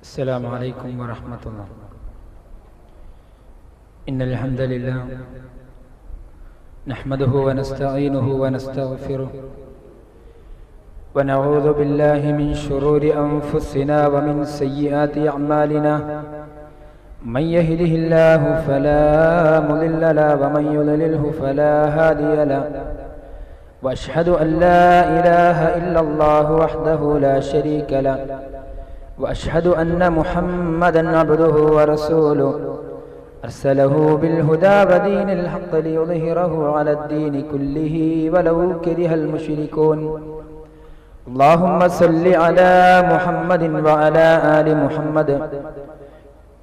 السلام عليكم ورحمة الله. إن الحمد لله نحمده ونستعينه ونستغفره ونعوذ بالله من شرور أنفسنا ومن سيئات أعمالنا. من يهده الله فلا مضل له ومن يضلله فلا هادي له. وأشهد أن لا إله إلا الله وحده لا شريك له. وأشهد أن محمدا عبده ورسوله أرسله بالهدى ودين الحق ليظهره على الدين كله ولو كره المشركون. اللهم صل على محمد وعلى آل محمد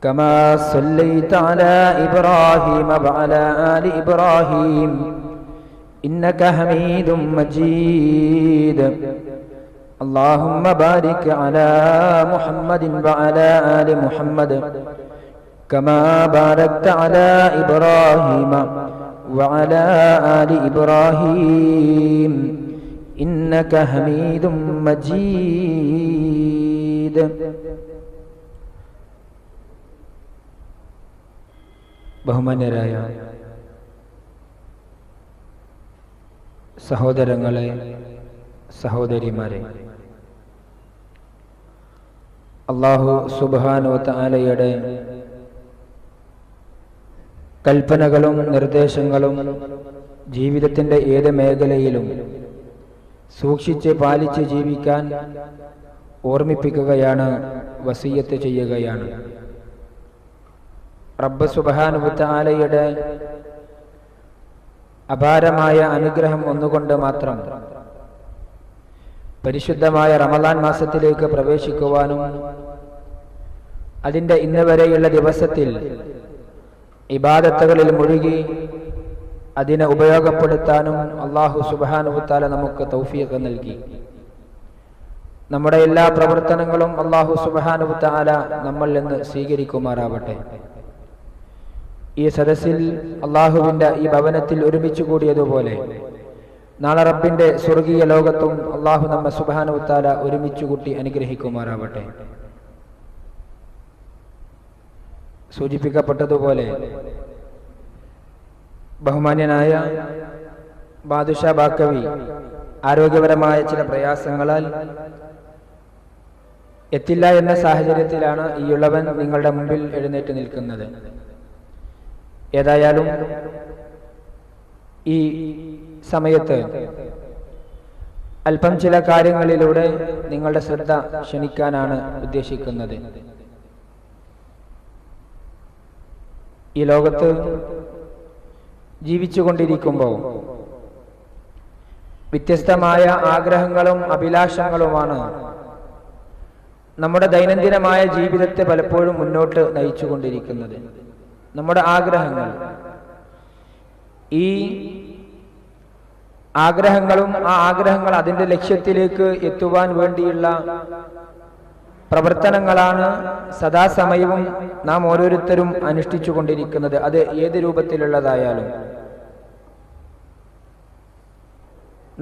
كما صليت على إبراهيم وعلى آل إبراهيم إنك حميد مجيد. اللهم بارك على محمد وعلى آل محمد كما باركت على إبراهيم وعلى آل إبراهيم إنك حميد مجيد. ബഹുമാന്യരായ സഹോദരങ്ങളെ, സഹോദരിമാരെ, അല്ലാഹു സുബ്ഹാനഹു വ തആലയുടെ കൽപ്പനകളും നിർദ്ദേശങ്ങളും ജീവിതത്തിൻ്റെ ഏത് മേഖലയിലും സൂക്ഷിച്ച് പാലിച്ച് ജീവിക്കാൻ ഓർമ്മിപ്പിക്കുകയാണ്, വസിയ്യത്ത് ചെയ്യുകയാണ്. റബ്ബ് സുബ്ഹാനഹു വ തആലയുടെ അപാരമായ അനുഗ്രഹം ഒന്നുകൊണ്ട് മാത്രം പരിശുദ്ധമായ റമദാൻ മാസത്തിലേക്ക് പ്രവേശിക്കുവാനും അതിൻ്റെ ഇന്ന് വരെയുള്ള ദിവസത്തിൽ ഇബാദത്തുകളിൽ മുഴുകി അതിനെ ഉപയോഗപ്പെടുത്താനും അല്ലാഹു സുബ്ഹാനഹു വ തആല നമുക്ക് തൗഫീഖ് നൽകി. നമ്മുടെ എല്ലാ പ്രവർത്തനങ്ങളും അല്ലാഹു സുബ്ഹാനഹു വ തആല നമ്മളിൽ നിന്ന് സ്വീകരിക്കുമാറാവട്ടെ. ഈ സദസ്സിൽ അല്ലാഹുവിൻ്റെ ഈ ഭവനത്തിൽ ഒരുമിച്ച് കൂടിയതുപോലെ നാളെ റബ്ബിന്റെ സ്വർഗീയ ലോകത്തും അല്ലാഹു നമ്മെ സുബ്ഹാനഹു വ തആല ഒരുമിച്ച് കൂട്ടി അനുഗ്രഹിക്കുമാറാവട്ടെ. സൂചിപ്പിക്കപ്പെട്ടതുപോലെ ബഹുമാന്യനായ ബാദുഷാ ബാക്കവി ആരോഗ്യപരമായ ചില പ്രയാസങ്ങളാൽ എത്തില്ല എന്ന സാഹചര്യത്തിലാണ് ഈ ഉള്ളവൻ നിങ്ങളുടെ മുമ്പിൽ എഴുന്നേറ്റ് നിൽക്കുന്നത്. ഏതായാലും ഈ സമയത്ത് അല്പം ചില കാര്യങ്ങളിലൂടെ നിങ്ങളുടെ ശ്രദ്ധ ക്ഷണിക്കാനാണ് ഉദ്ദേശിക്കുന്നത്. ഈ ലോകത്ത് ജീവിച്ചുകൊണ്ടിരിക്കുമ്പോൾ വ്യത്യസ്തമായ ആഗ്രഹങ്ങളും അഭിലാഷങ്ങളുമാണ് നമ്മുടെ ദൈനംദിനമായ ജീവിതത്തെ പലപ്പോഴും മുന്നോട്ട് നയിച്ചുകൊണ്ടിരിക്കുന്നത്. നമ്മുടെ ആഗ്രഹങ്ങൾ, ഈ ആഗ്രഹങ്ങളും ആ ആഗ്രഹങ്ങൾ അതിൻ്റെ ലക്ഷ്യത്തിലേക്ക് എത്തുവാൻ വേണ്ടിയുള്ള പ്രവർത്തനങ്ങളാണ് സദാസമയവും നാം ഓരോരുത്തരും അനുഷ്ഠിച്ചു കൊണ്ടിരിക്കുന്നത്. അത് ഏത് രൂപത്തിലുള്ളതായാലും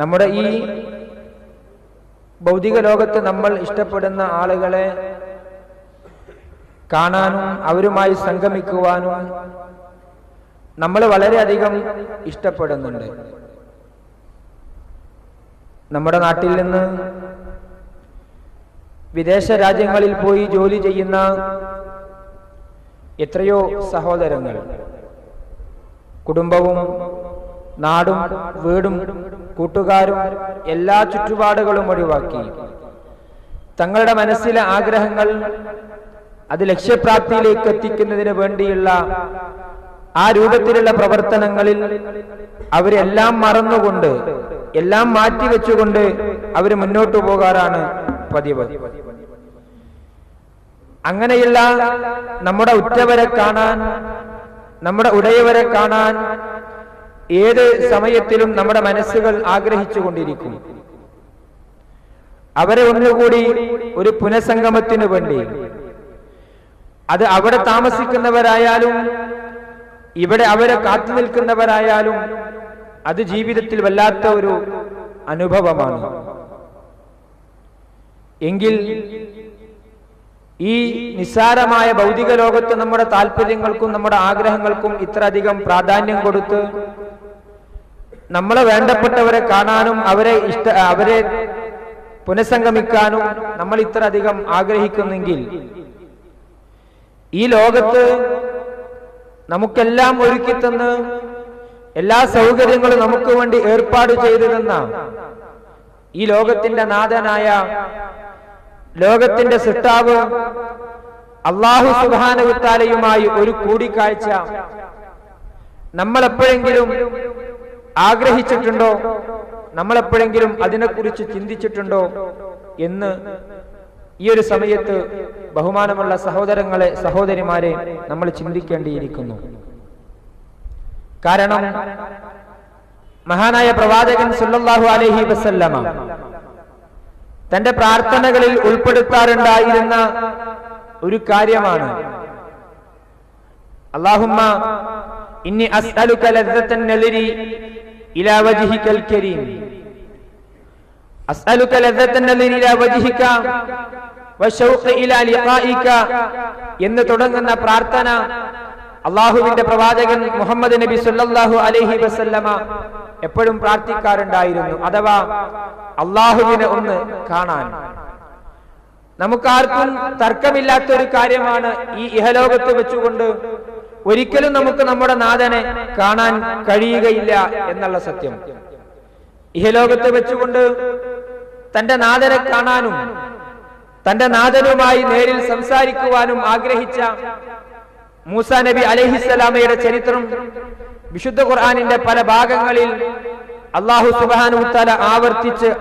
നമ്മുടെ ഈ ഭൗതിക ലോകത്ത് നമ്മൾ ഇഷ്ടപ്പെടുന്ന ആളുകളെ കാണാനും അവരുമായി സംഗമിക്കുവാനും നമ്മൾ വളരെയധികം ഇഷ്ടപ്പെടുന്നുണ്ട്. നമ്മുടെ നാട്ടിൽ നിന്ന് വിദേശ രാജ്യങ്ങളിൽ പോയി ജോലി ചെയ്യുന്ന എത്രയോ സഹോദരങ്ങൾ കുടുംബവും നാടും വീടും കൂട്ടുകാരും എല്ലാ ചുറ്റുപാടുകളും ഒഴിവാക്കി തങ്ങളുടെ മനസ്സിലെ ആഗ്രഹങ്ങൾ അത് ലക്ഷ്യപ്രാപ്തിയിലേക്ക് എത്തിക്കുന്നതിന് വേണ്ടിയുള്ള ആ രൂപത്തിലുള്ള പ്രവർത്തനങ്ങളിൽ അവരെല്ലാം മറന്നുകൊണ്ട്, എല്ലാം മാറ്റിവെച്ചുകൊണ്ട് അവർ മുന്നോട്ടു പോകാറാണ് പതിവ്. അങ്ങനെയുള്ള നമ്മുടെ ഉറ്റവരെ കാണാൻ, നമ്മുടെ ഉടയവരെ കാണാൻ ഏത് സമയത്തിലും നമ്മുടെ മനസ്സുകൾ ആഗ്രഹിച്ചു കൊണ്ടിരിക്കും. അവരെ ഒന്നുകൂടി ഒരു പുനഃസംഗമത്തിനു വേണ്ടി, അത് അവിടെ താമസിക്കുന്നവരായാലും ഇവിടെ അവരെ കാത്തു നിൽക്കുന്നവരായാലും അത് ജീവിതത്തിൽ വല്ലാത്ത ഒരു അനുഭവമാണ്. എങ്കിൽ ഈ നിസ്സാരമായ ഭൗതിക ലോകത്ത് നമ്മുടെ താല്പര്യങ്ങൾക്കും നമ്മുടെ ആഗ്രഹങ്ങൾക്കും ഇത്ര അധികം പ്രാധാന്യം കൊടുത്ത് നമ്മളെ വേണ്ടപ്പെട്ടവരെ കാണാനും അവരെ പുനഃസംഗമിക്കാനും നമ്മൾ ഇത്ര അധികം ആഗ്രഹിക്കുന്നെങ്കിൽ, ഈ ലോകത്ത് നമുക്കെല്ലാം ഒരുക്കിത്തന്ന് എല്ലാ സൗകര്യങ്ങളും നമുക്ക് വേണ്ടി ഏർപ്പാട് ചെയ്തു തന്ന ഈ ലോകത്തിന്റെ നാഥനായ, ലോകത്തിന്റെ സൃഷ്ടാവ് അല്ലാഹു സുബ്ഹാനഹു വ തആലയുമായി ഒരു കൂടിക്കാഴ്ച നമ്മളെപ്പോഴെങ്കിലും ആഗ്രഹിച്ചിട്ടുണ്ടോ? നമ്മളെപ്പോഴെങ്കിലും അതിനെക്കുറിച്ച് ചിന്തിച്ചിട്ടുണ്ടോ എന്ന് ഈ ഒരു സമയത്ത് ബഹുമാനമുള്ള സഹോദരങ്ങളെ, സഹോദരിമാരെ, നമ്മൾ ചിന്തിക്കേണ്ടിയിരിക്കുന്നു. കാരണം മഹാനായ പ്രവാചകൻ സല്ലല്ലാഹു അലൈഹി വസല്ലമ തന്റെ പ്രാർത്ഥനകളിൽ ഉൾപ്പെടുത്താറുണ്ടായിരുന്ന ഒരു കാര്യമാണ്, അല്ലാഹുമ്മ ഇന്നി അസ്അലുക ലദ്ദത്തൻ നളിരി ഇലാ വജ്ഹികൽ കരീം, അസ്അലുക ലദ്ദത്തൻ നളിരി ഇലാ വജ്ഹിക വശൗഖ ഇലാ ലിഖാഇക എന്ന് തുടങ്ങുന്ന പ്രാർത്ഥന അള്ളാഹുവിന്റെ പ്രവാചകൻ മുഹമ്മദ് നബി സല്ലല്ലാഹു അലൈഹി വസല്ലമ എപ്പോഴും പ്രാർത്ഥിക്കാറുണ്ടായിരുന്നു. അഥവാ അള്ളാഹുവിനെ ഒന്ന് കാണാൻ. നമുക്കാർക്കും തർക്കമില്ലാത്തൊരു കാര്യമാണ്, ഈ ഇഹലോകത്ത് വെച്ചുകൊണ്ട് ഒരിക്കലും നമുക്ക് നമ്മുടെ നാഥനെ കാണാൻ കഴിയുകയില്ല എന്നുള്ള സത്യം. ഇഹലോകത്ത് വെച്ചുകൊണ്ട് തന്റെ നാഥനെ കാണാനും തന്റെ നാഥനുമായി നേരിൽ സംസാരിക്കുവാനും ആഗ്രഹിച്ച മൂസാ നബി അലൈഹിസ്സലാമയുടെ ചരിത്രം വിശുദ്ധ ഖുർആനിന്റെ പല ഭാഗങ്ങളിൽ അല്ലാഹു സുബ്ഹാനഹു വ തആല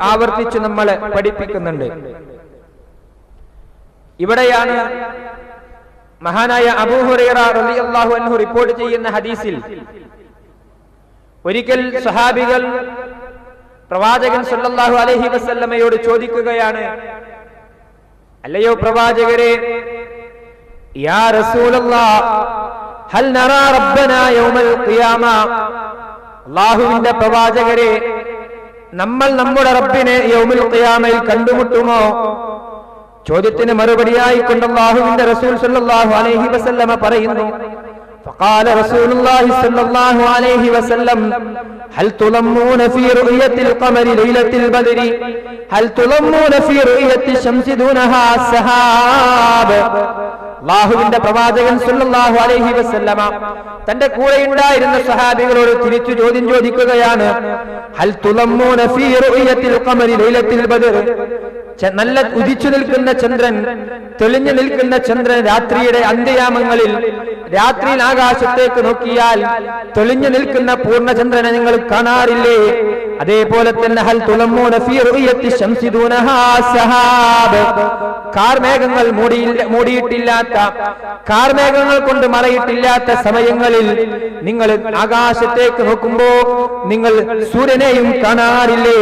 ആവർത്തിച്ച് നമ്മളെ പഠിപ്പിക്കുന്നുണ്ട്. ഇവിടെയാണ് മഹാനായ അബൂ ഹുറൈറ റളിയല്ലാഹു അൻഹു റിപ്പോർട്ട് ചെയ്യുന്ന ഹദീസിൽ, ഒരിക്കൽ സഹാബികൾ പ്രവാചകൻ സല്ലല്ലാഹു അലൈഹി വസല്ലമയോട് ചോദിക്കുകയാണ്, അല്ലയോ പ്രവാചകരെ, യാ റസൂലല്ലാഹ് ഹൽ നറാ റബ്ബനാ യൗമൽ ഖിയാമ, അല്ലാഹുവിന്റെ പ്രവാചകരെ, നമ്മൾ നമ്മുടെ റബ്ബിനെ യൗമുൽ ഖിയാമയിൽ കണ്ടുമുട്ടുമോ? ചോദ്യത്തിന് മറുപടിയായി കൊണ്ട് അല്ലാഹുവിന്റെ റസൂൽ സല്ലല്ലാഹു അലൈഹി വസല്ലമ പറയുന്നു, فقال رسول الله صلى الله عليه وسلم هل تضمون في رؤية القمر ليلة البدر هل تضمون في رؤية الشمس دونها السحاب. അല്ലാഹുവിന്റെ പ്രവാചകൻ സല്ലല്ലാഹു അലൈഹി വസല്ലമ തന്റെ കൂടെ ഉണ്ടായിരുന്ന സഹാബികളോട് തിരിച്ചു ചോദ്യം ചോദിക്കുകയാണ്, ഹൽ തുളമ്മൂന ഫീ റൂയത്തിൽ ഖമരി ലൈലത്തിൽ ബദർ, നല്ല ഉദിച്ചു നിൽക്കുന്ന ചന്ദ്രൻ, തെളിഞ്ഞു നിൽക്കുന്ന ചന്ദ്രൻ രാത്രിയുടെ അന്ത്യയാമങ്ങളിൽ, രാത്രിയിൽ ആകാശത്തേക്ക് നോക്കിയാൽ തെളിഞ്ഞു നിൽക്കുന്ന പൂർണ്ണചന്ദ്രനെ നിങ്ങൾ കാണാറില്ലേ? അതേപോലെ തന്നെ ഹൽ തുളമ്മൂന ഫീ റൂയത്തി ശംസി ദൂനഹാ സഹാബ്, കാർമേഘങ്ങൾ മൂടിയിട്ടില്ലാത്ത, കാർമേഘങ്ങൾ കൊണ്ട് മറയിട്ടില്ലാത്ത സമയങ്ങളിൽ നിങ്ങൾ ആകാശത്തേക്ക് നോക്കുമ്പോ നിങ്ങൾ സൂര്യനെയും കാണാറില്ലേ?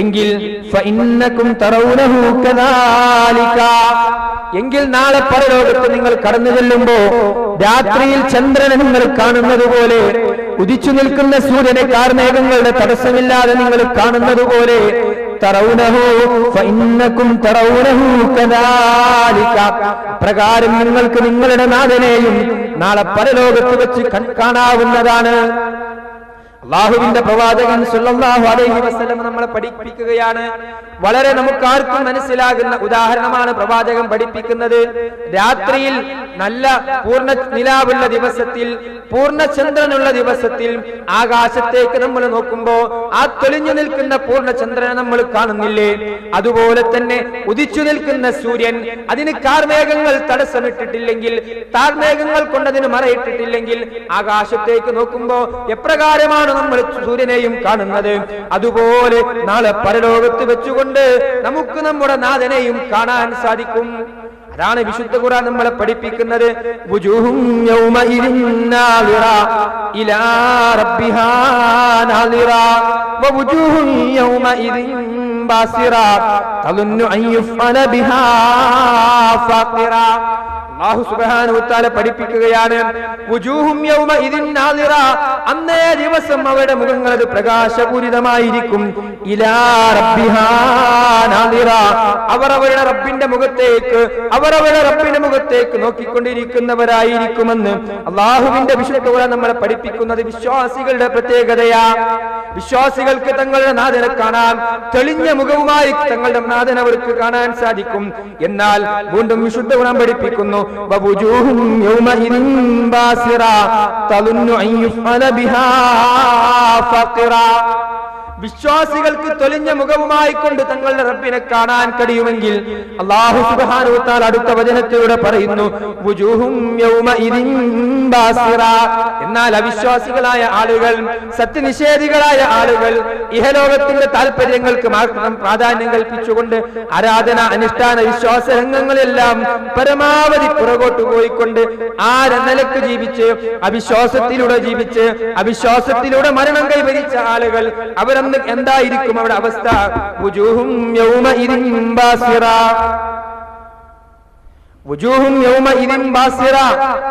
എങ്കിൽ ഫഇന്നകും തറൗനഹു കദാലിക, എങ്കിൽ നാളെ പരലോകത്ത് നിങ്ങൾ കടന്നു ചെല്ലുമ്പോ രാത്രിയിൽ ചന്ദ്രനെ നിങ്ങൾ കാണുന്നത് പോലെ, ഉദിച്ചു നിൽക്കുന്ന സൂര്യനെ കാർമേഘങ്ങളുടെ തടസ്സമില്ലാതെ നിങ്ങൾ കാണുന്നത് പോലെ, തറൗനഹു ഫഇന്നകും തറൗനഹു കദാലിക, പ്രകാരം നിങ്ങൾക്ക് നിങ്ങളുടെ നാഥനെയും നാളെ പരലോകത്ത് വെച്ച് കാണാവുന്നതാണ്. അല്ലാഹുവിന്റെ പ്രവാചകൻ സല്ലല്ലാഹു അലൈഹി വസല്ലം നമ്മളെ പഠിപ്പിക്കുകയാണ്. വളരെ നമുക്കാർക്കും മനസ്സിലാകുന്ന ഉദാഹരണമാണ് പ്രവാചകൻ പഠിപ്പിക്കുന്നത്. രാത്രിയിൽ നല്ല പൂർണ്ണ നിലാവുള്ള ദിവസത്തിൽ, പൂർണ്ണചന്ദ്രനുള്ള ദിവസത്തിൽ ആകാശത്തേക്ക് നമ്മൾ നോക്കുമ്പോ ആ തെളിഞ്ഞു നിൽക്കുന്ന പൂർണ്ണചന്ദ്രനെ നമ്മൾ കാണുന്നില്ലേ? അതുപോലെ തന്നെ ഉദിച്ചു നിൽക്കുന്ന സൂര്യൻ, അതിന് കാർമേഘങ്ങൾ തടസ്സമിട്ടിട്ടില്ലെങ്കിൽ, താർമേഘങ്ങൾ കൊണ്ടതിന് മറയിട്ടിട്ടില്ലെങ്കിൽ ആകാശത്തേക്ക് നോക്കുമ്പോ എപ്രകാരമാണ് നമ്മൾ സൂര്യനെയും കാണുന്നത്, അതുപോലെ നാളെ പരലോകത്ത് വെച്ചുകൊണ്ട് നമുക്ക് നമ്മുടെ നാഥനെയും കാണാൻ സാധിക്കും. അതാണ് വിശുദ്ധ ഖുർആൻ നമ്മളെ പഠിപ്പിക്കുന്നത്. വുജൂഹും യൗമഇദിൻ നാളിറ ഇലാ റബ്ബിഹാ നാളിറ വവുജൂഹും യൗമഇദിൻ ബാസിറ തളുന്നു അൻ യുഫ്അല ബിഹാ ഫാഖിറ. അല്ലാഹു സുബ്ഹാനഹു വ തആല പഠിപ്പിക്കുകയാണ്, വുജൂഹും യൗമഇദിൻ നാദിറ, അന്നേ ദിവസം അവരുടെ മുഖങ്ങൾ അത് പ്രകാശപൂരിതമായിരിക്കും. ഇലാ റബ്ബിഹാ നാദിറ, അവർ അവരുടെ റബ്ബിന്റെ മുഖത്തേക്ക് നോക്കിക്കൊണ്ടിരിക്കുന്നവരായിരിക്കുമെന്ന് അല്ലാഹുവിന്റെ വിശുദ്ധ ഖുർആൻ നമ്മളെ പഠിപ്പിക്കുന്നത് വിശ്വാസികളുടെ പ്രത്യേകതയാ. വിശ്വാസികൾക്ക് തങ്ങളുടെ നാഥനെ കാണാൻ തെളിഞ്ഞ മുഖവുമായി തങ്ങളുടെ നാഥനെ അവർക്ക് കാണാൻ സാധിക്കും. എന്നാൽ വീണ്ടും വിശുദ്ധ ഖുർആൻ പഠിപ്പിക്കുന്നു, വവുജൂഹും യൗമഇദിൻ ബാസിറ തളുന്നു അൻ യുഫ്അല ബിഹാ ഫഖിറ. വിശ്വാസികൾക്ക് തൊലിഞ്ഞ മുഖവുമായി കൊണ്ട് തങ്ങളുടെ റബ്ബിനെ കാണാൻ കഴിയുമെങ്കിൽ അല്ലാഹു സുബ്ഹാനഹു വ തആല അടുത്ത വചനത്തിലൂടെ പറയുന്നു, വുജൂഹും യൗമഇദിൻ ബാസിറ. എന്നാൽ അവിശ്വാസികളായ ആളുകൾ, സത്യനിഷേധികളായ ആളുകൾ ഇഹലോകത്തിന്റെ താല്പര്യങ്ങൾക്ക് മാത്രം പ്രാധാന്യം കൽപ്പിച്ചുകൊണ്ട് ആരാധന, അനുഷ്ഠാന, വിശ്വാസ രംഗങ്ങളെല്ലാം പരമാവധി പുറകോട്ട് പോയിക്കൊണ്ട് നിലക്ക് ജീവിച്ച് അവിശ്വാസത്തിലൂടെ മരണം കൈവരിച്ച ആളുകൾ അവരന്ന് എന്തായിരിക്കും അവരുടെ അവസ്ഥ? വുജൂഹും യൗമഇദിൻ ബാസിറ, വുജൂഹും യൗമഇദിൻ ബാസിറ.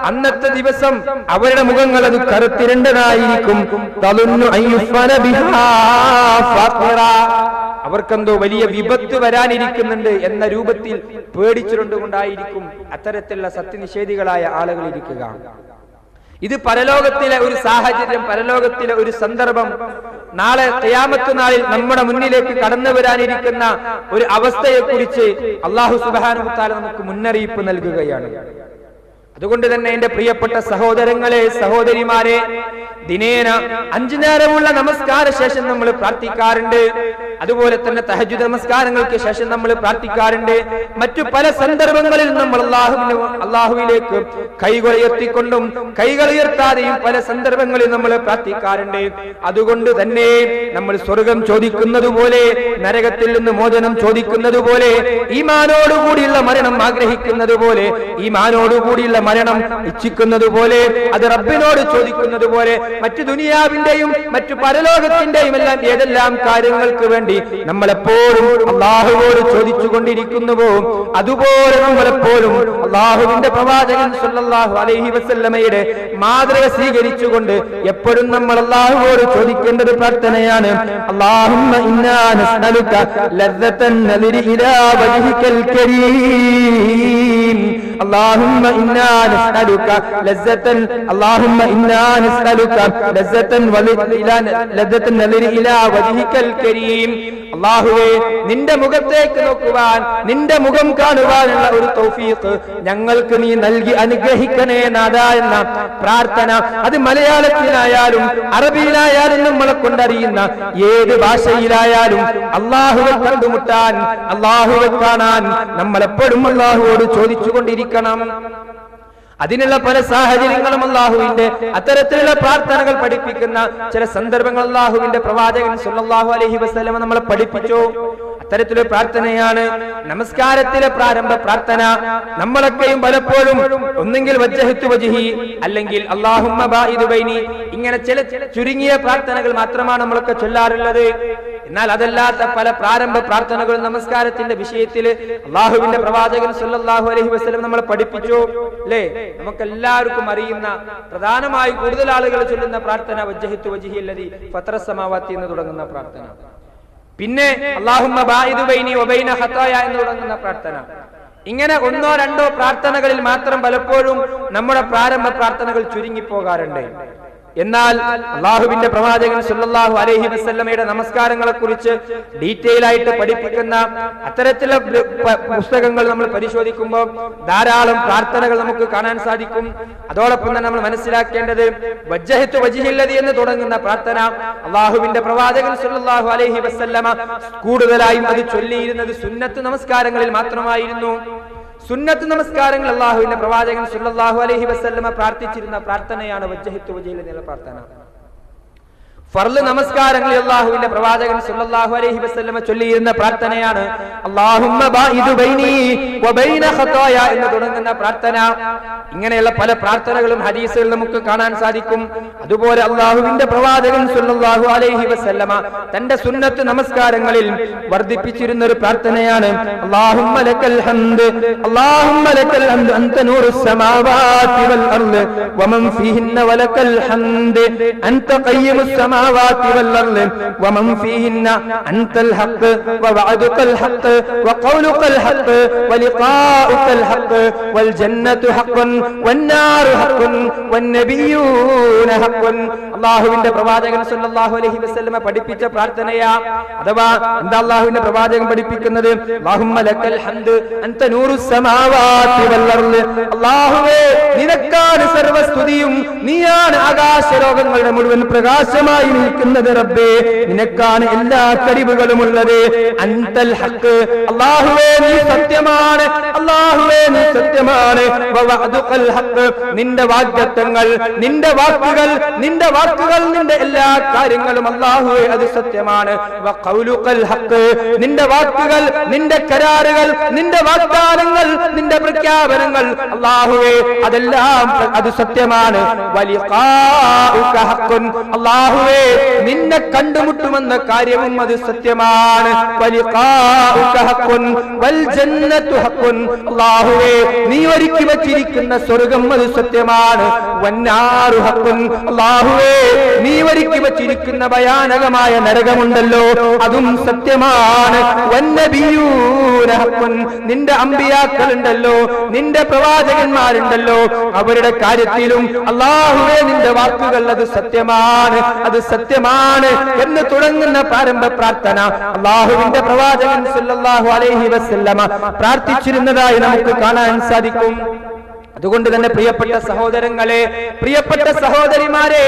അന്നത്തെ ദിവസം അവരുടെ മുഖങ്ങൾ അത് കറുത്തിരണ്ടതായിരിക്കും. തളുന്നു അൻ യുഫ്അല ബിഹാ ഫഖിറ, അവർക്കെന്തോ വലിയ വിപത്ത് വരാനിരിക്കുന്നുണ്ട് എന്ന രൂപത്തിൽ പേടിച്ചുകൊണ്ടായിരിക്കും അത്തരത്തിലുള്ള സത്യനിഷേധികളായ ആളുകൾ ഇരിക്കുക. ഇത് പരലോകത്തിലെ ഒരു സാഹചര്യം, പരലോകത്തിലെ ഒരു സന്ദർഭം, നാളെ ഖിയാമത്ത് നാളിൽ നമ്മുടെ മുന്നിലേക്ക് കടന്നു വരാനിരിക്കുന്ന ഒരു അവസ്ഥയെക്കുറിച്ച് അല്ലാഹു സുബ്ഹാനഹു വ തആല നമുക്ക് മുന്നറിയിപ്പ് നൽകുകയാണ്. അതുകൊണ്ട് തന്നെ എന്റെ പ്രിയപ്പെട്ട സഹോദരങ്ങളെ, സഹോദരിമാരെ, ദിനേന 5 നേരമുള്ള നമസ്കാര ശേഷം നമ്മൾ പ്രാർത്ഥിക്കാറുണ്ട്. അതുപോലെ തന്നെ തഹജ്ജുദ് നമസ്കാരങ്ങൾക്ക് ശേഷം നമ്മൾ പ്രാർത്ഥിക്കാറുണ്ട്. മറ്റു പല സന്ദർഭങ്ങളിൽ നമ്മൾ അല്ലാഹുവിലേക്ക് കൈകൾ ഉയർത്തിക്കൊണ്ടും കൈകൾ ഉയർത്താതെയും പല സന്ദർഭങ്ങളിൽ നമ്മൾ പ്രാർത്ഥിക്കാറുണ്ട്. അതുകൊണ്ട് തന്നെ നമ്മൾ സ്വർഗം ചോദിക്കുന്നത് പോലെ, നരകത്തിൽ നിന്ന് മോചനം ചോദിക്കുന്നത് പോലെ, ഈമാനോടുകൂടിയുള്ള മരണം ആഗ്രഹിക്കുന്നത് പോലെ, ഈമാനോടുകൂടിയുള്ള മരണം ഇച്ഛിക്കുന്നത് പോലെ, അത് റബ്ബിനോട് ചോദിക്കുന്നത് പോലെ, മറ്റു ദുനിയാവിന്റെയും മറ്റു പരലോകത്തിന്റെയും എല്ലാം ഏതെല്ലാം കാര്യങ്ങൾക്ക് വേണ്ടി നമ്മളെപ്പോഴും അല്ലാഹുവോട് ചോദിച്ചുകൊണ്ടിരിക്കുന്നുവോ അതുപോലെ നമ്മളെപ്പോഴും അല്ലാഹുവിന്റെ പ്രവാചകൻ സല്ലല്ലാഹു അലൈഹി വസല്ലമയുടെ മാതൃക സ്വീകരിച്ചുകൊണ്ട് എപ്പോഴും നമ്മൾ അല്ലാഹുവോട് ചോദിക്കേണ്ടത് പ്രാർത്ഥനയാണ്. അല്ലാഹുമ്മ ഇന്നാ നസ്അലുക ലദ്ദത്തൻ നദിരി ഇലാ വജ്ഹികൽ കരീം. اللهم إنا نسألك لذة اللهم إنا نسألك لذة لذة النظر إلى وجهك الكريم. അല്ലാഹുവേ, നിന്റെ മുഖത്തേക്ക് നോക്കുവാൻ, നിന്റെ മുഖം കാണുവാനുള്ള ഒരു തൗഫീഖ് ഞങ്ങൾക്ക് നീ നൽകി അനുഗ്രഹിക്കണേ നാഥ എന്ന പ്രാർത്ഥന, അത് മലയാളത്തിലായാലും അറബിയിലായാലും നമ്മളെ കൊണ്ടറിയുന്ന ഏത് ഭാഷയിലായാലും അല്ലാഹുവെ കണ്ടുമുട്ടാൻ, അല്ലാഹുവെ കാണാൻ നമ്മളെപ്പോഴും അല്ലാഹുവോട് ചോദിച്ചുകൊണ്ടിരിക്കണം. അതിനുള്ള പല സാഹചര്യങ്ങളും അല്ലാഹുവിന്റെ അത്തരത്തിലുള്ള പ്രാർത്ഥനകൾ പഠിപ്പിക്കുന്ന ചില സന്ദർഭങ്ങൾ അല്ലാഹുവിന്റെ പ്രവാചകൻ സല്ലല്ലാഹു അലൈഹി വസല്ലം നമ്മളെ പഠിപ്പിച്ചു. അത്തരത്തിലൊരു പ്രാർത്ഥനയാണ് നമസ്കാരത്തിലെ പ്രാരംഭ പ്രാർത്ഥന. നമ്മളൊക്കെയും പലപ്പോഴും ഒന്നെങ്കിൽ വജ്ജഹത്തു വജ്ഹി, അല്ലെങ്കിൽ അല്ലാഹുമ്മ ബാഇദ് ബൈനി, ഇങ്ങനെ ചില ചുരുങ്ങിയ പ്രാർത്ഥനകൾ മാത്രമാണ് നമ്മളൊക്കെ ചൊല്ലാറുള്ളത്. എന്നാൽ അതല്ലാത്ത പല പ്രാരംഭ പ്രാർത്ഥനകളും നമസ്കാരത്തിന്റെ വിഷയത്തിൽ അല്ലാഹുവിന്റെ പ്രവാചകൻ സല്ലല്ലാഹു അലൈഹി വസല്ലം നമ്മളെ പഠിപ്പിച്ചു. അല്ലേ? നമുക്കെല്ലാവർക്കും അറിയുന്ന, പ്രധാനമായി കൂടുതൽ ആളുകൾ ചൊല്ലുന്ന പ്രാർത്ഥന വജ്ജഹത്തു വജ്ഹി അല്ലദീ ഫത്തറസ് സമാവാതി എന്ന് തുടങ്ങുന്ന പ്രാർത്ഥന. പിന്നെ അല്ലാഹുമ്മ ബാഇദ് ബൈനി വബൈന ഖതായ എന്ന് തുടങ്ങുന്ന പ്രാർത്ഥന. ഇങ്ങനെ 1-2 പ്രാർത്ഥനകളിൽ മാത്രം പലപ്പോഴും നമ്മുടെ പ്രാരംഭ പ്രാർത്ഥനകൾ ചുരുങ്ങിപ്പോകാറുണ്ട്. എന്നാൽ അല്ലാഹുവിന്റെ പ്രവാചകൻ സല്ലല്ലാഹു അലൈഹി വസല്ലമയുടെ നമസ്കാരങ്ങളെ കുറിച്ച് ഡീറ്റെയിൽ ആയിട്ട് പഠിപ്പിക്കുന്ന അത്തരത്തിലുള്ള പുസ്തകങ്ങൾ നമ്മൾ പരിശോധിക്കുമ്പോൾ ധാരാളം പ്രാർത്ഥനകൾ നമുക്ക് കാണാൻ സാധിക്കും. അതോടൊപ്പം തന്നെ നമ്മൾ മനസ്സിലാക്കേണ്ടത് വജ്ജഹത്തു വജ്ഹില്ലദി എന്ന് തുടങ്ങുന്ന പ്രാർത്ഥന അല്ലാഹുവിന്റെ പ്രവാചകൻ സല്ലല്ലാഹു അലൈഹി വസല്ലമ കൂടുതലായും അത് ചൊല്ലിയിരുന്നത് സുന്നത്ത് നമസ്കാരങ്ങളിൽ മാത്രമായിരുന്നു. സുന്നത്ത് നമസ്കാരങ്ങൾ അല്ലാഹുവിന്റെ പ്രവാചകൻ സല്ലല്ലാഹു അലൈഹി വസല്ലമ പ്രാർത്ഥിച്ചിരുന്ന പ്രാർത്ഥനയാണ് വജ്ജഹത്തു വജ്ഹിൽ എന്നുള്ള പ്രാർത്ഥന. ഫർള് നമസ്കാരങ്ങളിൽ അല്ലാഹുവിന്റെ പ്രവാചകൻ സല്ലല്ലാഹു അലൈഹി വസല്ലമ ചൊല്ലിയിരുന്ന പ്രാർത്ഥനയാണ് അല്ലാഹുമ്മ ബാഇദു ബൈനി വബൈന ഖതായ എന്ന് തുടങ്ങുന്ന പ്രാർത്ഥന. ഇങ്ങനെയുള്ള പല പ്രാർത്ഥനകളും ഹദീസുകളിൽ നമുക്ക് കാണാൻ സാധിക്കും. അതുപോലെ അല്ലാഹുവിന്റെ പ്രവാചകൻ സല്ലല്ലാഹു അലൈഹി വസല്ലമ തന്റെ സുന്നത്ത് നമസ്കാരങ്ങളിൽ വർദ്ധിപ്പിച്ചിരുന്ന ഒരു പ്രാർത്ഥനയാണ് അല്ലാഹുമ്മ ലക്കൽ ഹംദ് അല്ലാഹുമ്മ ലക്കൽ ഹംദ് അൻത നൂറുസ് സമാവാതി വൽ അർദ് വമൻ ഫീഹിന്ന വലക്കൽ ഹംദ് അൻത ഖയ്യിമുസ് സമാവാതി വൽ അർദ് വമൻ ഫീഹിന്ന അൻതൽ ഹഖ് വവഅദുകൽ ഹഖ് വഖൗലുകൽ ഹഖ് വലിഖാഉകൽ ഹഖ് വൽ ജന്നത്തു ഹഖ്വൻ വന്നാറു ഹഖ്വൻ വന്നബിയ്യൂന ഹഖ്വൻ. അല്ലാഹുവിന്റെ പ്രവാചകൻ സല്ലല്ലാഹു അലൈഹി വസല്ലമ പഠിപ്പിച്ച പ്രാർത്ഥനയാ. അഥവാ എന്താ അല്ലാഹുവിന്റെ പ്രവാചകൻ പഠിപ്പിക്കുന്നത്? അല്ലാഹുമ്മ ലക്കൽ ഹംദ് അൻത നൂറുസ് സമാവാതി വൽ അർദ്. അല്ലാഹുവേ, നിനക്കാണ് സർവസ്തുതിയും, നീയാണ് ആകാശലോകങ്ങളുടെ മുഴുവൻ പ്രകാശമായി നിൽക്കുന്നത്. റബ്ബേ, നിനക്കാണ് എല്ലാ കഴിവുകളും ഉള്ളത്. അൻതൽ ഹഖ്, അല്ലാഹുവേ നീ സത്യമാണ്. അല്ലാഹുവേ നീ സത്യമാണ്. വവഅദുകൽ ഹഖ്, നിന്റെ വാഗ്ദത്തങ്ങൾ, നിന്റെ വാക്കുകൾ, നിന്റെ എല്ലാ കാര്യങ്ങളും അല്ലാഹുവേ അത് സത്യമാണ്. വഖൗലുകൽ ഹഖ്, നിന്റെ വാക്കുകൾ, നിന്റെ കരാറുകൾ, നിന്റെ വാഗ്ദാനങ്ങൾ, നിന്റെ പ്രഖ്യാപനങ്ങൾ അല്ലാഹുവേ അതെല്ലാം അത് സത്യമാണ്. വലിഖാഉക ഹഖ്വൻ, അല്ലാഹുവേ നിന്നെ കണ്ടുമുട്ടുമെന്ന കാര്യവും അത് സത്യമാണ്. വലിഖാഉക ഹഖ്വൻ വൽ ജന്നത്തു ഹഖ്വൻ, അല്ലാഹുവേ നീ ഒരുക്കി വച്ചിരിക്കുന്ന സ്വർഗ്ഗം അത് സത്യമാണ്. വന്നാറു ഹഖ്വൻ, അല്ലാഹുവേ നീ ഒരുക്കി വച്ചിരിക്കുന്ന ഭയാനകമായ നരകമുണ്ടല്ലോ അതും സത്യമാണ്. വന്നബിയ്യൂന ഹഖ്വൻ, നിന്റെ അമ്പിയാക്കൾ ഉണ്ടല്ലോ, നിന്റെ പ്രവാചകന്മാരുണ്ടല്ലോ, അവരുടെ കാര്യത്തിലും അല്ലാഹുവേ നിന്റെ വാക്കുകൾ അത് സത്യമാണ്, അത് സത്യമാണ് എന്ന് തുടങ്ങുന്ന പ്രാരംഭ പ്രാർത്ഥന അല്ലാഹുവിന്റെ പ്രവാചകൻ സല്ലല്ലാഹു അലൈഹി വസല്ലമ പ്രാർത്ഥിച്ചിരുന്നതായി നമുക്ക് കാണാൻ സാധിക്കും. അതുകൊണ്ട് തന്നെ പ്രിയപ്പെട്ട സഹോദരങ്ങളെ, പ്രിയപ്പെട്ട സഹോദരിമാരെ,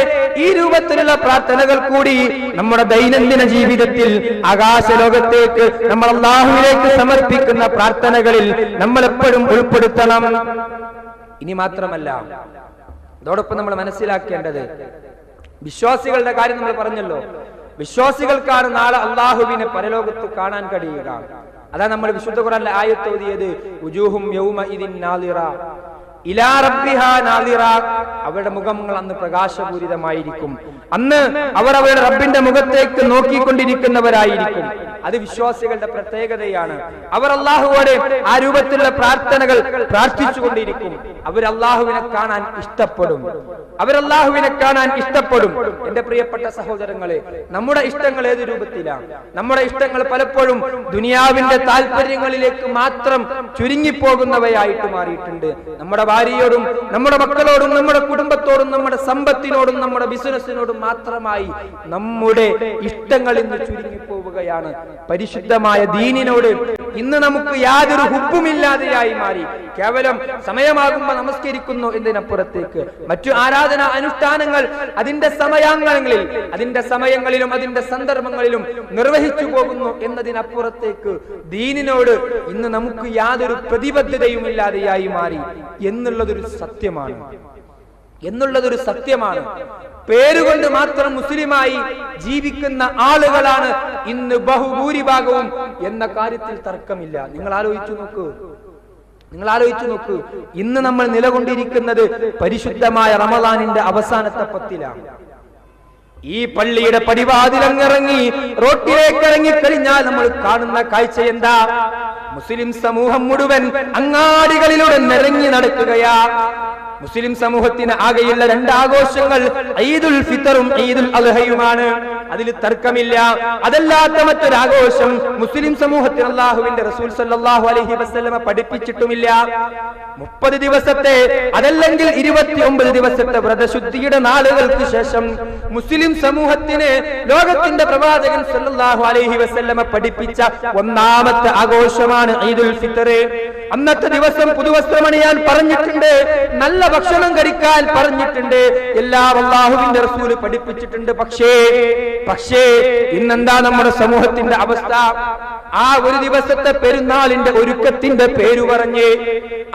ഈ രൂപത്തിലുള്ള പ്രാർത്ഥനകൾ കൂടി നമ്മുടെ ദൈനംദിന ജീവിതത്തിൽ ആകാശലോകത്തേക്ക് നമ്മൾ അല്ലാഹുവിലേക്ക് സമർപ്പിക്കുന്ന പ്രാർത്ഥനകളിൽ നമ്മൾ എപ്പോഴും ഉൾപ്പെടുത്തണം. ഇനി മാത്രമല്ല, അതോടൊപ്പം നമ്മൾ മനസ്സിലാക്കേണ്ടത് വിശ്വാസികളുടെ കാര്യം നമ്മൾ പറഞ്ഞല്ലോ. വിശ്വാസികൾക്കാണ് നാളെ അല്ലാഹുവിനെ പരലോകത്ത് കാണാൻ കഴിയുക. അതാ നമ്മൾ വിശുദ്ധ ഖുർആനിലെ ആയത്ത് ഓതിയത്, വുജൂഹും യൗമഇദിൻ നാളിറ ഇലാ റബ്ബിഹാ നാളിറ. അവരുടെ മുഖങ്ങൾ അന്ന് പ്രകാശപൂരിതമായിരിക്കും. അന്ന് അവർ അവരുടെ റബ്ബിന്റെ മുഖത്തേക്ക് നോക്കിക്കൊണ്ടിരിക്കുന്നവരായിരിക്കും. അത് വിശ്വാസികളുടെ പ്രത്യേകതയാണ്. അവർ അല്ലാഹുവോട് ആ രൂപത്തിലുള്ള പ്രാർത്ഥനകൾ പ്രാർത്ഥിച്ചുകൊണ്ടിരിക്കും. അവർ അല്ലാഹുവിനെ കാണാൻ ഇഷ്ടപ്പെടും. അവരല്ലാഹുവിനെ കാണാൻ ഇഷ്ടപ്പെടും. എന്റെ പ്രിയപ്പെട്ട സഹോദരങ്ങളെ, നമ്മുടെ ഇഷ്ടങ്ങൾ ഏത് രൂപത്തിലാണ്? നമ്മുടെ ഇഷ്ടങ്ങൾ പലപ്പോഴും ദുനിയാവിന്റെ താല്പര്യങ്ങളിലേക്ക് മാത്രം ചുരുങ്ങിപ്പോകുന്നവയായിട്ട് മാറിയിട്ടുണ്ട്. നമ്മുടെ ഭാര്യയോടും നമ്മുടെ മക്കളോടും നമ്മുടെ കുടുംബത്തോടും നമ്മുടെ സമ്പത്തിനോടും നമ്മുടെ ബിസിനസ്സിനോടും മാത്രമായി നമ്മുടെ ഇഷ്ടങ്ങൾ ഇന്ന് ചുരുങ്ങിപ്പോവുകയാണ്. പരിശുദ്ധമായ ദീനിനോട് ഇന്ന് നമുക്ക് യാതൊരു ഹുബ്ബുമില്ലാതെയായി മാറി. കേവലം സമയമാകുമ്പോൾ നമസ്കരിക്കുന്നു എന്നതിനപ്പുറത്തേക്ക് മറ്റു ആരാധന അനുഷ്ഠാനങ്ങൾ അതിന്റെ സമയാങ്ങളിൽ, അതിന്റെ സമയങ്ങളിലും അതിന്റെ സന്ദർഭങ്ങളിലും നിർവഹിച്ചു പോകുന്നു എന്നതിനപ്പുറത്തേക്ക് ദീനിനോട് ഇന്ന് നമുക്ക് യാതൊരു പ്രതിബദ്ധതയും ഇല്ലാതെയായി മാറി എന്നുള്ളതൊരു സത്യമാണ്. പേരുകൊണ്ട് മാത്രം മുസ്ലിമായി ജീവിക്കുന്ന ആളുകളാണ് ഇന്ന് ബഹുഭൂരിഭാഗവും എന്ന കാര്യത്തിൽ തർക്കമില്ല. നിങ്ങൾ ആലോചിച്ചു നോക്കൂ. ഇന്ന് നമ്മൾ നിലകൊണ്ടിരിക്കുന്നത് പരിശുദ്ധമായ റമളാനിന്റെ അവസാനത്തെ പത്തിലാണ്. ഈ പള്ളിയുടെ പടിവാതിലങ്ങിറങ്ങി റോട്ടിലേക്ക് ഇറങ്ങിക്കഴിഞ്ഞാൽ നമ്മൾ കാണുന്ന കാഴ്ച എന്താ? മുസ്ലിം സമൂഹം മുഴുവൻ അങ്ങാടികളിലൂടെ നിറങ്ങി നടക്കുകയാ. മുസ്ലിം സമൂഹത്തിന് ആകെയുള്ള രണ്ട് ആഘോഷങ്ങൾ ഈദുൽ ഫിത്തറും ഈദുൽ അദ്ഹയുമാണ്. അതിൽ തർക്കമില്ല. അതല്ലാത്ത മറ്റൊരാഘോഷം മുസ്ലിം സമൂഹത്തിന് അല്ലാഹുവിന്റെ റസൂൽ സല്ലല്ലാഹു അലൈഹി വസല്ലമ പഠിപ്പിച്ചിട്ടുമില്ല. 30 ദിവസത്തെ അതല്ലെങ്കിൽ 29 ദിവസത്തെ വ്രതശുദ്ധിയുടെ നാളുകൾക്ക് ശേഷം മുസ്ലിം സമൂഹത്തിന് ലോകത്തിന്റെ പ്രവാചകൻ സല്ലല്ലാഹു അലൈഹി വസല്ലമ പഠിപ്പിച്ച ഒന്നാമത്തെ ആഘോഷമാണ് ദിവസമാണ് ഈദുൽ ഫിത്തർ. അന്നത്തെ ദിവസം പുതുവസ്ത്രമണിയാൻ പറഞ്ഞിട്ടുണ്ട്, നല്ല ഭക്ഷണം കഴിക്കാൻ പറഞ്ഞിട്ടുണ്ട്, എല്ലാം അല്ലാഹുവിന്റെ റസൂൽ പഠിപ്പിച്ചിട്ടുണ്ട്. പക്ഷേ ഇന്നെന്താ നമ്മുടെ സമൂഹത്തിന്റെ അവസ്ഥ? ആ ഒരു ദിവസത്തെ പെരുന്നാളിന്റെ ഒരുക്കത്തിന്റെ പേര് പറഞ്ഞ്,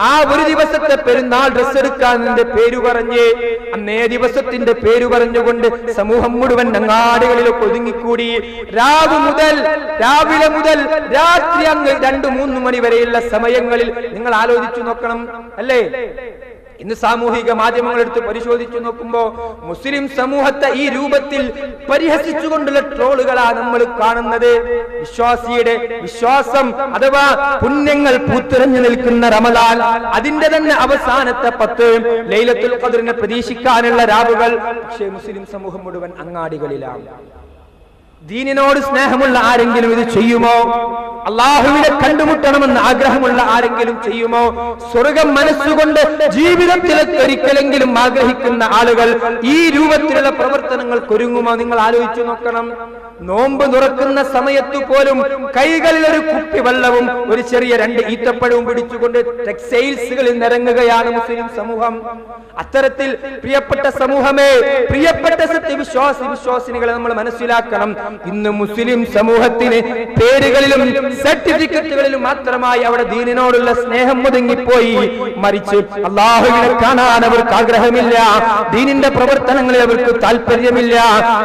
ആ ഒരു ദിവസത്തെ പെരുന്നാൾ ഡ്രസ് എടുക്കാതിന്റെ പേര് പറഞ്ഞ്, അന്നേ ദിവസത്തിന്റെ പേര് പറഞ്ഞുകൊണ്ട് സമൂഹം മുഴുവൻ അങ്ങാടികളിലൊക്കെ ഒതുങ്ങിക്കൂടി. രാവിലെ മുതൽ രാത്രി അങ്ങ് 2-3 മണി വരെയുള്ള സമയങ്ങളിൽ നിങ്ങൾ ആലോചിച്ചു നോക്കണം, അല്ലേ? ഇന്ന് സാമൂഹിക മാധ്യമങ്ങൾ എടുത്ത് പരിശോധിച്ചു നോക്കുമ്പോ മുസ്ലിം സമൂഹത്തെ ഈ രൂപത്തിൽ പരിഹസിച്ചുകൊണ്ടുള്ള ട്രോളുകളാണ് നമ്മൾ കാണുന്നത്. വിശ്വാസിയുടെ വിശ്വാസം അഥവാ പുണ്യങ്ങൾ പൂത്തുറഞ്ഞു നിൽക്കുന്ന റമദാൻ, അതിന്റെ തന്നെ അവസാനത്തെ 10 ലൈലത്തുൽ ഖദ്റിനെ പ്രതീക്ഷിക്കാനുള്ള രാവുകൾ. പക്ഷേ മുസ്ലിം സമൂഹം മുഴുവൻ അങ്ങാടികളിലാണ്. ദീനിനോട് സ്നേഹമുള്ള ആരെങ്കിലും ഇത് ചെയ്യുമോ? അള്ളാഹുവിനെ കണ്ടുമുട്ടണമെന്ന് ആഗ്രഹമുള്ള ആരെങ്കിലും ചെയ്യുമോ? സ്വർഗം മനസ്സുകൊണ്ട് ജീവിതത്തിൽ ഒരിക്കലെങ്കിലും ആഗ്രഹിക്കുന്ന ആളുകൾ ഈ രൂപത്തിലുള്ള പ്രവർത്തനങ്ങൾക്ക് ഒരുങ്ങുമോ? നിങ്ങൾ ആലോചിച്ചു നോക്കണം. നോമ്പ് തുറക്കുന്ന സമയത്ത് പോലും കൈകളിൽ ഒരു കുപ്പി വെള്ളവും ഒരു ചെറിയ 2 ഈത്തപ്പഴവും പിടിച്ചുകൊണ്ട് ടെക്സ്റ്റൈൽസുകളിൽ നിറങ്ങുകയാണ് മുസ്ലിം സമൂഹം. അത്തരത്തിൽ പ്രിയപ്പെട്ട സമൂഹമേ, പ്രിയപ്പെട്ട വിശ്വാസിനികളെ നമ്മൾ മനസ്സിലാക്കണം. ഇന്ന് മുസ്ലിം സമൂഹത്തിന് പേരുകളിലും സർട്ടിഫിക്കറ്റുകളിലും മാത്രമായി അവിടെ ദീനിനോടുള്ള സ്നേഹം ഒതുങ്ങിപ്പോയി. മറിച്ച് അല്ലാഹുവിനെ കാണാൻ അവർക്ക് ആഗ്രഹമില്ല, ദീനിന്റെ പ്രവർത്തനങ്ങളിൽ അവർക്ക് താല്പര്യമില്ല.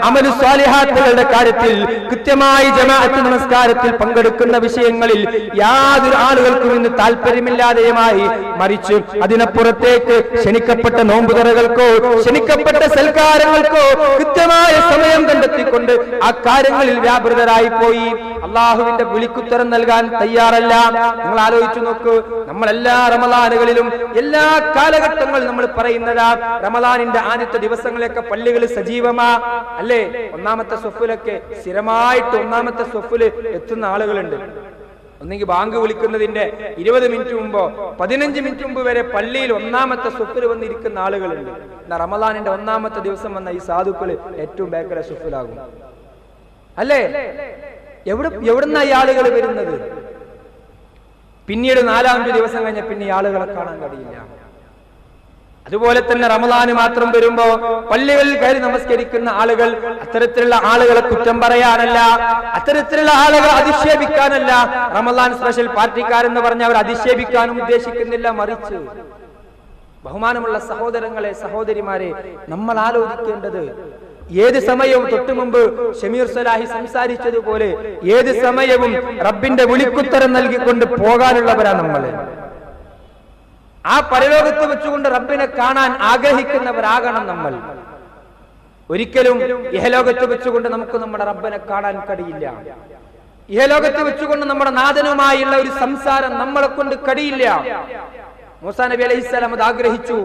അമലു സ്വാലിഹാത്തുകളുടെ കാര്യത്തിൽ കൃത്യമായി ജമാഅത്ത് നമസ്കാരത്തിൽ പങ്കെടുക്കുന്ന വിഷയങ്ങളിൽ യാതൊരു ആളുകൾക്കും ഇന്ന് താല്പര്യമില്ലാതെയുമായി. മറിച്ച് അതിനപ്പുറത്തേക്ക് ക്ഷണിക്കപ്പെട്ട നോമ്പുതുറകൾക്കോ ക്ഷണിക്കപ്പെട്ട സൽക്കാരങ്ങൾക്കോ കൃത്യമായ സമയം കണ്ടെത്തിക്കൊണ്ട് ആ കാര്യങ്ങളിൽ വ്യാപൃതരായി പോയി. അള്ളാഹുവിന്റെ വിളിക്കുത്തരം നൽകാൻ തയ്യാറല്ല. നിങ്ങൾ ആലോചിച്ചു നോക്കൂ, നമ്മൾ എല്ലാ റമദാനുകളിലും എല്ലാ കാലഘട്ടങ്ങളും നമ്മൾ പറയുന്നതാ, റമദാനിന്റെ ആദ്യത്തെ ദിവസങ്ങളിലൊക്കെ പള്ളികൾ സജീവമാ, അല്ലേ? ഒന്നാമത്തെ സ്വഫിലൊക്കെ സ്ഥിരമായിട്ട് ഒന്നാമത്തെ സ്വഫില് എത്തുന്ന ആളുകളുണ്ട്. ഒന്നെങ്കിൽ ബാങ്ക് വിളിക്കുന്നതിന്റെ 20 മിനിറ്റ് മുമ്പോ 15 മിനിറ്റ് മുമ്പ് വരെ പള്ളിയിൽ ഒന്നാമത്തെ സ്വഫിൽ വന്നിരിക്കുന്ന ആളുകളുണ്ട്. റമദാനിന്റെ ഒന്നാമത്തെ ദിവസം വന്ന ഈ സാധുക്കള് ഏറ്റവും ബേക്കറെ സ്വഫിലാകും, അല്ലേ? എവിടുന്ന ഈ ആളുകൾ വരുന്നത്? പിന്നീട് 4-5 ദിവസം കഴിഞ്ഞ പിന്നെ ഈ ആളുകളെ കാണാൻ കഴിയില്ല. അതുപോലെ തന്നെ റമദാന് മാത്രം വരുമ്പോ പള്ളികളിൽ കയറി നമസ്കരിക്കുന്ന ആളുകൾ, അത്തരത്തിലുള്ള ആളുകളെ കുറ്റം പറയാനല്ല, അത്തരത്തിലുള്ള ആളുകളെ അധിക്ഷേപിക്കാനല്ല. റമദാൻ സ്പെഷ്യൽ പാർട്ടിക്കാരെന്ന് പറഞ്ഞ അവർ അധിക്ഷേപിക്കാനും ഉദ്ദേശിക്കുന്നില്ല. മറിച്ച് ബഹുമാനമുള്ള സഹോദരങ്ങളെ, സഹോദരിമാരെ, നമ്മൾ ആലോചിക്കേണ്ടത് ഏത് സമയവും തൊട്ടു മുമ്പ് ഷമീർ സലാഹി സംസാരിച്ചതുപോലെ ഏത് സമയവും റബ്ബിന്റെ വിളിക്കുത്തരം നൽകിക്കൊണ്ട് പോകാനുള്ളവരാണ് നമ്മൾ. ആ പരലോകത്ത് വെച്ചുകൊണ്ട് റബ്ബിനെ കാണാൻ ആഗ്രഹിക്കുന്നവരാകണം നമ്മൾ. ഒരിക്കലും ഇഹലോകത്ത് വെച്ചുകൊണ്ട് നമുക്ക് നമ്മുടെ റബ്ബിനെ കാണാൻ കഴിയില്ല. ഇഹലോകത്ത് വെച്ചുകൊണ്ട് നമ്മുടെ നാഥനുമായുള്ള ഒരു സംസാരം നമ്മളെ കൊണ്ട് കഴിയില്ല. മൂസാ നബി അലൈഹിസ്സലാം അത് ആഗ്രഹിച്ചു,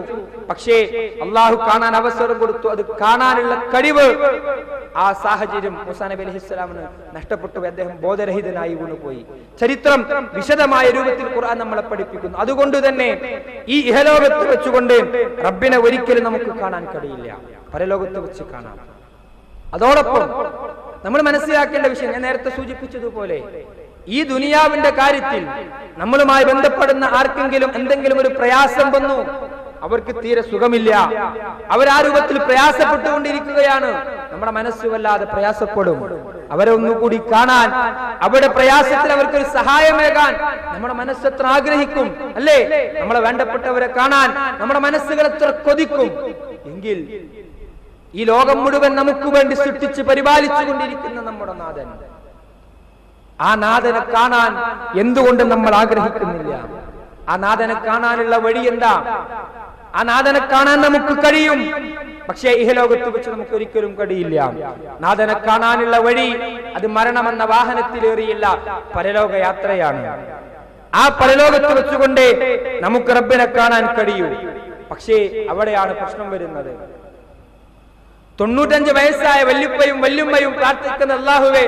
പക്ഷേ അള്ളാഹു കാണാൻ അവസരം കൊടുത്തു. അത് കാണാനുള്ള കഴിവ്, ആ സാഹചര്യം മൂസാ നബി അലൈഹിസ്സലാമിന് നഷ്ടപ്പെട്ടു. അദ്ദേഹം ബോധരഹിതനായി വീണുപോയി. ചരിത്രം വിശദമായ രൂപത്തിൽ ഖുർആൻ നമ്മളെ പഠിപ്പിക്കുന്നു. അതുകൊണ്ട് തന്നെ ഈ ഇഹലോകത്ത് വെച്ചുകൊണ്ട് റബ്ബിനെ ഒരിക്കലും നമുക്ക് കാണാൻ കഴിയില്ല, പരലോകത്ത് വെച്ച് കാണാം. അതോടൊപ്പം നമ്മൾ മനസ്സിലാക്കേണ്ട വിഷയം ഞാൻ നേരത്തെ സൂചിപ്പിച്ചതുപോലെ, ഈ ദുനിയാവിന്റെ കാര്യത്തിൽ നമ്മളുമായി ബന്ധപ്പെടുന്ന ആർക്കെങ്കിലും എന്തെങ്കിലും ഒരു പ്രയാസം വന്നു, അവർക്ക് തീരെ സുഖമില്ല, അവരാ രൂപത്തിൽ പ്രയാസപ്പെട്ടുകൊണ്ടിരിക്കുകയാണ്, നമ്മുടെ മനസ്സ് വല്ലാതെ പ്രയാസപ്പെടും. അവരെ ഒന്നുകൂടി കാണാൻ, അവരുടെ പ്രയാസത്തിൽ അവർക്കൊരു സഹായമേകാൻ നമ്മുടെ മനസ്സെത്ര ആഗ്രഹിക്കും, അല്ലേ? നമ്മളെ വേണ്ടപ്പെട്ടവരെ കാണാൻ നമ്മുടെ മനസ്സുകൾ എത്ര കൊതിക്കും. എങ്കിൽ ഈ ലോകം മുഴുവൻ നമുക്ക് വേണ്ടി സൃഷ്ടിച്ച് പരിപാലിച്ചു കൊണ്ടിരിക്കുന്ന നമ്മുടെ നാഥൻ, ആ നാഥനെ കാണാൻ എന്തുകൊണ്ട് നമ്മൾ ആഗ്രഹിക്കുന്നില്ല? ആ നാഥനെ കാണാനുള്ള വഴി എന്താ? ആ നാഥനെ കാണാൻ നമുക്ക് കഴിയും, പക്ഷേ ഇഹലോകത്ത് വെച്ച് നമുക്ക് ഒരിക്കലും കഴിയില്ല. നാഥനെ കാണാനുള്ള വഴി അത് മരണമെന്ന വാഹനത്തിലേറിയില്ല, പരലോക യാത്രയാണ്. ആ പരലോകത്ത് വെച്ചുകൊണ്ട് നമുക്ക് റബ്ബിനെ കാണാൻ കഴിയൂ. പക്ഷേ അവിടെയാണ് പ്രശ്നം വരുന്നത്. 95 വയസ്സായ വല്യുപ്പയും വല്യുമ്മയും പ്രാർത്ഥിക്കുന്ന അല്ലാഹുവേ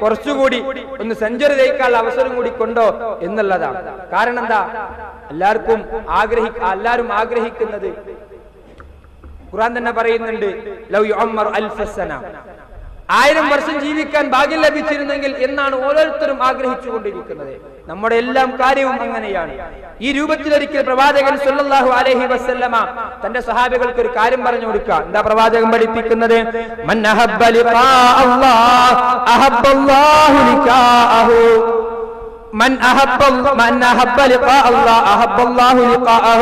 കുറച്ചുകൂടി ഒന്ന് സെഞ്ചുറി തേക്കാനുള്ള അവസരം കൂടി കൊണ്ടോ എന്നുള്ളതാണ്. കാരണം എന്താ? എല്ലാരും ആഗ്രഹിക്കുന്നത്, ഖുർആൻ തന്നെ പറയുന്നുണ്ട്, ലൗ യുഅമ്മർ അൽഫ സന, 1000 വർഷം ജീവിക്കാൻ ഭാഗ്യം ലഭിച്ചിരുന്നെങ്കിൽ എന്നാണ് ഓരോരുത്തരും ആഗ്രഹിച്ചുകൊണ്ടിരിക്കുന്നത്. നമ്മുടെ എല്ലാം കാര്യവും അങ്ങനെയാണ്. ഈ രൂപത്തിലൊരിക്കൽ പ്രവാചകൻ സല്ലല്ലാഹു അലൈഹി വസല്ലമ തന്റെ സഹാബികൾക്ക് ഒരു കാര്യം പറഞ്ഞു കൊടുക്കുക. എന്താ പ്രവാചകൻ പഠിപ്പിക്കുന്നത്? മൻ അഹബ്ബ ലിഖാ അല്ലാഹ് അഹബ്ബല്ലാഹു ലിഖാഅഹു من أحب لقاء الله أحب الله لقاءه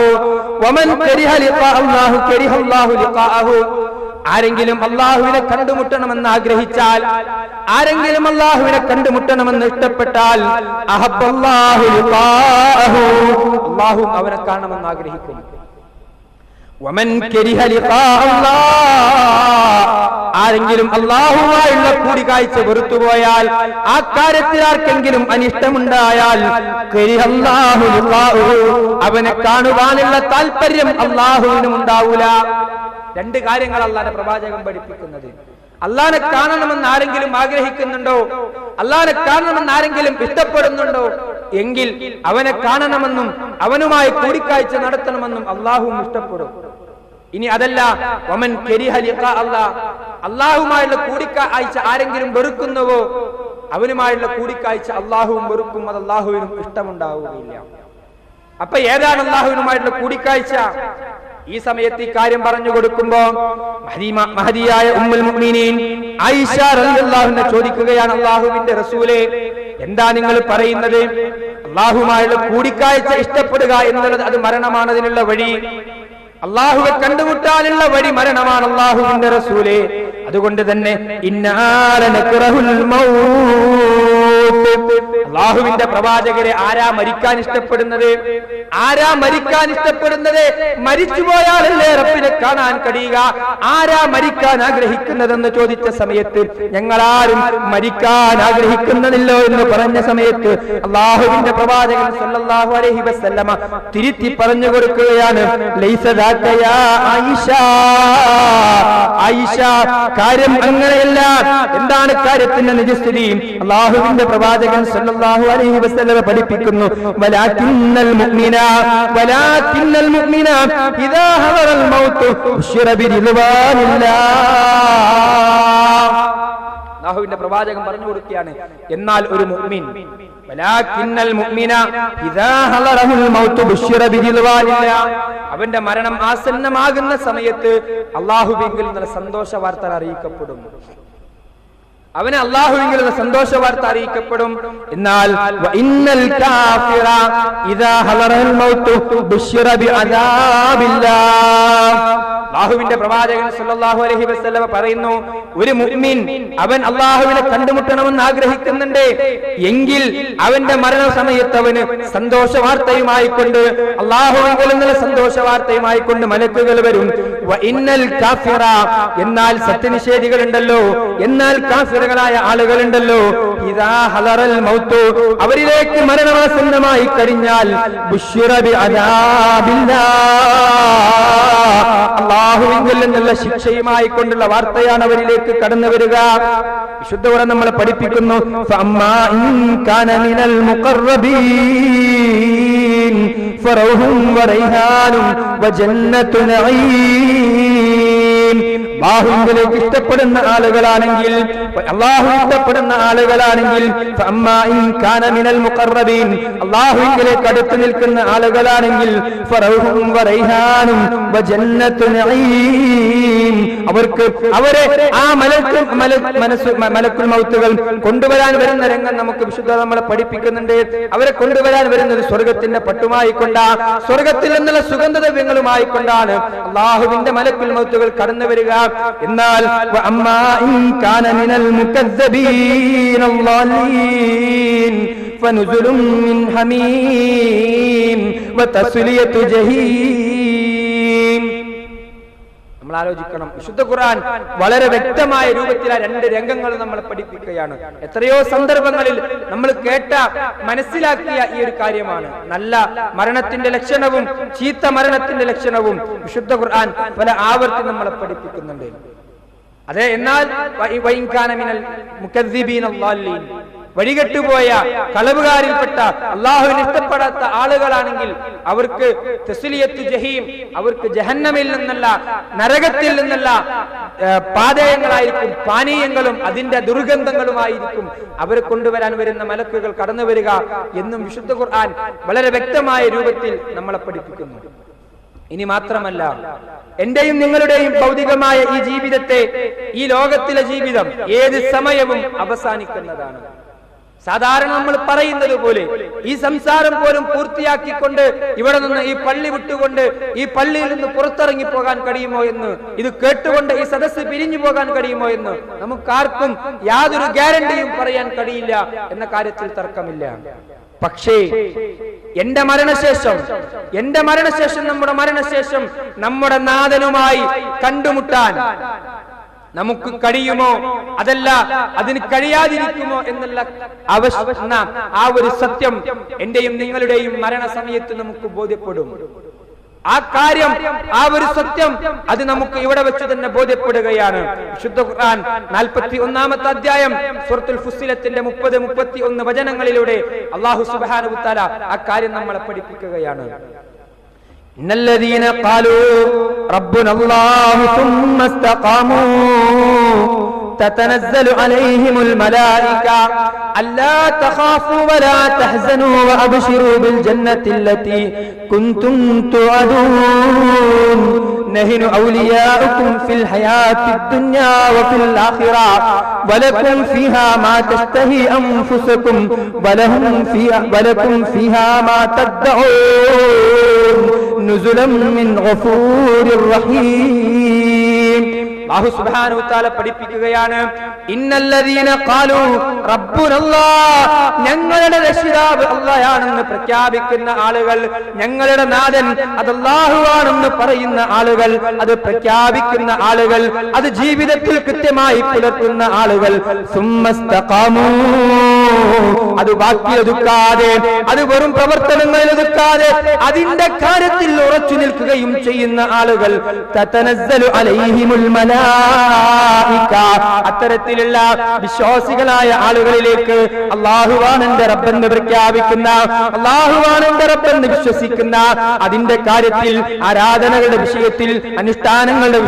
ومن كره لقاء الله كره الله لقاءه. ആരെങ്കിലും അല്ലാഹുവിനെ കണ്ടുമുട്ടണമെന്ന് ആഗ്രഹിച്ചാൽ, ആരെങ്കിലും അല്ലാഹുവിനെ കണ്ടുമുട്ടണമെന്ന് ഇഷ്ടപ്പെട്ടാൽ അഹബ്ബല്ലാഹു ലിഖാഅഹു, അല്ലാഹു അവനെ കാണണമെന്ന് ആഗ്രഹിക്കും. വമൻ കരിഹ ലിഖാഅ അല്ലാഹ്, ആരെങ്കിലും അല്ലാഹുവായുള്ള കൂടിക്കാഴ്ച വെറുത്തുപോയാൽ, ആ കാര്യത്തിൽ ആർക്കെങ്കിലും അനിഷ്ടമുണ്ടായാൽ കരിഹല്ലാഹു ലിഖാഅഹു, അവനെ കാണുവാനുള്ള താല്പര്യം അല്ലാഹുവിനും ഉണ്ടാവൂല. 2 കാര്യങ്ങൾ അല്ലാഹുവിന്റെ പ്രവാചകൻ പഠിപ്പിക്കുന്നത്. അല്ലാഹുവിനെ കാണണമെന്ന് ആരെങ്കിലും ആഗ്രഹിക്കുന്നുണ്ടോ, അല്ലാഹുവിനെ കാണണമെന്ന് ആരെങ്കിലും ഇഷ്ടപ്പെടുന്നുണ്ടോ എങ്കിൽ അവനെ കാണണമെന്നും അവനുമായി കൂടിക്കാഴ്ച നടത്തണമെന്നും അല്ലാഹുവും ഇഷ്ടപ്പെടും. ഇനി അതല്ല, വമൻ കരിഹ ലിഖാ അല്ലാഹ്, അല്ലാഹുമായുള്ള കൂടിക്കാഴ്ച ആരെങ്കിലും വെറുക്കുന്നുവോ അവനുമായുള്ള കൂടിക്കാഴ്ച അല്ലാഹുവും വെറുക്കും, അത് അല്ലാഹുവിനും ഇഷ്ടമുണ്ടാവുകയില്ല. അപ്പൊ ഏതാണ് അല്ലാഹുവിനുമായിട്ടുള്ള കൂടിക്കാഴ്ച? ഈ സമയത്ത് ഈ കാര്യം പറഞ്ഞു കൊടുക്കുമ്പോ മഹദിയായ ഉമ്മുൽ മുഅ്മിനീൻ ആയിഷ റളിയല്ലാഹു അൻഹ ചോദിക്കുകയാണ്, അല്ലാഹുവിന്റെ റസൂലേ, എന്താ നിങ്ങൾ പറയുന്നത്? അല്ലാഹുമായുള്ള കൂടിക്കാഴ്ച ഇഷ്ടപ്പെടുക എന്നുള്ളത് അത് മരണമാണ്, അതിനുള്ള വഴി. അല്ലാഹുവെ കണ്ടുമുട്ടാനുള്ള വഴി മരണമാണ് അല്ലാഹുവിന്റെ റസൂലേ. അതുകൊണ്ട് തന്നെ അല്ലാഹുവിന്റെ പ്രവാചകരെ ആരാ മരിക്കാൻ ഇഷ്ടപ്പെടുന്നത്? ആരാ മരിക്കാൻ ഇഷ്ടപ്പെടുന്നത്? മരിച്ചുപോയാലല്ലേ റബ്ബിനെ കാണാൻ കഴിയുക. ആരാ മരിക്കാൻ ആഗ്രഹിക്കുന്നതെന്ന് ചോദിച്ച സമയത്ത് ഞങ്ങളാരും മരിക്കാൻ ആഗ്രഹിക്കുന്നില്ലോ എന്ന് പറഞ്ഞ സമയത്ത് അല്ലാഹുവിന്റെ പ്രവാചകൻ സല്ലല്ലാഹു അലൈഹി വസല്ലമ തിരുത്തി പറഞ്ഞു കൊടുക്കുകയാണ്, ലൈസ ദാക യാ ആയിഷ, ആയിഷ, കാര്യം അങ്ങനെയല്ല. എന്താണ് കാര്യത്തിന്റെ നിജസ്ഥിതി? അല്ലാഹുവിന്റെ പ്രവാചകൻ സല്ലല്ലാഹു അലൈഹി വസല്ലമ പഠിപ്പിക്കുന്നു, വലാകിന്നൽ മുഅ്മിന ഇദാ ഹദറൽ മൗത്ത് ബുശ്ശിറ ബിറിദ്വാനില്ലാഹ്. അല്ലാഹുവിന്റെ പ്രവാചകൻ പറഞ്ഞു കൊടുക്കുകയാണ്, എന്നാൽ ഒരു മുഅ്മിൻ, വലാകിന്നൽ മുഅ്മിന ഇദാ ഹദറൽ മൗത്ത് ബുശ്ശിറ ബിറിദ്വാനില്ലാഹ്, അവന്റെ മരണം ആസന്നമാകുന്ന സമയത്ത് അല്ലാഹുവിങ്കിൽ നിന്ന് സന്തോഷ വാർത്ത അറിയിക്കപ്പെടും. അവന് അല്ലാഹുവിങ്കിൽ നിന്ന് സന്തോഷ വാർത്ത അറിയിക്കപ്പെടും. എന്നാൽ വഇന്നൽ കാഫിറ ഇദാ ഹദറൽ മൗത്ത് ബുശ്ശിറ ബിഅദാബില്ലാഹ്. അല്ലാഹുവിന്റെ പ്രവാചകൻ സല്ലല്ലാഹു അലൈഹി വസല്ലമ പറയുന്നു, ഒരു മുഅ്മിൻ അവൻ അല്ലാഹുവിനെ കണ്ടുമുട്ടണമെന്ന് ആഗ്രഹിക്കുന്നുണ്ട് എങ്കിൽ അവന്റെ മരണ സമയത്ത് അവന് സന്തോഷ വാർത്തയുമായി കൊണ്ട്, അല്ലാഹുവിൽ നിന്നുള്ള സന്തോഷ വാർത്തയുമായി കൊണ്ട് മലക്കുകൾ വരും. വഇന്നൽ കാഫിറ, എന്നാൽ സത്യനിഷേധികളുണ്ടല്ലോ, എന്നാൽ കാഫിറുകളായ ആളുകളുണ്ടല്ലോ, ഇദാ ഹദറൽ മൗത്ത്, അവരിലേക്ക് മരണമാസന്നമായി കഴിഞ്ഞാൽ ബുശ്ശിറ ബിഅദാബില്ലാഹ്, അല്ലാഹുവിൽ നിന്നുള്ള ശിക്ഷയുമായി കൊണ്ടുള്ള വാർത്തയാണ് അവരിലേക്ക് കടന്നു വരിക. വിശുദ്ധ ഖുർആൻ നമ്മളെ പഠിപ്പിക്കുന്നു, ഫഅമ്മാ ഇൻ കാന മിനൽ മുഖറബീൻ ഫറൗഹും വറൈഹാനും വജന്നത്തു നഈം. അല്ലാഹുവിലേക്ക് ഇഷ്ടപ്പെടുന്ന ആളുകളാണെങ്കിൽ, അല്ലാഹു ഇഷ്ടപ്പെടുന്ന ആളുകളാണെങ്കിൽ, ഫഅമ്മാ ഇൻ കാന മിനൽ മുഖറബീൻ, അല്ലാഹുവിലേക്ക് അടുത്ത് നിൽക്കുന്ന ആളുകളാണെങ്കിൽ, ഫറൗഹും വറൈഹാനും വജന്നത്തു നഈം, അവരെ ആ മലക്കുൽ മൗത്തുകൾ കൊണ്ടുവരാൻ വരുന്ന രംഗം നമുക്ക് വിശുദ്ധ നമ്മളെ പഠിപ്പിക്കുന്നുണ്ട്. അവരെ കൊണ്ടുവരാൻ വരുന്നത് സ്വർഗത്തിന്റെ പട്ടുമായി കൊണ്ടാ, സ്വർഗത്തിൽ നിന്നുള്ള സുഗന്ധദ്രവ്യങ്ങളുമായി കൊണ്ടാണ് അല്ലാഹുവിന്റെ മലക്കുൽ മൗത്തുകൾ കടന്നു വരിക. എന്നാൽ വഅമ്മാ ഇൻ കാന മിനൽ മുകദ്ദബീന അല്ലാലീൻ ഫനുസുലും മിൻ ഹമീം വതസ്ലിയതു ജഹീം. നമ്മൾ ആലോചിക്കണം, വിശുദ്ധ ഖുർആൻ വളരെ വ്യക്തമായ രൂപത്തിൽ ആ 2 രംഗങ്ങൾ നമ്മളെ പഠിപ്പിക്കുകയാണ്. എത്രയോ സന്ദർഭങ്ങളിൽ നമ്മൾ കേട്ട മനസ്സിലാക്കിയ ഈ ഒരു കാര്യമാണ്. നല്ല മരണത്തിന്റെ ലക്ഷണവും ചീത്ത മരണത്തിന്റെ ലക്ഷണവും വിശുദ്ധ ഖുർആൻ പല ആവർത്തി നമ്മളെ പഠിപ്പിക്കുന്നുണ്ട്. അതെ, എന്നാൽ വഴികെട്ടുപോയ കളവുകാരിൽപ്പെട്ട അള്ളാഹുവിന് ഇഷ്ടപ്പെടാത്ത ആളുകളാണെങ്കിൽ അവർക്ക് തസ്ലിയത്തു ജഹീം, അവർക്ക് ജഹന്നമിൽ നിന്നല്ല നരകത്തിൽ നിന്നല്ല പാതയങ്ങളായിരിക്കും, പാനീയങ്ങളും അതിന്റെ ദുർഗന്ധങ്ങളുമായിരിക്കും അവരെ കൊണ്ടുവരാൻ വരുന്ന മലക്കുകൾ കടന്നു വരിക എന്നും വിശുദ്ധ ഖുർആൻ വളരെ വ്യക്തമായ രൂപത്തിൽ നമ്മളെ പഠിപ്പിക്കുന്നു. ഇനി മാത്രമല്ല, എന്റെയും നിങ്ങളുടെയും ഭൗതികമായ ഈ ജീവിതത്തെ, ഈ ലോകത്തിലെ ജീവിതം ഏത് സമയവും അവസാനിക്കുന്നതാണ്. സാധാരണ നമ്മൾ പറയുന്നത് പോലെ ഈ സംസാരം പോലും പൂർത്തിയാക്കിക്കൊണ്ട് ഇവിടെ നിന്ന് ഈ പള്ളി വിട്ടുകൊണ്ട് ഈ പള്ളിയിൽ നിന്ന് പുറത്തിറങ്ങി പോകാൻ കഴിയുമോ എന്ന്, ഇത് കേട്ടുകൊണ്ട് ഈ സദസ്സ് പിരിഞ്ഞു പോകാൻ കഴിയുമോ എന്ന് നമുക്കാർക്കും യാതൊരു ഗ്യാരണ്ടിയും പറയാൻ കഴിയില്ല എന്ന കാര്യത്തിൽ തർക്കമില്ല. പക്ഷേ എന്റെ മരണശേഷം നമ്മുടെ മരണശേഷം നമ്മുടെ നാഥനുമായി കണ്ടുമുട്ടാൻ നമുക്ക് കഴിയുമോ, അതല്ല അതിന് കഴിയാതിരിക്കുമോ എന്നുള്ള ആ ഒരു സത്യം എന്റെയും നിങ്ങളുടെയും മരണസമയത്ത് നമുക്ക് ബോധ്യപ്പെടും. ആ കാര്യം, ആ ഒരു സത്യം അത് നമുക്ക് ഇവിടെ വെച്ച് തന്നെ ബോധ്യപ്പെടുകയാണ്. വിശുദ്ധ ഖുർആൻ 41-ാമത്തെ അധ്യായം സൂറത്തുൽ ഫുസ്സിലത്തിന്റെ 30-31 വചനങ്ങളിലൂടെ അല്ലാഹു സുബ്ഹാനഹു വ തആല ആ കാര്യം നമ്മളെ പഠിപ്പിക്കുകയാണ്. ഇന്നല്ലദീന ഖാലൂ റബ്ബുനല്ലാഹു സുമ്മ ഇസ്തഖാമൂ تتنزل عليهم الملائكة ألا تخافوا ولا تحزنوا وأبشروا بالجنة التي كنتم توعدون نحن أولياؤكم في الحياة الدنيا وفي الآخرة ولكم فيها ما تشتهي أنفسكم ولكم فيها ما تدعون نزلا من غفور رحيم. അല്ലാഹു സുബ്ഹാനഹു വ തആല പഠിപ്പിക്കുകയാണ്, ഇന്നല്ലദീന ഖാലൂ റബ്ബുനല്ലാഹ്, ഞങ്ങളുടെ രക്ഷിതാവ് അല്ലാഹയാണെന്ന് പ്രഖ്യാപിക്കുന്ന ആളുകൾ, ഞങ്ങളുടെ നാഥൻ അത് അല്ലാഹുവാണെന്ന് പറയുന്ന ആളുകൾ, അത് പ്രഖ്യാപിക്കുന്ന ആളുകൾ, അത് ജീവിതത്തിൽ കൃത്യമായി പുലർത്തുന്ന ആളുകൾ, സുമ്മസ്തഖാമൂ, അത് വാക്കിലൊതുക്കാതെ, അത് വെറും പ്രവർത്തനങ്ങളിൽ ഒതുക്കാതെ അതിന്റെ കാര്യത്തിൽ ഉറച്ചു നിൽക്കുകയും ചെയ്യുന്ന ആളുകൾ, തതനസ്സലു അലൈഹിമുൽ മലായിക, അത്തരത്തിലുള്ള വിശ്വാസികളായ ആളുകളിലേക്ക് അല്ലാഹുവാണ് എന്റെ റബ്ബെന്ന് പ്രഖ്യാപിക്കുന്ന, അല്ലാഹുവാണ് എന്റെ റബ്ബെന്ന് വിശ്വസിക്കുന്ന, അതിന്റെ കാര്യത്തിൽ ആരാധനകളുടെ വിഷയത്തിൽ, അനുഷ്ഠാനങ്ങളുടെ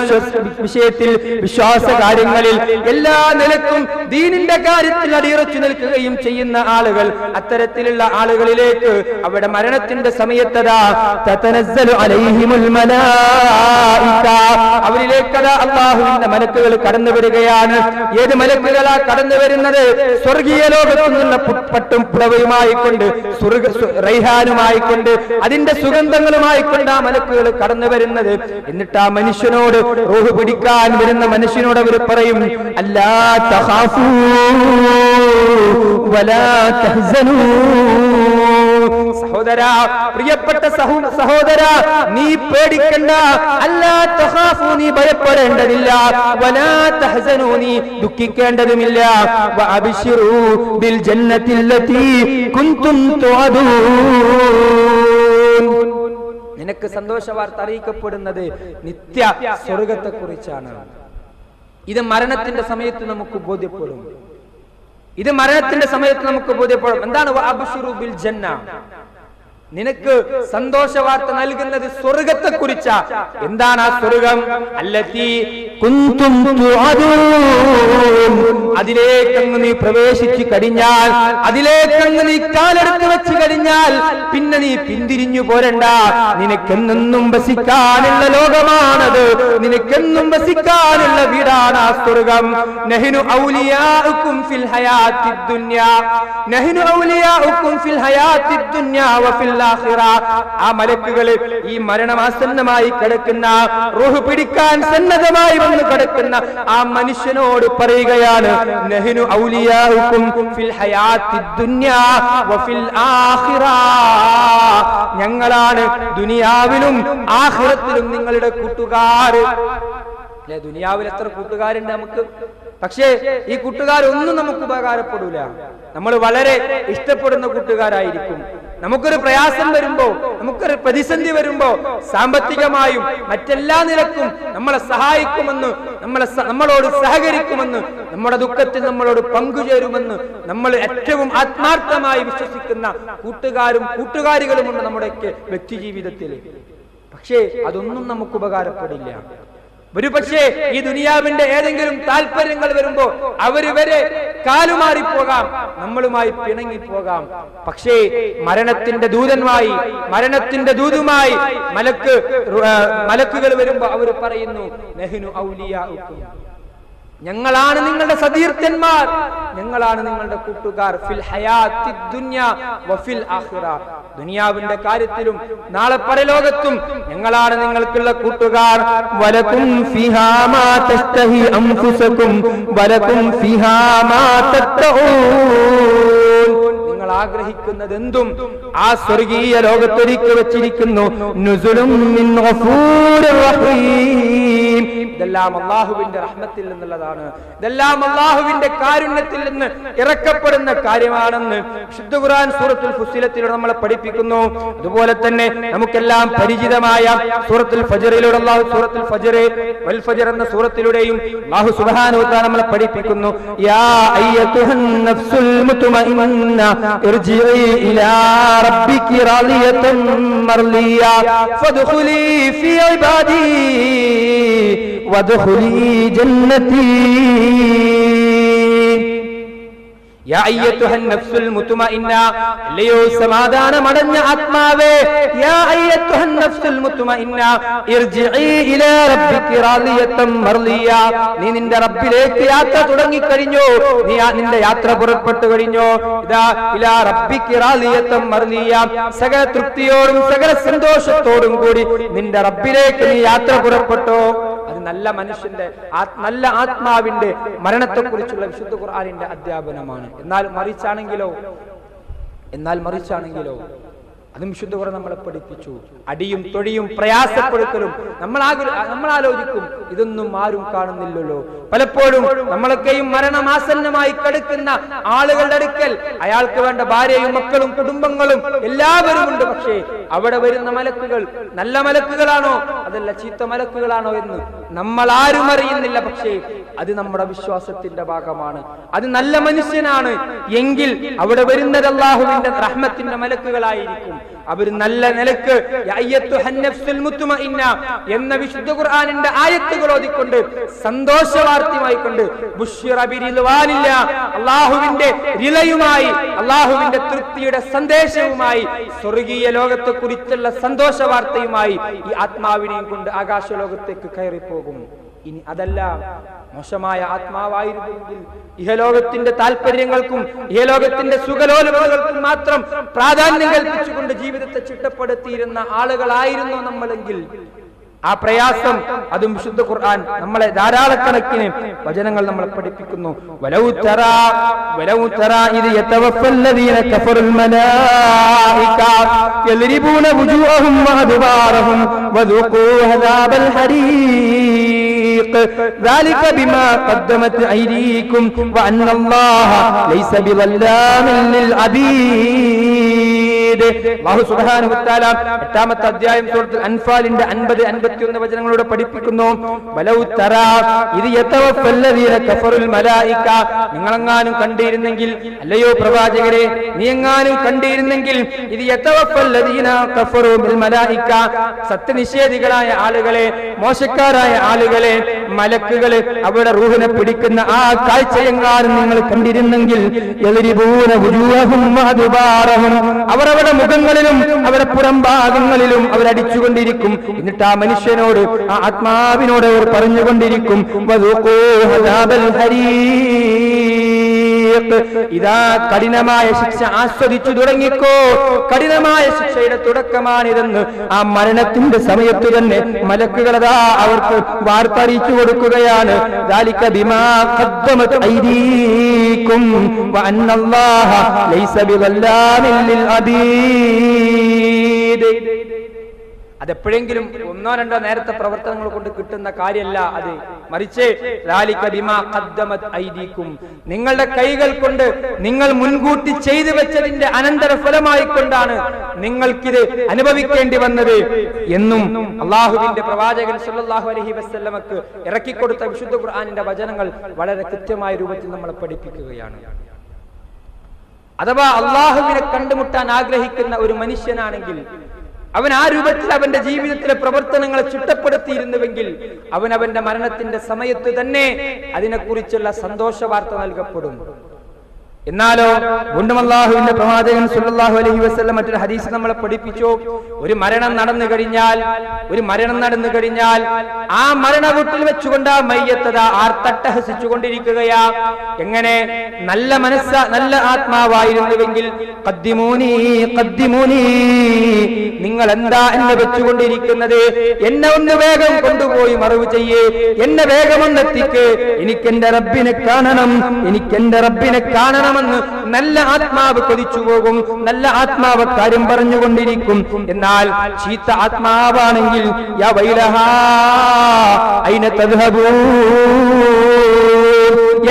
വിഷയത്തിൽ, വിശ്വാസ കാര്യങ്ങളിൽ എല്ലാ നിലക്കും ദീനിന്റെ കാര്യത്തിൽ അടിയുറച്ചു നിൽക്കുകയും ചെയ്യുന്ന ആളുകൾ, അത്തരത്തിലുള്ള ആളുകളിലേക്ക് അവിടെ മരണത്തിന്റെ സമയത്തതാ തതനസ്സലു അലൈഹിമുൽ മലായിക, അവരിലേക്കതാ അല്ലാഹുവിന്റെ മലക്കുകൾ കടന്നു വരികയാണ്. ഏത് മലക്കുകളാ കടന്നു വരുന്നത്? സ്വർഗീയ ലോകത്തു നിന്നുള്ള പട്ടും പുടവയുമായി കൊണ്ട്, റൈഹാനുമായി കൊണ്ട്, അതിന്റെ സുഗന്ധങ്ങളുമായി കൊണ്ട് ആ മലക്കുകൾ കടന്നു വരുന്നത്. എന്നിട്ട് ആ മനുഷ്യനോട്, റൂഹ് പിടിക്കാൻ വരുന്ന മനുഷ്യനോട് അവർ പറയും, അല്ലാ തഖാഫൂ വലാ തഹ്സനൂ, സഹോദരാ, പ്രിയപ്പെട്ട സഹോദരാ, നീ പേടിക്കണ്ട, അല്ലാ തഖാഫൂ, നീ ഭയപ്പെടേണ്ടതില്ല, വലാ തഹ്സനൂ, നീ ദുഃഖിക്കേണ്ടതുമില്ല, വഅബ്ശിറൂ ബിൽ ജന്നത്തില്ലതീ കുൻതും തുഅദൂൻ, നിനക്ക് സന്തോഷവാർത്ത അറിയിക്കപ്പെടുന്നത് നിത്യ സ്വർഗ്ഗത്തെക്കുറിച്ചാണ്. ഇത് മരണത്തിന്റെ സമയത്ത് നമുക്ക് ബോധ്യപ്പെടും. ഇത് മരണത്തിന്റെ സമയത്ത് നമുക്ക് ബോധ്യപ്പെടും. എന്താണ് വഅബ്ശിറൂ ബിൽ ജന്ന? നിനക്ക് സന്തോഷവാർത്ത നൽകുന്നത് സ്വർഗത്തെ കുറിച്ചാ. എന്താണ് ആ സ്വർഗം? അല്ലതീ കുൻതും തുഅദൂൻ, അതിലേക്കങ്ങ് നീ പ്രവേശിച്ചു കഴിഞ്ഞാൽ, അതിലേക്കങ്ങ് നീ കാലെടുത്ത് വെച്ച് കഴിഞ്ഞാൽ പിന്നെ നീ പിന്തിരിഞ്ഞു പോരണ്ട. നിനക്കെന്നും വസിക്കാനുള്ള ലോകമാണത്, നിനക്കെന്നും വസിക്കാനുള്ള വീടാണ് ആ സ്വർഗം. നഹ്നു ഔലിയാഉകും ഫിൽ ഹയാത്തിദ് ദുനിയ, നഹ്നു ഔലിയാഉകും ഫിൽ ഹയാത്തിദ് ദുനിയ വഫിൽ ആഖിറ. ആ മലക്കുകൾ ഈ മരണമാസന്നമായി കിടക്കുന്ന, റൂഹ് പിടിക്കാൻ സന്നദ്ധമായി വന്ന് കിടക്കുന്ന ആ മനുഷ്യനോട് പറയുകയാണ്, നഹ്നു ഔലിയാഉകും ഫിൽ ഹയാത്തിദ് ദുനിയ വഫിൽ ആഖിറ, ഞങ്ങളാണ് ദുനിയാവിലും ആഖിറത്തിലും നിങ്ങളുടെ കൂട്ടുകാർ. അല്ലെ, ദുനിയാവിൽ എത്ര കൂട്ടുകാരുണ്ട് നമുക്ക്, പക്ഷേ ഈ കൂട്ടുകാരൊന്നും നമുക്ക് ഉപകാരപ്പെടൂല. നമ്മൾ വളരെ ഇഷ്ടപ്പെടുന്ന കൂട്ടുകാരായിരിക്കും, നമുക്കൊരു പ്രയാസം വരുമ്പോ, നമുക്കൊരു പ്രതിസന്ധി വരുമ്പോ സാമ്പത്തികമായും മറ്റെല്ലാ നിലക്കും നമ്മളെ സഹായിക്കുമെന്ന്, നമ്മളോട് സഹകരിക്കുമെന്ന്, നമ്മുടെ ദുഃഖത്തിൽ നമ്മളോട് പങ്കുചേരുമെന്ന് നമ്മൾ ഏറ്റവും ആത്മാർത്ഥമായി വിശ്വസിക്കുന്ന കൂട്ടുകാരികളുമുണ്ട് നമ്മുടെയൊക്കെ വ്യക്തി ജീവിതത്തിൽ. പക്ഷേ അതൊന്നും നമുക്ക് ഉപകാരപ്പെടില്ല. ഒരുപക്ഷേ ഈ ദുനിയാവിന്റെ ഏതെങ്കിലും താല്പര്യങ്ങൾ വരുമ്പോ അവര് വരെ കാലുമാറിപ്പോകാം, നമ്മളുമായി പിണങ്ങിപ്പോകാം. പക്ഷേ മരണത്തിന്റെ ദൂതുമായി മലക്കുകൾ വരുമ്പോ അവര് പറയുന്നു, നഹ്നു ഔലിയാഉക്കും, ഞങ്ങളാണ് നിങ്ങളുടെ സതീർത്ഥന്മാർ, ഞങ്ങളാണ് നിങ്ങളുടെ കൂട്ടുകാർ, ഫിൽ ഹയാത്തി ദുനിയ വഫിൽ ആഖിറ, ദുനിയാവിന്റെ കാര്യത്തിലും നാളെ പരലോകത്തും ഞങ്ങളാണ് നിങ്ങൾക്കുള്ള കൂട്ടുകാർ. വലകും ഫിഹാ മാ തസ്തഹി അൻഫുസകും വലകും ഫിഹാ മാ തത്തഊൻ, നിങ്ങൾ ആഗ്രഹിക്കുന്നതെന്തും ആ സ്വർഗീയ ലോകത്തൊരുക്കി വെച്ചിരിക്കുന്നു. നുസുലും മിൻ ഗഫൂരിർ റഹീം, ഇതെല്ലാം അല്ലാഹുവിന്റെ റഹ്മത്തിൽ നിന്നുള്ളതാണ്, ഇതെല്ലാം അല്ലാഹുവിന്റെ കാരുണ്യത്തിൽ നിന്ന് ഇറക്കപ്പെടുന്ന കാര്യമാണെന്ന് വിശുദ്ധ ഖുർആൻ സൂറത്തുൽ ഫുസ്സിലത്തിലൂടെ നമ്മളെ പഠിപ്പിക്കുന്നു. അതുപോലെ തന്നെ നമുക്കെല്ലാം പരിചിതമായ സൂറത്തുൽ ഫജ്റിലൂടെ അല്ലാഹു സൂറത്തുൽ ഫജ്ർ വൽ ഫജ്ർ എന്ന സൂറത്തിലൂടെയും അല്ലാഹു സുബ്ഹാനഹു വ തആല നമ്മളെ പഠിപ്പിക്കുന്നു. യാ അയ്യതുഹൻ നഫ്സുൽ മുത്മഇന്ന ഇർജിഇ ഇലാ റബ്ബികി റാദിയതൻ മർളിയ ഫദ്ഖുലി ഫീ ഇബാദി വദ്ഖുലി ജന്നതി. യാ അയ്യതുഹൻ നഫ്സുൽ മുത്മഇന്ന, അല്ലയോ സമാധാനമടഞ്ഞ ആത്മാവേ, യാ അയ്യതുഹൻ നഫ്സുൽ മുത്മഇന്ന ഇർജിഇ ഇലാ റബ്ബികി റാദിയതൻ മർളിയ, നീ നിന്റെ റബ്ബിലേക്ക് യാത്ര തുടങ്ങിക്കഴിഞ്ഞോ, നീ നിന്റെ യാത്ര പുറപ്പെട്ടു കഴിഞ്ഞോ. ഇദാ ഇലാ റബ്ബികി റാദിയതൻ മർളിയ, സകല തൃപ്തിയോടും സകല സന്തോഷത്തോടും കൂടി നിന്റെ റബ്ബിലേക്ക് നീ യാത്ര പുറപ്പെട്ടോ. അത് നല്ല മനുഷ്യന്റെ നല്ല ആത്മാവിന്റെ മരണത്തെക്കുറിച്ചുള്ള വിശുദ്ധ ഖുർആനിന്റെ അധ്യാപനമാണ്. എന്നാൽ മറിച്ചാണെങ്കിലോ അതും വിശുദ്ധ ഖുർആൻ നമ്മളെ പഠിപ്പിച്ചു. അടിയും തൊഴിയും പ്രയാസപ്പെടുത്തലും നമ്മൾ ആലോചിക്കും, ഇതൊന്നും ആരും കാണുന്നില്ലല്ലോ. പലപ്പോഴും നമ്മളൊക്കെയും മരണമാസന്നമായി കിടക്കുന്ന ആളുകളുടെ അടുക്കൽ അയാൾക്ക് വേണ്ട ഭാര്യയും മക്കളും കുടുംബങ്ങളും എല്ലാവരും ഉണ്ട്. പക്ഷേ അവിടെ വരുന്ന മലക്കുകൾ നല്ല മലക്കുകളാണോ അതല്ല ചീത്ത മലക്കുകളാണോ എന്ന് നമ്മൾ ആരും അറിയുന്നില്ല. പക്ഷേ അത് നമ്മുടെ വിശ്വാസത്തിന്റെ ഭാഗമാണ്. അത് നല്ല മനുഷ്യനാണ് എങ്കിൽ അവിടെ വരുന്നത് അല്ലാഹുവിന്റെ റഹ്മത്തിന്റെ മലക്കുകളായിരിക്കും. അവർ നല്ല നിലക്ക് എന്ന വിശുദ്ധ ഖുർആനിന്റെ ആയത്തുകൾ ഓതിക്കൊണ്ട് സന്തോഷവാർത്തയുമായിക്കൊണ്ട് അല്ലാഹുവിന്റെ റിലയുമായി അല്ലാഹുവിന്റെ തൃപ്തിയുടെ സന്ദേശവുമായി സ്വർഗീയ ലോകത്തെ കുറിച്ചുള്ള സന്തോഷ വാർത്തയുമായി ഈ ആത്മാവിനെയും കൊണ്ട് ആകാശലോകത്തേക്ക് കയറിപ്പോകും. ഇനി അതല്ല, മോശമായ ആത്മാവായിരുന്നെങ്കിൽ ഇഹലോകത്തിന്റെ താല്പര്യങ്ങൾക്കും ഇഹലോകത്തിന്റെ സുഖലോലുപതകൾക്കും മാത്രം പ്രാധാന്യം കൽപ്പിച്ചുകൊണ്ട് ജീവിതത്തെ ചിട്ടപ്പെടുത്തിയിരുന്ന ആളുകളായിരുന്നു നമ്മളെങ്കിൽ ആ പ്രയാസം അതും വിശുദ്ധ ഖുർആൻ നമ്മളെ ധാരാളക്കണക്കിന് വചനങ്ങൾ നമ്മളെ പഠിപ്പിക്കുന്നു. വലൗ തറാ ഇദ് യതവഫല്ലദീന കഫറുൽ മലായിക യദ്രിബൂന വുജൂഹഹും വഅദ്ബാറഹും വദുഖൂ അദാബൽ ഹരീഖ് ذلك بما قدمت أيديكم وأن الله ليس بظلام للعبيد. അല്ലാഹു സുബ്ഹാനഹു വ തആല 8-ാമത്തെ അധ്യായം സൂറത്തുൽ അൻഫാലിന്റെ 50-51 വചനങ്ങളോട് പഠിപ്പിക്കുന്നു. വലൗ തറാ ഇദ് യതവഫല്ലദീന കഫറുൽ മലായിക, നിങ്ങളെങ്ങാനും കണ്ടിരുന്നെങ്കിൽ, അല്ലയോ പ്രവാചകരെ നീ എങ്ങാനും കണ്ടിരുന്നെങ്കിൽ, ഇദ് യതവഫല്ലദീന കഫറു ബിൽ മലായിക, സത്യനിഷേധികളായ ആളുകളെ, മോശക്കാരായ ആളുകളെ മലക്കുകൾ അവിടെ റൂഹിനെ പിടിക്കുന്ന ആ കാഴ്ചയെങ്ങാനും നിങ്ങൾ കണ്ടിരുന്നെങ്കിൽ, യദ്രിബൂന വുജൂഹഹും വഅദ്ബാറഹും, അവർ അവരുടെ മുഖങ്ങളിലും അവരുടെ പുറംഭാഗങ്ങളിലും അവരടിച്ചുകൊണ്ടിരിക്കും. എന്നിട്ട് ആ മനുഷ്യനോട്, ആ ആത്മാവിനോട് അവർ പറഞ്ഞുകൊണ്ടിരിക്കും, വദുഖൂ അദാബൽ ഹരീഖ്, ഇതാ കഠിനമായ ശിക്ഷ ആസ്വദിച്ചു തുടങ്ങിക്കോ, കഠിനമായ ശിക്ഷയുടെ തുടക്കമാണിതെന്ന് ആ മരണത്തിന്റെ സമയത്ത് തന്നെ മലക്കുകളതാ അവർക്ക് വാർത്ത അറിയിച്ചു കൊടുക്കുകയാണ്. ذلك بما قدمت أيديكم وأن الله ليس بظلام للعبيد. അതെപ്പോഴെങ്കിലും ഒന്നോ രണ്ടോ നേരത്തെ പ്രവർത്തനങ്ങൾ കൊണ്ട് കിട്ടുന്ന കാര്യമല്ല. അത് മറിച്ച് ദാലിക ബിമാ ഖദ്ദമത് ഐദീകും, നിങ്ങളുടെ കൈകൾ കൊണ്ട് നിങ്ങൾ മുൻകൂട്ടി ചെയ്തു വെച്ചതിന്റെ അനന്തരഫലമായി കൊണ്ടാണ് നിങ്ങൾക്കിത് അനുഭവിക്കേണ്ടി വന്നത് എന്നും അള്ളാഹുവിന്റെ പ്രവാചകൻ സല്ലല്ലാഹു അലൈഹി വസല്ലമക്ക് ഇറക്കിക്കൊടുത്ത വിശുദ്ധ ഖുർആനിന്റെ വചനങ്ങൾ വളരെ കൃത്യമായ രൂപത്തിൽ നമ്മളെ പഠിപ്പിക്കുകയാണ്. അഥവാ അള്ളാഹുവിനെ കണ്ടുമുട്ടാൻ ആഗ്രഹിക്കുന്ന ഒരു മനുഷ്യനാണെങ്കിൽ അവൻ ആ രൂപത്തിൽ അവന്റെ ജീവിതത്തിലെ പ്രവർത്തനങ്ങളെ ചിട്ടപ്പെടുത്തിയിരുന്നുവെങ്കിൽ അവന്റെ മരണത്തിന്റെ സമയത്ത് തന്നെ അതിനെക്കുറിച്ചുള്ള സന്തോഷ വാർത്ത നൽകപ്പെടും. എന്നാലോ വീണ്ടും അല്ലാഹുവിന്റെ പ്രവാചകൻ സല്ലല്ലാഹു അലൈഹി വസല്ലം മറ്റൊരു ഹദീസ് നമ്മളെ പഠിപ്പിച്ചു, ഒരു മരണം നടന്നു കഴിഞ്ഞാൽ ആ മരണ വീട്ടിൽ വെച്ചുകൊണ്ട് ആ മയ്യത്തത ആർത്തട്ടഹസിച്ചുകൊണ്ടിരിക്കുകയാ. എങ്ങനെ? നല്ല ആത്മാവായിരുന്നുവെങ്കിൽ ഖദ്ദിമൂനി നിങ്ങൾ എന്താ എന്നെ വെച്ചുകൊണ്ടിരിക്കുന്നത്, എന്നെ ഒന്ന് വേഗം കൊണ്ടുപോയി മറവ് ചെയ്യേ, എന്നെ വേഗം ഒന്നെത്തിക്ക്, എനിക്കെന്റെ റബ്ബിനെ കാണണം ന്ന് നല്ല ആത്മാവ് കൊതിച്ചു പോകും, നല്ല ആത്മാവ് കാര്യം പറഞ്ഞുകൊണ്ടിരിക്കും. എന്നാൽ ചീത്ത ആത്മാവാണെങ്കിൽ യാ വൈലഹാ അയ്ന തദ്ഹബൂൻ,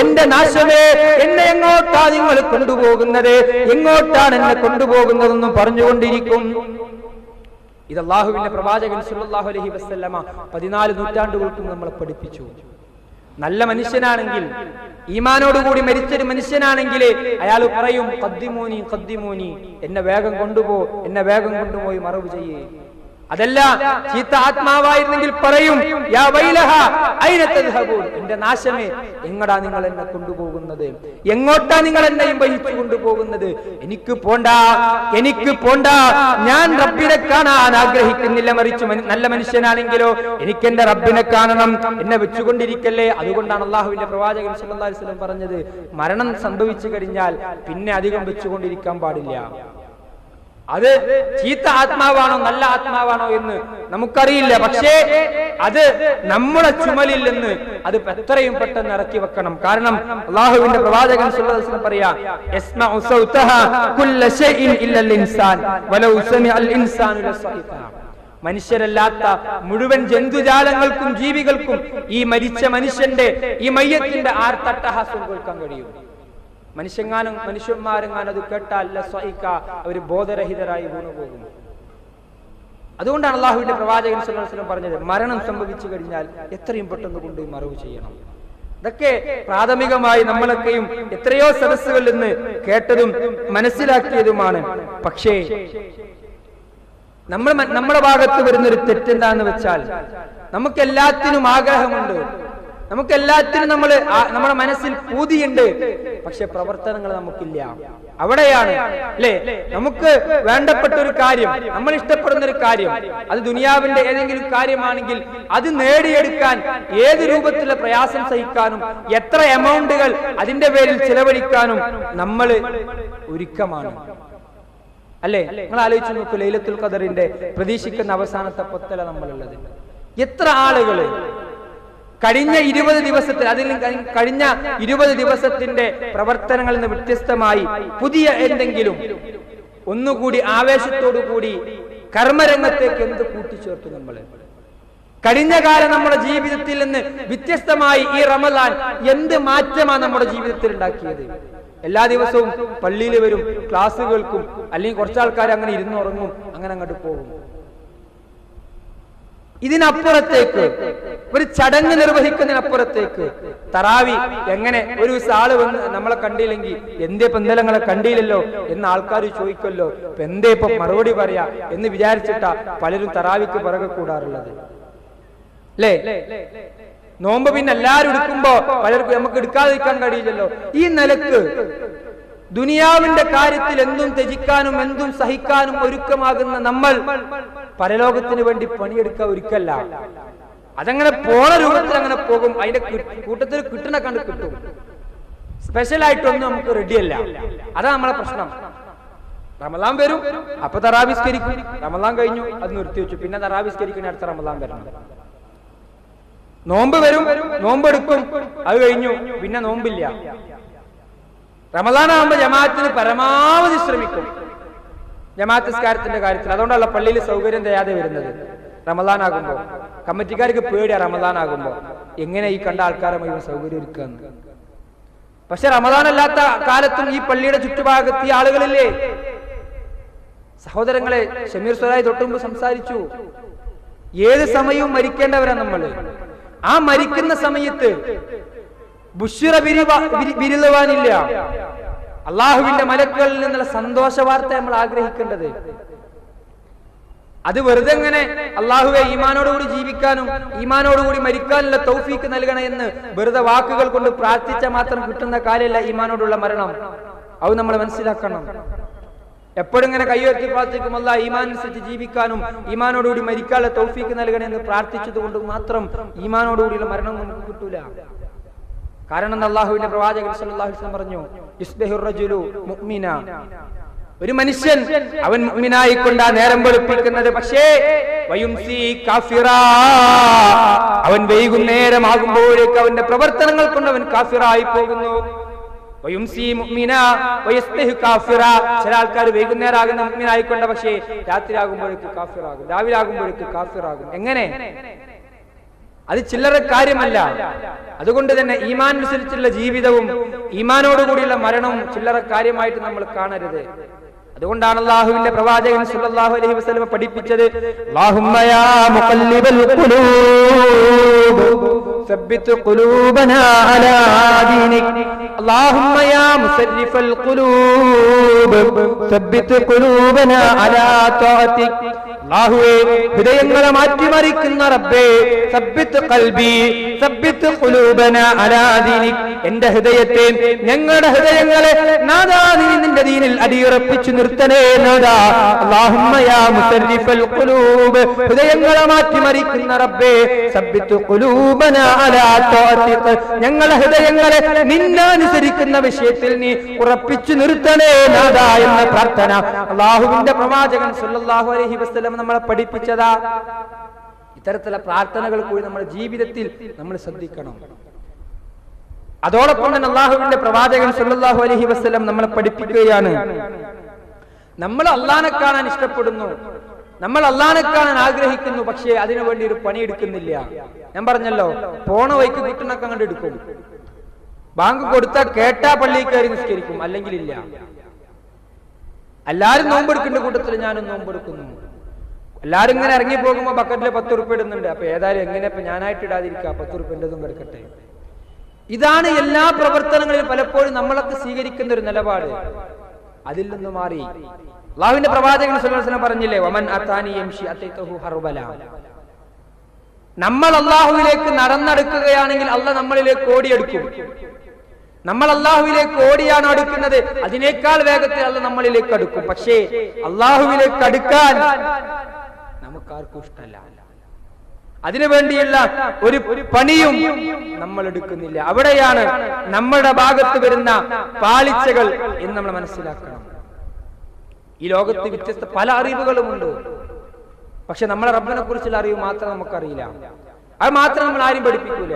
എന്റെ നാശമേ, എന്നെ എങ്ങോട്ടാ നിങ്ങൾ കൊണ്ടുപോകുന്നത്, എങ്ങോട്ടാണ് എന്നെ കൊണ്ടുപോകുന്നതെന്നും പറഞ്ഞുകൊണ്ടിരിക്കും. ഇത് അല്ലാഹുവിന്റെ പ്രവാചകൻ സല്ലല്ലാഹു അലൈഹി വസല്ലമ 14 നൂറ്റാണ്ടുകൾക്കും നമ്മളെ പഠിപ്പിച്ചു. നല്ല മനുഷ്യനാണെങ്കിൽ, ഈമാനോടുകൂടി മരിച്ചൊരു മനുഷ്യനാണെങ്കിൽ അയാൾ പറയും ഖദ്ദിമൂനി, എന്നെ വേഗം കൊണ്ടുപോയി മറവ് ചെയ്യേ. അതല്ല ചീത്ത ആത്മാവായിരുന്നെങ്കിൽ പറയും യാ വൈലഹ അയ്ന തദ്ഹബൂൻ, എന്റെ നാശമേ, എങ്ങടാ നിങ്ങൾ എന്നെ കൊണ്ടുപോകുന്നത്, എങ്ങോട്ടാ നിങ്ങൾ എന്നെയും വഹിച്ചു കൊണ്ടുപോകുന്നത്, എനിക്ക് പോണ്ട, ഞാൻ റബ്ബിനെ കാണാൻ ആഗ്രഹിക്കുന്നില്ല. മറിച്ച് നല്ല മനുഷ്യനാണെങ്കിലോ എനിക്ക് എന്റെ റബ്ബിനെ കാണണം, എന്നെ വെച്ചുകൊണ്ടിരിക്കല്ലേ. അതുകൊണ്ടാണ് അള്ളാഹുവിന്റെ പ്രവാചകൻ സല്ലല്ലാഹു അലൈഹി വസല്ലം പറഞ്ഞത്, മരണം സംഭവിച്ചു കഴിഞ്ഞാൽ പിന്നെ അധികം വെച്ചുകൊണ്ടിരിക്കാൻ പാടില്ല. അത് ചീത്ത ആത്മാവാണോ നല്ല ആത്മാവാണോ എന്ന് നമുക്കറിയില്ല. പക്ഷേ അത് നമ്മുടെ ചുമലിൽ നിന്ന് അത് എത്രയും പെട്ടെന്ന് ഇറക്കി വെക്കണം. കാരണം അല്ലാഹുവിന്റെ പ്രവാചകൻ സല്ലല്ലാഹു അലൈഹി വസല്ലം പറയാ, യസ്മഉ സൗതഹാ കുല്ല ശൈഇൻ ഇല്ലൽ ഇൻസാൻ വലൗ സമിഅൽ ഇൻസാനു ലസൈഖ, മനുഷ്യരല്ലാത്ത മുഴുവൻ ജന്തുജാലങ്ങൾക്കും ജീവികൾക്കും ഈ മരിച്ച മനുഷ്യന്റെ ഈ മയ്യത്തിന്റെ ആർത്തട്ടഹാസം കേൾക്കാൻ കഴിയും. മനുഷ്യന്മാരെങ്ങാനും അത് കേട്ടാൽ അവർ ബോധരഹിതരായി വീണുപോകും. അതുകൊണ്ടാണ് അല്ലാഹുവിന്റെ പ്രവാചകൻ സല്ലല്ലാഹു അലൈഹി വസല്ലം പറഞ്ഞത്, മരണം സംഭവിച്ചു കഴിഞ്ഞാൽ എത്രയും പെട്ടെന്ന് കൊണ്ടുപോയി മറവ് ചെയ്യണം. ഇതൊക്കെ പ്രാഥമികമായി നമ്മളൊക്കെയും എത്രയോ സദസ്സുകളിൽ നിന്ന് കേട്ടതും മനസ്സിലാക്കിയതുമാണ്. പക്ഷേ നമ്മുടെ ഭാഗത്ത് വരുന്നൊരു തെറ്റെന്താന്ന് വെച്ചാൽ, നമുക്കെല്ലാത്തിനും ആഗ്രഹമുണ്ട്, നമുക്കെല്ലാത്തിനും നമ്മുടെ മനസ്സിൽ പൂതിയുണ്ട്, പക്ഷെ പ്രവർത്തനങ്ങൾ നമുക്കില്ല. അവിടെയാണ് അല്ലേ നമുക്ക് വേണ്ടപ്പെട്ട ഒരു കാര്യം, നമ്മൾ ഇഷ്ടപ്പെടുന്ന ഒരു കാര്യം, അത് ദുനിയാവിന്റെ ഏതെങ്കിലും കാര്യമാണെങ്കിൽ അത് നേടിയെടുക്കാൻ ഏത് രൂപത്തിലുള്ള പ്രയാസം സഹിക്കാനും എത്ര എമൗണ്ടുകൾ അതിന്റെ പേരിൽ ചെലവഴിക്കാനും നമ്മൾ ഒരുക്കമാണ്. അല്ലേ? നിങ്ങൾ ആലോചിച്ച് നോക്കൂ, ലൈലത്തുൽ ഖദറിന്റെ പ്രതീക്ഷിക്കുന്ന അവസാനത്തെ പൊത്തല നമ്മളുള്ളത്. എത്ര ആളുകള് കഴിഞ്ഞ 20 ദിവസത്തിൽ കഴിഞ്ഞ 20 ദിവസത്തിന്റെ പ്രവർത്തനങ്ങളിൽ നിന്ന് വ്യത്യസ്തമായി പുതിയ എന്തെങ്കിലും ഒന്നുകൂടി ആവേശത്തോടുകൂടി കർമ്മരംഗത്തേക്ക് എന്ത് കൂട്ടിച്ചേർത്തു നമ്മൾ? കഴിഞ്ഞ കാലം നമ്മുടെ ജീവിതത്തിൽ നിന്ന് വ്യത്യസ്തമായി ഈ റമദാൻ എന്ത് മാറ്റമാണ് നമ്മുടെ ജീവിതത്തിൽ ഉണ്ടാക്കിയത്? എല്ലാ ദിവസവും പള്ളിയിൽ വരും, ക്ലാസ് കേൾക്കും, അല്ലെങ്കിൽ കുറച്ചാൾക്കാർ അങ്ങനെ ഇരുന്നുറങ്ങും, അങ്ങനെ അങ്ങോട്ട് പോകും. ഇതിനപ്പുറത്തേക്ക് ഒരു ചടങ്ങ് നിർവഹിക്കുന്നതിനപ്പുറത്തേക്ക് തറാവി എങ്ങനെ ഒരു ദിവസം ആള് വന്ന് നമ്മളെ കണ്ടില്ലെങ്കിൽ എന്തേ പെന്തലങ്ങളെ കണ്ടില്ലല്ലോ എന്ന് ആൾക്കാർ ചോദിക്കല്ലോ, എന്തേ ഇപ്പൊ മറുപടി പറയാ എന്ന് വിചാരിച്ചിട്ടാ പലരും തറാവിക്ക് പിറകെ കൂടാറുള്ളത്. അല്ലേ? നോമ്പ് പിന്നെ എല്ലാരും എടുക്കുമ്പോ പലർക്കും നമുക്ക് എടുക്കാതിരിക്കാൻ കഴിയില്ലല്ലോ. ഈ നിലക്ക് ദുനിയാവിന്റെ കാര്യത്തിൽ എന്തും ത്യജിക്കാനും എന്തും സഹിക്കാനും ഒരുക്കമാകുന്ന നമ്മൾ പരലോകത്തിന് വേണ്ടി പണിയെടുക്കാൻ ഒരുക്കല്ല. അതങ്ങനെ പോണ രൂപത്തിൽ അങ്ങനെ പോകും. അതിന്റെ കൂട്ടത്തിൽ കിട്ടണ കണ്ട് കിട്ടും. സ്പെഷ്യലായിട്ടൊന്നും നമുക്ക് റെഡിയല്ല. അതാ നമ്മളെ പ്രശ്നം. റമദാൻ വരും, അപ്പൊ തറാവിസ്കരിക്കും. റമദാൻ കഴിഞ്ഞു, അത് നിർത്തിവെച്ചു. പിന്നെ തറാവിസ്കരിക്കുന്ന അടുത്ത റമദാൻ വരണം. നോമ്പ് വരും, നോമ്പെടുക്കും, അത് കഴിഞ്ഞു, പിന്നെ നോമ്പില്ല. റമദാനാകുമ്പോ ജമാഅത്തിന് പരമാവധി ശ്രമിക്കും, ജമാഅത്ത് നിസ്കാരത്തിന്റെ കാര്യത്തിൽ. അതുകൊണ്ടുള്ള പള്ളിയിൽ സൗകര്യം തയ്യാതെ വരുന്നത്. റമദാൻ ആകുമ്പോ കമ്മിറ്റിക്കാർക്ക് പേടിയാ. റമദാൻ ആകുമ്പോ എങ്ങനെ ഈ കണ്ട ആൾക്കാരെ മുഴുവൻ സൗകര്യം ഒരുക്കാന്ന്. പക്ഷെ റമദാൻ അല്ലാത്ത കാലത്തും ഈ പള്ളിയുടെ ചുറ്റുഭാഗത്ത് ഈ ആളുകളില്ലേ? സഹോദരങ്ങളെ, ഷമീർ സ്വലായി തൊട്ടുമുമ്പ് സംസാരിച്ചു, ഏത് സമയവും മരിക്കേണ്ടവരാ നമ്മൾ. ആ മരിക്കുന്ന സമയത്ത് ബുശ്റ ബിരുദവാനില്ല, അള്ളാഹുവിന്റെ മലക്കുകളിൽ നിന്നുള്ള സന്തോഷ വാർത്ത നമ്മൾ ആഗ്രഹിക്കേണ്ടത്. അത് വെറുതെ എങ്ങനെ അള്ളാഹുവെ ഈമാനോടുകൂടി ജീവിക്കാനും ഈമാനോടുകൂടി മരിക്കാനുള്ള തൗഫീക്ക് നൽകണേ എന്ന് വെറുതെ വാക്കുകൾ കൊണ്ട് പ്രാർത്ഥിച്ച മാത്രം കിട്ടുന്ന കാര്യമല്ല ഈമാനോടുള്ള മരണം. അത് നമ്മൾ മനസ്സിലാക്കണം. എപ്പോഴും ഇങ്ങനെ കയ്യുയർത്തി പ്രാർത്ഥിക്കും, അല്ലാഹ് ഈമാൻ അനുസരിച്ച് ജീവിക്കാനും ഈമാനോടുകൂടി മരിക്കാനുള്ള തൗഫീക്ക് നൽകണേ എന്ന് പ്രാർത്ഥിച്ചത് കൊണ്ട് മാത്രം ഈമാനോടുകൂടിയുള്ള മരണം നമുക്ക് കിട്ടൂല. കാരണം അള്ളാഹുവിന്റെ പ്രവാചകൻ സല്ലല്ലാഹു അലൈഹി വസല്ലം പറഞ്ഞു, യുസ്ബിഹുർ റജുലു മുഅ്മിന, ഒരു മനുഷ്യൻ അവൻ മുഅ്മിനായി കൊണ്ടാ നേരം വെളുപ്പിക്കുന്നത്, പക്ഷേ വയുംസി കാഫിറാ, അവൻ വൈകുന്നേരമാകുമ്പോഴേക്ക് അവന്റെ പ്രവർത്തനങ്ങൾ കൊണ്ട് അവൻ കാഫിറായി പോകുന്നു. വയുംസി മുഅ്മിന വയസ്ബിഹു കാഫിറാ, ചില ആൾക്കാർ വൈകുന്നേരം ആകുന്ന മുഅ്മിനായിക്കൊണ്ട് പക്ഷേ രാത്രി ആകുമ്പോഴേക്ക് കാഫിറാകും, രാവിലെ ആകുമ്പോഴേക്ക് കാഫിറാകും. എങ്ങനെ? അത് ചില്ലറ കാര്യമല്ല. അതുകൊണ്ട് തന്നെ ഈമാൻ അനുസരിച്ചുള്ള ജീവിതവും ഈമാനോടുകൂടിയുള്ള മരണവും ചില്ലറ കാര്യമായിട്ട് നമ്മൾ കാണരുത്. അതുകൊണ്ടാണ് അല്ലാഹുവിന്റെ പ്രവാചകൻ സല്ലല്ലാഹു അലൈഹി വസല്ലം പഠിപ്പിച്ചത്, അല്ലാഹുമ്മ യാ മുഖല്ലിബൽ ഖുലൂബ് സബ്ബിത് ഖുലൂബനാ അലാ ദീനിക്, അല്ലാഹുമ്മ യാ മുസർരിഫൽ ഖുലൂബ് സബ്ബിത് ഖുലൂബനാ അലാ തഅതിക്, അല്ലാഹുവേ ഹൃദയങ്ങളെ മാറ്റിമറിക്കുന്ന റബ്ബേ, സബ്ബിത് ഖൽബി സബ്ബിത് ഖുലൂബനാ അലാ ദീനിക്, എന്റെ ഹൃദയത്തെ, ഞങ്ങളുടെ ഹൃദയങ്ങളെ നാദാ നീ നിന്റെ ദീനിൽ അടിയുറപ്പിച്ചു നിർത്തണേ നാദാ. അല്ലാഹുമ്മ യാ മുസർരിഫൽ ഖുലൂബ്, ഹൃദയങ്ങളെ മാറ്റിമറിക്കുന്ന റബ്ബേ, സബ്ബിത് ഖുലൂബനാ അലാ തഅതിക്, ഞങ്ങളുടെ ഹൃദയങ്ങളെ നിന്നനുസരിക്കുന്ന വിഷയത്തിൽ നീ ഉറപ്പിച്ചു നിർത്തണേ നാദാ എന്ന പ്രാർത്ഥന അല്ലാഹുവിന്റെ പ്രവാചകൻ സല്ലല്ലാഹു അലൈഹി വസല്ലം നമ്മളെ പഠിപ്പിച്ചതാ. ഇത്തരത്തിലുള്ള പ്രാർത്ഥനകൾ കൂടി നമ്മുടെ ജീവിതത്തിൽ നമ്മൾ ശ്രദ്ധിക്കണം. അതോടൊപ്പം തന്നെ അല്ലാഹുവിന്റെ പ്രവാചകൻ സല്ലല്ലാഹു അലൈഹി വസല്ലം നമ്മളെ പഠിപ്പിക്കുകയാണ്, നമ്മൾ അല്ലാഹനെ കാണാൻ ഇഷ്ടപ്പെടുന്നു, നമ്മൾ അല്ലാഹനെ കാണാൻ ആഗ്രഹിക്കുന്നു, പക്ഷേ അതിനുവേണ്ടി ഒരു പണിയെടുക്കുന്നില്ല. ഞാൻ പറഞ്ഞല്ലോ, പോണ വഴിക്ക് കിട്ടുന്നൊക്കെ അങ്ങോട്ട് എടുക്കും. ബാങ്ക് കൊടുത്താൽ കേട്ടാ പള്ളിയിൽ കയറി നിസ്കരിക്കും, അല്ലെങ്കിൽ ഇല്ല. എല്ലാരും നോമ്പെടുക്കേണ്ട കൂട്ടത്തിൽ ഞാനും നോമ്പെടുക്കുന്നു. എല്ലാരും ഇങ്ങനെ ഇറങ്ങി പോകുമ്പോ ബക്കറ്റില് 10 ഉറുപ്പിക ഇടുന്നുണ്ട്. അപ്പൊ ഏതായാലും എങ്ങനെ ഇപ്പൊ ഞാനായിട്ട് ഇടാതിരിക്കുക, 10 ഉറുപ്പികൻ്റെതും കിടക്കട്ടെ. ഇതാണ് എല്ലാ പ്രവർത്തനങ്ങളിലും പലപ്പോഴും നമ്മളൊക്കെ സ്വീകരിക്കുന്ന ഒരു നിലപാട്. അതിൽ നിന്ന് മാറി അല്ലാഹുവിന്റെ പ്രവാചകൻ സല്ലല്ലാഹു അലൈഹി വസല്ലം പറഞ്ഞില്ലേ, വമൻ അതാനി യംശി അതൈതുഹു ഹർബല, നമ്മൾ അല്ലാഹുവിലേക്ക് നടന്നടുക്കുകയാണെങ്കിൽ അല്ലാഹ് നമ്മളിലേക്ക് ഓടിയെടുക്കും. നമ്മൾ അല്ലാഹുവിലേക്ക് ഓടിയാണ് അടുക്കുന്നത്, അതിനേക്കാൾ വേഗത്തിൽ അല്ലാഹ് നമ്മളിലേക്ക് അടുക്കും. പക്ഷേ അല്ലാഹുവിലേക്ക് അടുക്കാൻ നമുക്കാർക്കും ഇഷ്ടമല്ല. അതിനുവേണ്ടിയുള്ള ഒരു പണിയും നമ്മൾ എടുക്കുന്നില്ല. അവിടെയാണ് നമ്മുടെ ഭാഗത്ത് വരുന്ന പാളിച്ചകൾ എന്ന് നമ്മൾ മനസ്സിലാക്കണം. ഈ ലോകത്ത് വ്യത്യസ്ത പല അറിവുകളുമുണ്ട്, പക്ഷെ നമ്മളെ റബ്ബിനെ കുറിച്ചുള്ള അറിവ് മാത്രം നമുക്കറിയില്ല. അത് മാത്രം നമ്മൾ ആരും പഠിപ്പിക്കൂല.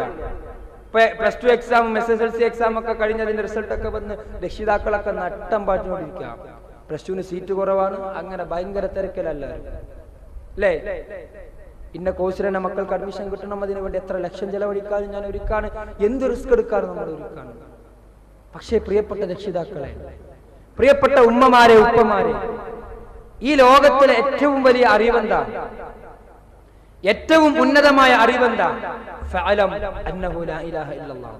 ഇപ്പൊ +2 എക്സാമും SSLC എക്സാം ഒക്കെ കഴിഞ്ഞതിന്റെ റിസൾട്ട് ഒക്കെ വന്ന് രക്ഷിതാക്കളൊക്കെ നട്ടം പാറ്റുകൊണ്ടിരിക്കുക. +2 സീറ്റ് കുറവാണ്, അങ്ങനെ ഭയങ്കര തിരക്കിലല്ല അല്ലേ? ഇന്ന കോഴ്സിന് മക്കൾക്ക് അഡ്മിഷൻ കിട്ടണം, അതിനു വേണ്ടി എത്ര ലക്ഷം ചെലവഴിക്കാനും ഞാൻ ഒരുക്കാണ്, എന്ത് റിസ്ക് എടുക്കാനും നമ്മൾ ഒരുക്കാണ്. പക്ഷേ പ്രിയപ്പെട്ട രക്ഷിതാക്കളെ, പ്രിയപ്പെട്ട ഉമ്മമാരെ, ഉപ്പമാരെ, ഈ ലോകത്തിലെ ഏറ്റവും വലിയ അറിവെന്താ? ഏറ്റവും ഉന്നതമായ അറിവെന്താ? ഫഅലം അന്നഹു ലാ ഇലാഹ ഇല്ലല്ലാഹ്,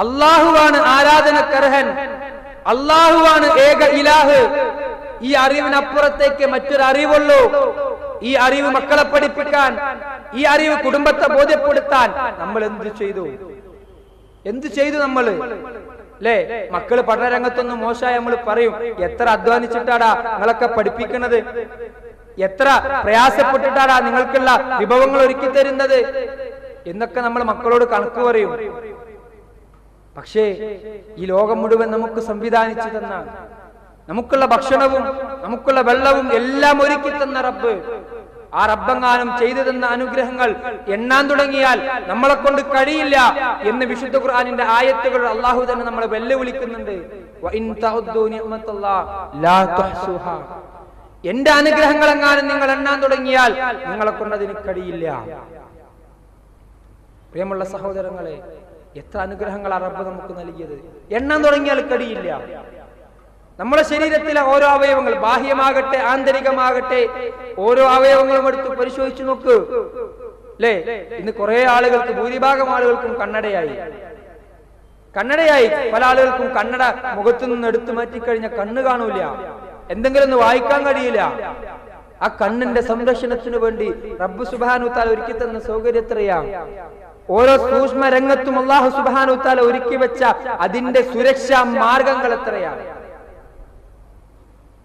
അല്ലാഹുവാണ് ആരാധനക്കർഹൻ, അല്ലാഹുവാണ് ഏക ഇലാഹ്. ഈ അറിവിനപ്പുറത്തേക്ക് മറ്റൊരു അറിവുള്ളൂ. ഈ അറിവ് മക്കളെ പഠിപ്പിക്കാൻ, ഈ അറിവ് കുടുംബത്തെ ബോധ്യപ്പെടുത്താൻ നമ്മൾ എന്ത് ചെയ്തു? നമ്മള് അല്ലേ? മക്കള് പഠനരംഗത്തൊന്നും മോശമായി നമ്മൾ പറയും, എത്ര അധ്വാനിച്ചിട്ടാടാ നിങ്ങളൊക്കെ പഠിപ്പിക്കുന്നത്, എത്ര പ്രയാസപ്പെട്ടിട്ടാടാ നിങ്ങൾക്കുള്ള വിഭവങ്ങൾ ഒരുക്കി തരുന്നത് എന്നൊക്കെ നമ്മൾ മക്കളോട് കണക്ക് പറയും. പക്ഷേ ഈ ലോകം മുഴുവൻ നമുക്ക് സംവിധാനിച്ചു തന്ന, നമുക്കുള്ള ഭക്ഷണവും നമുക്കുള്ള വെള്ളവും എല്ലാം ഒരുക്കി തന്ന റബ്ബ്, ആ റബ്ബെങ്ങാനും ചെയ്തു തന്ന അനുഗ്രഹങ്ങൾ എണ്ണാൻ തുടങ്ങിയാൽ നമ്മളെ കൊണ്ട് കഴിയില്ല എന്ന് വിശുദ്ധ ഖുർആനിന്റെ ആയത്തുകൾ അല്ലാഹു തന്നെ നമ്മളെ വെല്ലുവിളിക്കുന്നുണ്ട്. വഇൻ തഉദ്ദു നിഅമത്തല്ലാഹ് ലാ തുഹ്സുഹാ, എന്റെ അനുഗ്രഹങ്ങൾ എങ്ങാനും നിങ്ങൾ എണ്ണാൻ തുടങ്ങിയാൽ നിങ്ങളെ കൊണ്ട് അതിന് കഴിയില്ല. പ്രിയമുള്ള സഹോദരങ്ങളെ, എത്ര അനുഗ്രഹങ്ങളാണ് റബ്ബ് നമുക്ക് നൽകിയത്. എണ്ണം തുടങ്ങിയാൽ കഴിയില്ല. നമ്മുടെ ശരീരത്തിലെ ഓരോ അവയവങ്ങൾ, ബാഹ്യമാകട്ടെ ആന്തരികമാകട്ടെ, ഓരോ അവയവങ്ങളും എടുത്ത് പരിശോധിച്ചു നോക്ക്. അല്ലേ? ഇന്ന് കുറെ ആളുകൾക്ക്, ഭൂരിഭാഗം ആളുകൾക്കും കണ്ണടയായി. പല ആളുകൾക്കും കണ്ണട മുഖത്തു നിന്ന് എടുത്തു മാറ്റിക്കഴിഞ്ഞാൽ കണ്ണ് കാണൂല, എന്തെങ്കിലും ഒന്ന് വായിക്കാൻ കഴിയില്ല. ആ കണ്ണിന്റെ സംരക്ഷണത്തിനു വേണ്ടി റബ്ബ് സുബ്ഹാനഹു വ തആല ഒരുക്കി തന്ന സൗകര്യം എത്രയാ! ഓരോ സൂക്ഷ്മ രംഗത്തും അല്ലാഹു സുബ്ഹാനഹു വ തആല ഒരുക്കി വെച്ച അതിന്റെ സുരക്ഷാ മാർഗങ്ങൾ എത്രയാണ്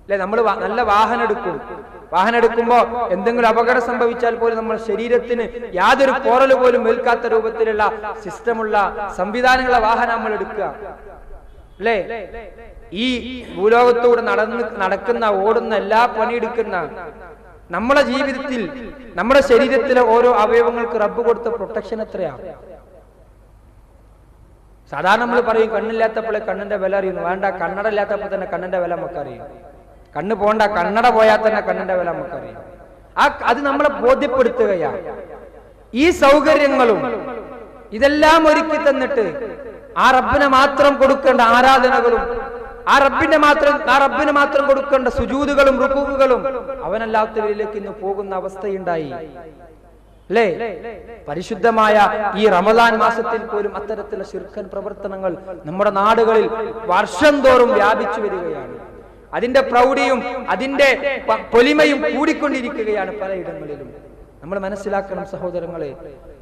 അല്ലെ? നമ്മൾ നല്ല വാഹനം എടുക്കുമ്പോ എന്തെങ്കിലും അപകടം സംഭവിച്ചാൽ പോലും നമ്മുടെ ശരീരത്തിന് യാതൊരു പോറല് പോലും ഏൽക്കാത്ത രൂപത്തിലുള്ള സിസ്റ്റമുള്ള സംവിധാനമുള്ള വാഹനം നമ്മൾ എടുക്കുക അല്ലേ? ഈ ഭൂലോകത്തോട് നടക്കുന്ന ഓടുന്ന എല്ലാ പണിയെടുക്കുന്ന നമ്മളെ ജീവിതത്തിൽ, നമ്മുടെ ശരീരത്തിലെ ഓരോ അവയവങ്ങൾക്ക് റബ്ബ് കൊടുത്ത പ്രൊട്ടക്ഷൻ എത്രയാ! സാധാരണ നമ്മൾ പറയും കണ്ണില്ലാത്തപ്പോഴേ കണ്ണിന്റെ വില അറിയുന്നു. വേണ്ട, കണ്ണട ഇല്ലാത്തപ്പോൾ തന്നെ കണ്ണിന്റെ വില നമുക്കറിയും. കണ്ണ് പോണ്ട, കണ്ണട പോയാൽ തന്നെ കണ്ണിന്റെ വില നമുക്കറിയാം. അത് നമ്മളെ ബോധ്യപ്പെടുത്തുകയാണ്. ഈ സൗകര്യങ്ങളും ഇതെല്ലാം ഒരുക്കി തന്നിട്ട് ആ റബ്ബിനെ മാത്രം കൊടുക്കേണ്ട ആരാധനകളും, ആ റബ്ബിന് മാത്രം കൊടുക്കേണ്ട സുജൂദുകളും റുകൂഉകളും അവനല്ലാത്തവരിലേക്ക് ഇന്ന് പോകുന്ന അവസ്ഥയുണ്ടായി അല്ലേ? പരിശുദ്ധമായ ഈ റമദാൻ മാസത്തിൽ പോലും അത്തരത്തിലുള്ള ശിർക്കൻ പ്രവർത്തനങ്ങൾ നമ്മുടെ നാടുകളിൽ വർഷം തോറും വ്യാപിച്ചു വരികയാണ്. അതിന്റെ പ്രൗഢിയും അതിന്റെ പൊലിമയും കൂടിക്കൊണ്ടിരിക്കുകയാണ് പലയിടങ്ങളിലും. നമ്മൾ മനസ്സിലാക്കണം സഹോദരങ്ങളെ,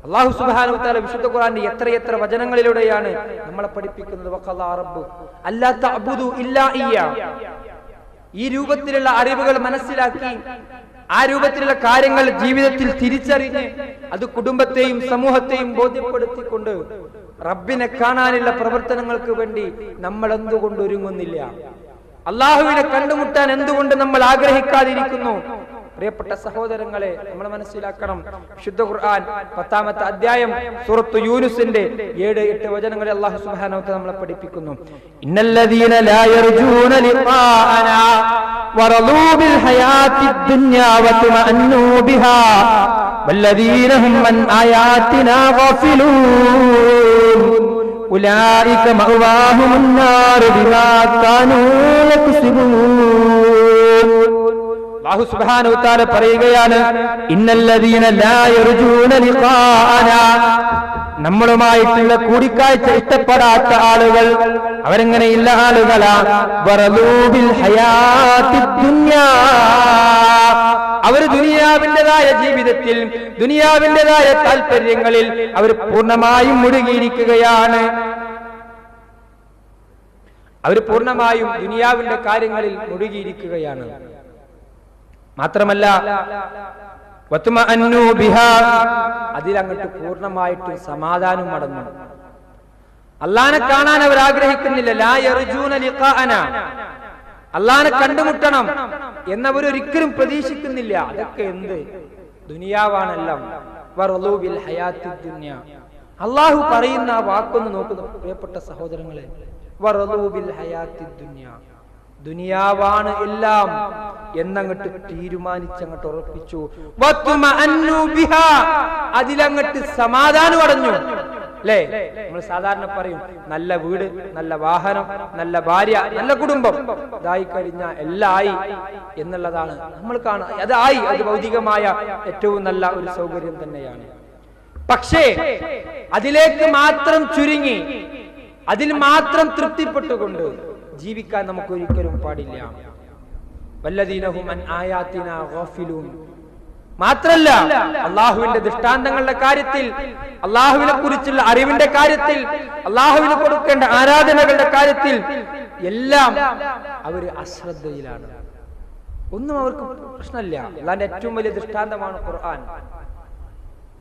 അല്ലാഹു സുബ്ഹാനഹു വ തആല വിശുദ്ധ ഖുർആനിൽ എത്രയെത്ര വചനങ്ങളിലൂടെയാണ് നമ്മളെ പഠിപ്പിക്കുന്നത്. വഖദാ റബ്ബു അല്ലാ തഅബുദു ഇല്ലാ ഇയ്യാ. ഈ രൂപത്തിലുള്ള അറിവുകൾ മനസ്സിലാക്കി, ആ രൂപത്തിലുള്ള കാര്യങ്ങൾ ജീവിതത്തിൽ തിരിച്ചറിഞ്ഞ് അത് കുടുംബത്തെയും സമൂഹത്തെയും ബോധ്യപ്പെടുത്തിക്കൊണ്ട് റബ്ബിനെ കാണാനുള്ള പ്രവർത്തനങ്ങൾക്ക് വേണ്ടി നമ്മൾ എന്തുകൊണ്ട് ഒരുങ്ങുന്നില്ല? അള്ളാഹുവിനെ കണ്ടുമുട്ടാൻ എന്തുകൊണ്ട് നമ്മൾ ആഗ്രഹിക്കാതിരിക്കുന്നു? പ്രിയപ്പെട്ട സഹോദരങ്ങളെ, നമ്മൾ മനസ്സിലാക്കണം. വിശുദ്ധ ഖുർആൻ 10-ാമത്തെ അധ്യായം സൂറത്ത് യൂനുസിന്റെ 7-8 വചനങ്ങളിൽ അല്ലാഹു സുബ്ഹാനഹു വ തആല നമ്മളെ പഠിപ്പിക്കുന്നു. ഇന്നല്ലദീന ലാ യർജൂന ലിഖാഅനാ വറദൂ ബിൽ ഹയാത്തിദ് ദുനിയാ വതമഅന്നു ബിഹാ വല്ലദീന ഹും അൻ ആയാതിനാ ഗാഫിലൂൻ ഉലൈക മഅവാഹുമുൻ നാർ ബിമാ കാനൂ യക്സിബൂൻ. അല്ലാഹു സുബ്ഹാനഹു വ തആല പറയുകയാണ്, ഇന്നല്ലദീന ലാ യർജൂന ലിഖാഅനാ, നമ്മളുമായിട്ടുള്ള കൂടിക്കാഴ്ച ഇഷ്ടപ്പെടാത്ത ആളുകൾ, അവരെങ്ങനെയുള്ള ആളുകളാ? വറദൂ ബിൽ ഹയാത്തിദ് ദുനിയാ, അവർ ദുനിയാവിൻ്റെതായ ജീവിതത്തിൽ, ദുനിയാവിൻ്റെതായ താല്പര്യങ്ങളിൽ അവർ പൂർണ്ണമായും മുഴുകിയിരിക്കുകയാണ്. അവർ പൂർണ്ണമായും ദുനിയാവിന്റെ കാര്യങ്ങളിൽ മുഴുകിയിരിക്കുകയാണ്. മാത്രമല്ല വതമഅന്നു ബിഹാ, അതിലങ്ങോട്ട് പൂർണ്ണമായിട്ട് സമാധാനം അടങ്ങും. അല്ലാഹനെ കാണാൻ അവർ ആഗ്രഹിക്കുന്നില്ല. ലാ യർജൂന ലിഖാഅനാ, അല്ലാഹനെ കണ്ടുമുട്ടണം എന്നവരൊരിക്കലും പ്രതീക്ഷിക്കുന്നില്ല. അതൊക്കെ എന്ത് ദുനിയാവാണെല്ലാം. വറളൂ ബിൽ ഹയാത്തിദ് ദുനിയാ, അല്ലാഹു പറയുന്ന ആ വാക്കൊന്ന് നോക്കുന്നു പ്രിയപ്പെട്ട സഹോദരങ്ങളെ. വറളൂ ബിൽ ഹയാത്തിദ് ദുനിയാ, ദുനിയാവാണ് എല്ലാം എന്നങ്ങട്ട് തീരുമാനിച്ചങ്ങട്ട് ഉറപ്പിച്ചു. വതമഅന്നു ബിഹാ, അതിലങ്ങട്ട് സമാധാനം അടഞ്ഞു അല്ലേ? നമ്മൾ സാധാരണ പറയും നല്ല വീട്, നല്ല വാഹനം, നല്ല ഭാര്യ, നല്ല കുടുംബം, ഇതായി കഴിഞ്ഞാൽ എല്ലാം ആയി എന്നുള്ളതാണ് നമ്മൾ കാണുക. അതായി, അത് ഭൗതികമായ ഏറ്റവും നല്ല ഒരു സൗകര്യം തന്നെയാണ്. പക്ഷേ അതിലേക്ക് മാത്രം ചുരുങ്ങി, അതിൽ മാത്രം തൃപ്തിപ്പെട്ടുകൊണ്ട് ജീവിക്കാൻ നമുക്ക് ഒരിക്കലും പാടില്ല. വല്ലദീന ഹും അൻ ആയാതിനാ ഗാഫിലൂൻ. മാത്രല്ല അള്ളാഹുവിന്റെ ദൃഷ്ടാന്തങ്ങളുടെ കാര്യത്തിൽ, അള്ളാഹുവിനെ കുറിച്ചുള്ള അറിവിന്റെ കാര്യത്തിൽ, അള്ളാഹുവിന് കൊടുക്കേണ്ട ആരാധനകളുടെ കാര്യത്തിൽ എല്ലാം അവർ അശ്രദ്ധയിലാണ്. ഒന്നും അവർക്ക് പ്രശ്നമില്ല. അള്ളാന്റെ ഏറ്റവും വലിയ ദൃഷ്ടാന്തമാണ് ഖുർആൻ.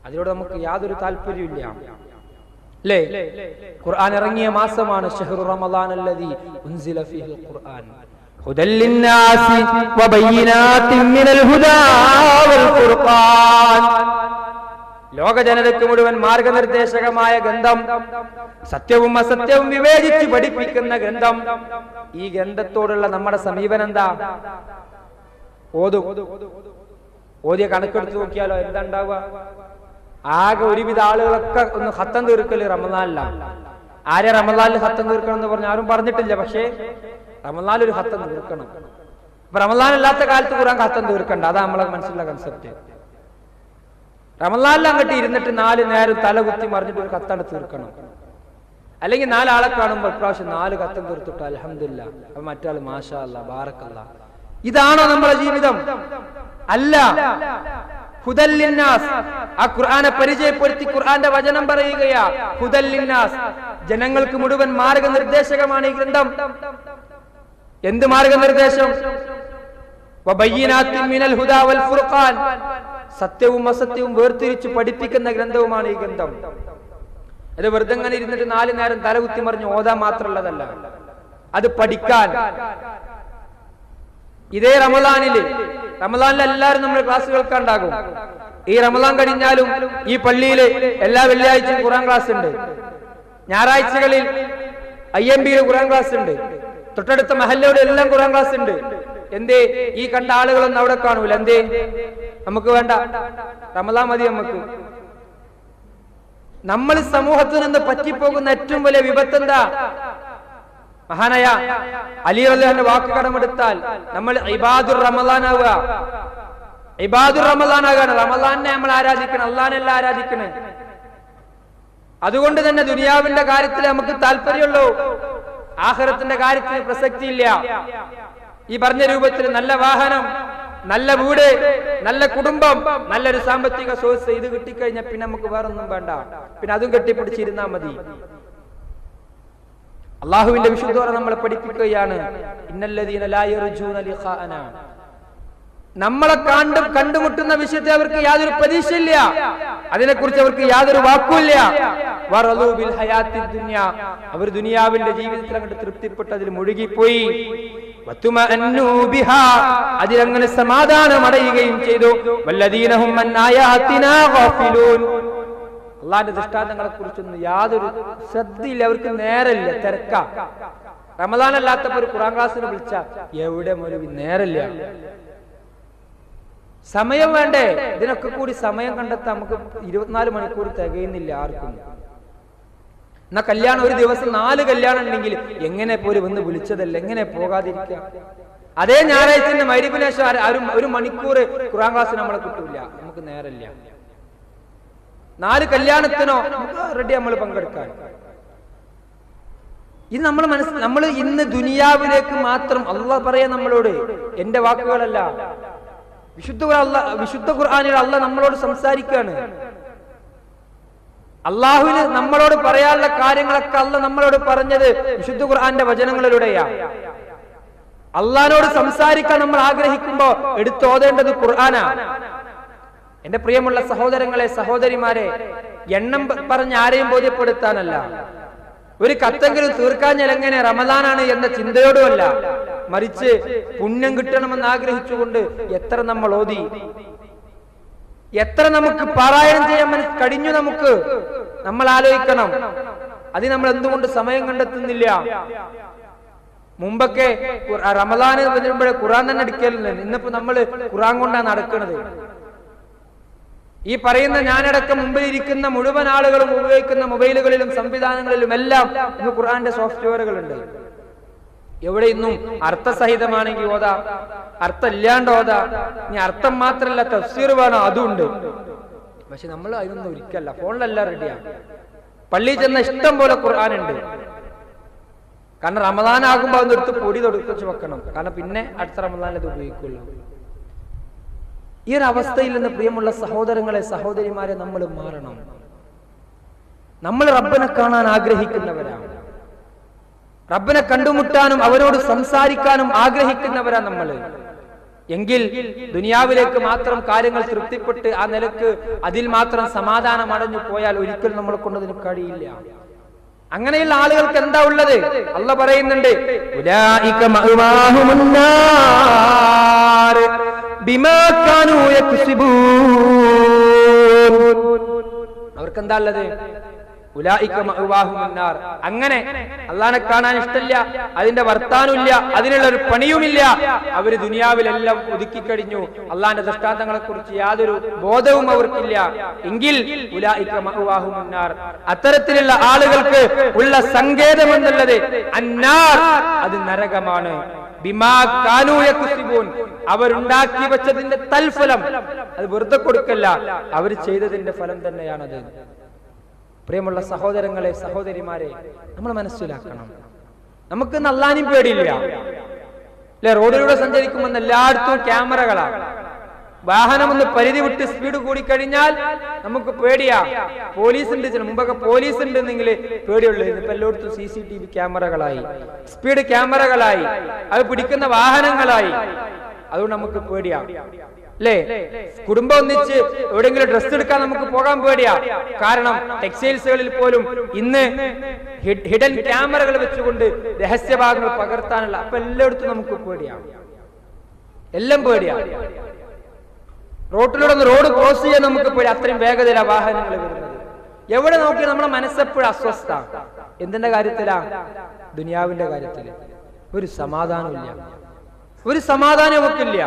അതിലൂടെ നമുക്ക് യാതൊരു താല്പര്യമില്ല അല്ലേ? ഖുർആൻ ഇറങ്ങിയ മാസമാണ് ശഹ്റു റമളാൻ അല്ലദീ ഉൻസില ഫീഹിൽ ഖുർആൻ ഹുദൽ ലിന്നാസി വബയ്യിനാതിൻ മിനൽ ഹുദാ വൽ ഖുർആൻ. ലോക ജനതയ്ക്ക് മുഴുവൻ മാർഗനിർദ്ദേശകമായ ഗ്രന്ഥം, സത്യവും അസത്യവും വിവേചിച്ച് പഠിപ്പിക്കുന്ന ഗ്രന്ഥം. ഈ ഗ്രന്ഥത്തോടുള്ള നമ്മുടെ സമീപനം എന്താ? ഓതിയ കണക്കെടുത്ത് നോക്കിയാലോ എന്താ ഉണ്ടാവുക? ആകെ ഒരുവിധ ആളുകളൊക്കെ ഒന്ന് ഖത്തം തീർക്കല് റമദാനിലാണ്. ആരെ റമദാനിൽ ഖത്തം തീർക്കണം എന്ന് പറഞ്ഞ ആരും പറഞ്ഞിട്ടില്ല. പക്ഷേ റമദാനിൽ ഒരു ഖത്തം തീർക്കണം. അപ്പൊ റമദാൻ അല്ലാത്ത കാലത്ത് ഖുർആൻ ഖത്തം തീർക്കണ്ട. അതാ നമ്മളെ മനസ്സിലുള്ള കൺസെപ്റ്റ്. റമദാനിൽ അങ്ങോട്ട് ഇരുന്നിട്ട് 4 നേരം തല കുത്തി മറിഞ്ഞിട്ട് ഒരു ഖത്താണ് തീർക്കണം. അല്ലെങ്കിൽ 4 ആളെ കാണുമ്പോൾ പ്രാവശ്യം 4 ഖത്തം തീർത്തിട്ട് അൽഹംദുലില്ലാ, അപ്പൊ മറ്റാൾ മാഷാ അല്ലാ ബാറക്കല്ലാ. ഇതാണോ നമ്മളെ ജീവിതം? അല്ല. ഹുദൽ ലിന്നാസ്, ആ ഖുർആനെ പരിചയപ്പെടുത്തി ഖുർആന്റെ വചനം പറയുകയാ. ഹുദൽ ലിന്നാസ്, ജനങ്ങൾക്ക് മുഴുവൻ മാർഗനിർദ്ദേശകമാണ് ഈ ഗ്രന്ഥം. എന്ത് മാർഗനിർദ്ദേശം? വബയ്യിനാത്തിൻ മിനൽ ഹുദാ വൽ ഫുർഖാൻ, സത്യവും അസത്യവും വേർതിരിച്ച് പഠിപ്പിക്കുന്ന ഗ്രന്ഥവുമാണ് ഈ ഗ്രന്ഥം. അത് വെറുതെ അങ്ങനെ ഇരുന്നിട്ട് 4 നേരം തലകുത്തി മറിഞ്ഞ് ഓതാൻ മാത്രമുള്ളതല്ല, അത് പഠിക്കാൻ. ഇതേ റമദാനിൽ എല്ലാവരും നമ്മുടെ ക്ലാസ്സുകൾക്ക് ഉണ്ടാകും. ഈ റമദാൻ കഴിഞ്ഞാലും ഈ പള്ളിയില് എല്ലാ വെള്ളിയാഴ്ചയും ഖുർആൻ ക്ലാസ് ഉണ്ട്. ഞായറാഴ്ചകളിൽ IMB-യിൽ ഖുർആൻ ക്ലാസ് ഉണ്ട്. തൊട്ടടുത്ത മഹല്ലയുടെ എല്ലാം ഖുർആൻ ക്ലാസ് ഉണ്ട്. എന്തേ? ഈ കണ്ട ആളുകളൊന്നും അവിടെ കാണൂല. എന്തേ? നമുക്ക് വേണ്ട, റമദാൻ മതി നമുക്ക്. നമ്മൾ സമൂഹത്തിൽ നിന്ന് പറ്റിപ്പോകുന്ന ഏറ്റവും വലിയ വിപത്ത് എന്താ? മഹാനായ അലി റളിയല്ലാഹു വാക്ക് കടമെടുത്താൽ നമ്മൾ ഇബാദുർ റമദാനാവുക. ഇബാദുർ റമദാനാകാണ്. റമദാനെ നമ്മൾ ആരാധിക്കണം, അല്ലാഹനെയല്ല ആരാധിക്കണേ. അതുകൊണ്ട് തന്നെ ദുനിയാവിന്റെ കാര്യത്തിൽ നമുക്ക് താല്പര്യമുള്ളൂ, ആഖിറത്തിന്റെ കാര്യത്തിൽ പ്രസക്തിയില്ല. ഈ പറഞ്ഞ രൂപത്തിൽ നല്ല വാഹനം, നല്ല വീട്, നല്ല കുടുംബം, നല്ലൊരു സാമ്പത്തിക സോഴ്സ് ഇത് കിട്ടിക്കഴിഞ്ഞാൽ പിന്നെ നമുക്ക് വേറൊന്നും വേണ്ട. പിന്നെ അതും കെട്ടിപ്പിടിച്ചിരുന്നാ മതി. അള്ളാഹുവിന്റെ വിശുദ്ധോടെ നമ്മളെ പഠിപ്പിക്കുകയാണ്, ഇന്നല്ലദീന ലാ യർജൂന ലിഖാഅന. നമ്മളെ കണ്ടുമുട്ടുന്ന വിഷയത്തെ അവർക്ക് യാതൊരു പ്രതീക്ഷയില്ല, അതിനെക്കുറിച്ച് അവർക്ക് യാതൊരു വാക്കുമില്ല. വറളൂ ബിൽ ഹയാത്തിദ് ദുനിയ, അവർ ദുനിയാവിന്റെ ജീവിതത്തിൽ അങ്ങോട്ട് തൃപ്തിപ്പെട്ട് അതിൽ മുഴുകിപ്പോയി. വതുമഅന്നു ബിഹാ, അതിലങ്ങനെ സമാധാനം അടയുകയും ചെയ്തു. വല്ലദീന ഹും അൻ ആയാതിനാ ഗാഫിലൂൻ, അള്ളാന്റെ ദൃഷ്ടാന്തങ്ങളെ കുറിച്ചൊന്നും യാതൊരു ശ്രദ്ധയില്ല, അവർക്ക് നേരമില്ല, തിരക്ക. റമദാൻ അല്ലാത്തപ്പോ ഒരു ഖുർആൻ ക്ലാസ്സിന് വിളിച്ച എവിടെ മൗലവി നേരമില്ല, സമയം വേണ്ടേ? ഇതിനൊക്കെ കൂടി സമയം കണ്ടെത്താൻ നമുക്ക് 24 മണിക്കൂർ തികയുന്നില്ല ആർക്കും. എന്നാ കല്യാണം ഒരു ദിവസം 4 കല്യാണം ഉണ്ടെങ്കിൽ എങ്ങനെ പോലും വന്ന് വിളിച്ചതല്ല, എങ്ങനെ പോകാതിരിക്കാം? അതേ ഞായറാഴ്ച മഗ്‌രിബിന് ശേഷം ഒരു മണിക്കൂർ ഖുർആൻ ക്ലാസ് നമ്മളെ കിട്ടൂല, നമുക്ക് നേരമില്ല. 4 കല്യാണത്തിനോ റെഡി നമ്മൾ പങ്കെടുക്കാൻ. ഇത് നമ്മൾ ഇന്ന് ദുനിയാവിലേക്ക് മാത്രം. അള്ളാഹ് പറയാ നമ്മളോട്, എന്റെ വാക്കുകളല്ല, വിശുദ്ധ ഖുർആനിൽ അള്ളാഹ് നമ്മളോട് സംസാരിക്കുകയാണ്. അള്ളാഹുവിന് നമ്മളോട് പറയാനുള്ള കാര്യങ്ങളൊക്കെ അള്ളാഹ് നമ്മളോട് പറഞ്ഞത് വിശുദ്ധ ഖുർആന്റെ വചനങ്ങളിലൂടെയാ. അള്ളാഹിനോട് സംസാരിക്കാൻ നമ്മൾ ആഗ്രഹിക്കുമ്പോ എടുത്തോതേണ്ടത് ഖുർആനാ. എന്റെ പ്രിയമുള്ള സഹോദരങ്ങളെ, സഹോദരിമാരെ, എണ്ണം പറഞ്ഞ് ആരെയും ബോധ്യപ്പെടുത്താനല്ല, ഒരു കത്തെങ്കിലും തീർക്കാഞ്ഞാൽ എങ്ങനെ റമദാനാണ് എന്ന ചിന്തയോടുമല്ല, മറിച്ച് പുണ്യം കിട്ടണമെന്ന് ആഗ്രഹിച്ചുകൊണ്ട് എത്ര നമ്മൾ ഓതി, എത്ര നമുക്ക് പാരായണം ചെയ്യാൻ കഴിഞ്ഞു നമുക്ക്, നമ്മൾ ആലോചിക്കണം. അത് നമ്മൾ എന്തുകൊണ്ട് സമയം കണ്ടെത്തുന്നില്ല? മുമ്പൊക്കെ റമദാന് വരുമ്പോഴേ ഖുർആൻ തന്നെ എടുക്കലില്ല. ഇന്നിപ്പോ നമ്മള് ഖുർആൻ കൊണ്ടാണ് നടക്കുന്നത്. ഈ പറയുന്ന ഞാനടക്കം മുമ്പിൽ ഇരിക്കുന്ന മുഴുവൻ ആളുകളും ഉപയോഗിക്കുന്ന മൊബൈലുകളിലും സംവിധാനങ്ങളിലും എല്ലാം ഇന്ന് ഖുർആന്റെ സോഫ്റ്റ്വെയറുകളുണ്ട്. എവിടെ ഇന്നും അർത്ഥസഹിതമാണെങ്കിൽ ഓതാ, അർത്ഥം ഇല്ലാണ്ട് ഓതാ. ഇനി അർത്ഥം മാത്രമല്ല തഫ്സീർ വേണോ, അതുണ്ട്. പക്ഷെ നമ്മൾ അതിനൊന്നും ഒരിക്കല്ല, ഫോണിലെല്ലാം റെഡിയാണ്. പള്ളിയിൽ ചെന്ന ഇഷ്ടം പോലെ ഖുർആൻ ഉണ്ട്. കാരണം റമദാൻ ആകുമ്പോൾ അതൊന്ന് എടുത്ത് പൊടി തൊടുപ്പിച്ച് വെക്കണം, കാരണം പിന്നെ അടുത്ത റമദാനിൽ അത് ഉപയോഗിക്കുള്ളൂ. ഈ ഒരു അവസ്ഥയിൽ നിന്ന് പ്രിയമുള്ള സഹോദരങ്ങളെ, സഹോദരിമാരെ, നമ്മൾ മാറണം. നമ്മൾ റബ്ബിനെ കാണാൻ ആഗ്രഹിക്കുന്നവരാണ്, റബ്ബിനെ കണ്ടുമുട്ടാനും അവരോട് സംസാരിക്കാനും ആഗ്രഹിക്കുന്നവരാ നമ്മൾ. എങ്കിൽ ദുനിയാവിലേക്ക് മാത്രം കാര്യങ്ങൾ തൃപ്തിപ്പെട്ട് ആ നിലക്ക് അതിൽ മാത്രം സമാധാനം അടഞ്ഞു പോയാൽ ഒരിക്കലും നമ്മളെ കൊണ്ടതിന് കഴിയില്ല. അങ്ങനെയുള്ള ആളുകൾക്ക് എന്താ ഉള്ളത്? അല്ലാഹ് പറയുന്നുണ്ട്, ഉലൈക മഅവാഹുമുന്നാർ ബിമാ കാനൂ യക്സിബൂൻ. അവർക്ക് എന്താ ഉള്ളത്? ഉലൈക മഅവാഹും അന്നാർ. അങ്ങനെ അള്ളാഹനെ കാണാൻ ഇഷ്ടമില്ല, അതിന്റെ വർത്താനമില്ല, അതിനുള്ള ഒരു പണിയുമില്ല, അവര് ദുനിയാവിലെല്ലാം ഒതുക്കി കഴിഞ്ഞു, അള്ളാഹിന്റെ ദൃഷ്ടാന്തങ്ങളെ കുറിച്ച് യാതൊരു ബോധവും അവർക്കില്ല എങ്കിൽ ഉലൈക മഅവാഹും അന്നാർ. അത്തരത്തിലുള്ള ആളുകൾക്ക് ഉള്ള സങ്കേതം എന്നുള്ളത് അന്നാർ, അത് നരകമാണ്. ബിമാ കാനൂ യക്സിബൂൻ, അവരുണ്ടാക്കി വെച്ചതിന്റെ തൽഫലം, അത് വെറുതെ കൊടുക്കല്ല, അവർ ചെയ്തതിന്റെ ഫലം തന്നെയാണത്. പ്രിയമുള്ള സഹോദരങ്ങളെ, സഹോദരിമാരെ, നമ്മൾ മനസ്സിലാക്കണം, നമുക്ക് അല്ലാഹുവിനെ പേടിയില്ല അല്ലെ? റോഡിലൂടെ സഞ്ചരിക്കുമ്പോൾ എല്ലായിടത്തും ക്യാമറകളാണ്. വാഹനം ഒന്ന് പരിധി വിട്ട് സ്പീഡ് കൂടി കഴിഞ്ഞാൽ നമുക്ക് പേടിയാ. പോലീസ് ഉണ്ട്, മുമ്പൊക്കെ പോലീസ് ഉണ്ടെന്നെങ്കിൽ പേടിയുള്ളൂ. ഇപ്പൊ എല്ലായിടത്തും CCTV ക്യാമറകളായി, സ്പീഡ് ക്യാമറകളായി, അത് പിടിക്കുന്ന വാഹനങ്ങളായി. അതുകൊണ്ട് നമുക്ക് പേടിയാ അല്ലേ? കുടുംബം ഒന്നിച്ച് എവിടെയെങ്കിലും ഡ്രസ് എടുക്കാൻ നമുക്ക് പോകാൻ പേടിയാ. കാരണം ടെക്സ്റ്റൈൽസുകളിൽ പോലും ഇന്ന് ഹിഡൻ ക്യാമറകൾ വെച്ചുകൊണ്ട് രഹസ്യഭാഗങ്ങൾ പകർത്താനുള്ള, അപ്പൊ എല്ലായിടത്തും നമുക്ക് പേടിയാ, എല്ലാം പേടിയാ. റോഡിലൂടെ റോഡ് ക്രോസ് ചെയ്യാൻ നമുക്ക് പേടി, അത്രയും വേഗതയിലാണ് വാഹനങ്ങൾ വരുന്നത്. എവിടെ നോക്കി നമ്മുടെ മനസ്സെപ്പോഴും അസ്വസ്ഥ. എന്തിന്റെ കാര്യത്തിലാ? ദുനിയാവിന്റെ കാര്യത്തില് ഒരു സമാധാനമില്ല, ഒരു സമാധാനം നമുക്കില്ല.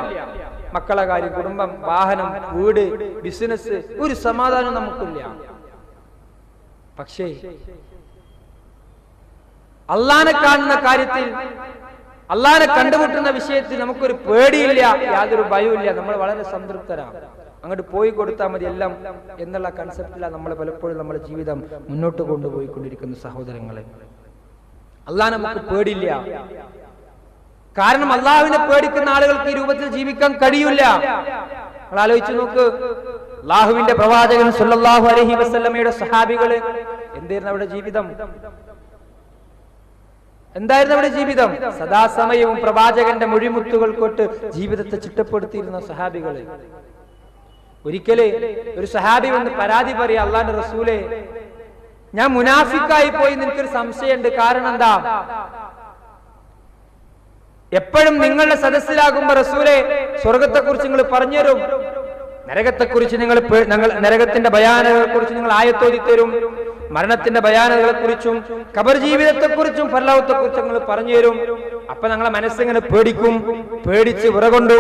മക്കളെ കാര്യം, കുടുംബം, വാഹനം, വീട്, ബിസിനസ്, ഒരു സമാധാനം നമുക്കില്ല. പക്ഷേ അള്ളാഹനെ കാണുന്ന കാര്യത്തിൽ, അള്ളാഹനെ കണ്ടുമുട്ടുന്ന വിഷയത്തിൽ നമുക്കൊരു പേടിയില്ല, യാതൊരു ഭയവുമില്ല. നമ്മൾ വളരെ സംതൃപ്തരാണ്. അങ്ങോട്ട് പോയി കൊടുത്താൽ മതി എല്ലാം എന്നുള്ള കൺസെപ്റ്റിലാണ് നമ്മൾ പലപ്പോഴും നമ്മുടെ ജീവിതം മുന്നോട്ട് കൊണ്ടുപോയിക്കൊണ്ടിരിക്കുന്ന സഹോദരങ്ങളെ. അള്ളാഹനെ നമുക്ക് പേടിയില്ല. കാരണം അള്ളാഹുവിനെ പേടിക്കുന്ന ആളുകൾക്ക് ഈ രൂപത്തിൽ ജീവിക്കാൻ കഴിയില്ല. നിങ്ങൾ ആലോചിച്ച് നോക്ക്, അള്ളാഹുവിന്റെ പ്രവാചകൻ സല്ലല്ലാഹു അലൈഹി വസല്ലമയുടെ സഹാബികള് എന്തായിരുന്നു അവരുടെ ജീവിതം? എന്തായിരുന്നു അവിടെ ജീവിതം? സദാസമയവും പ്രവാചകന്റെ മൊഴിമുത്തുകൾ കൊണ്ട് ജീവിതത്തെ ചിട്ടപ്പെടുത്തിയിരുന്ന സഹാബികള്. ഒരിക്കല് ഒരു സഹാബി വന്ന് പരാതി പറയാ, അള്ളാന്റെ റസൂലേ, ഞാൻ മുനാഫിക്കായി പോയി, നിനക്കൊരു സംശയമുണ്ട്. കാരണം എന്താ? എപ്പോഴും നിങ്ങളുടെ സദസ്സിലാകുമ്പോ റസൂലേ, സ്വർഗത്തെ കുറിച്ച് നിങ്ങൾ പറഞ്ഞുതരും, നരകത്തെക്കുറിച്ച് നിങ്ങൾ നരകത്തിന്റെ ബയാനുകളെ കുറിച്ച് നിങ്ങൾ ആയത്തോതി തരും, മരണത്തിന്റെ ബയാനുകളെ കുറിച്ചും ഖബർ ജീവിതത്തെ കുറിച്ചും പരലോകത്തെ കുറിച്ചും നിങ്ങൾ പറഞ്ഞു തരും. അപ്പൊ ഞങ്ങളെ മനസ്സിങ്ങനെ പേടിക്കും, പേടിച്ച് വിറകൊണ്ടു.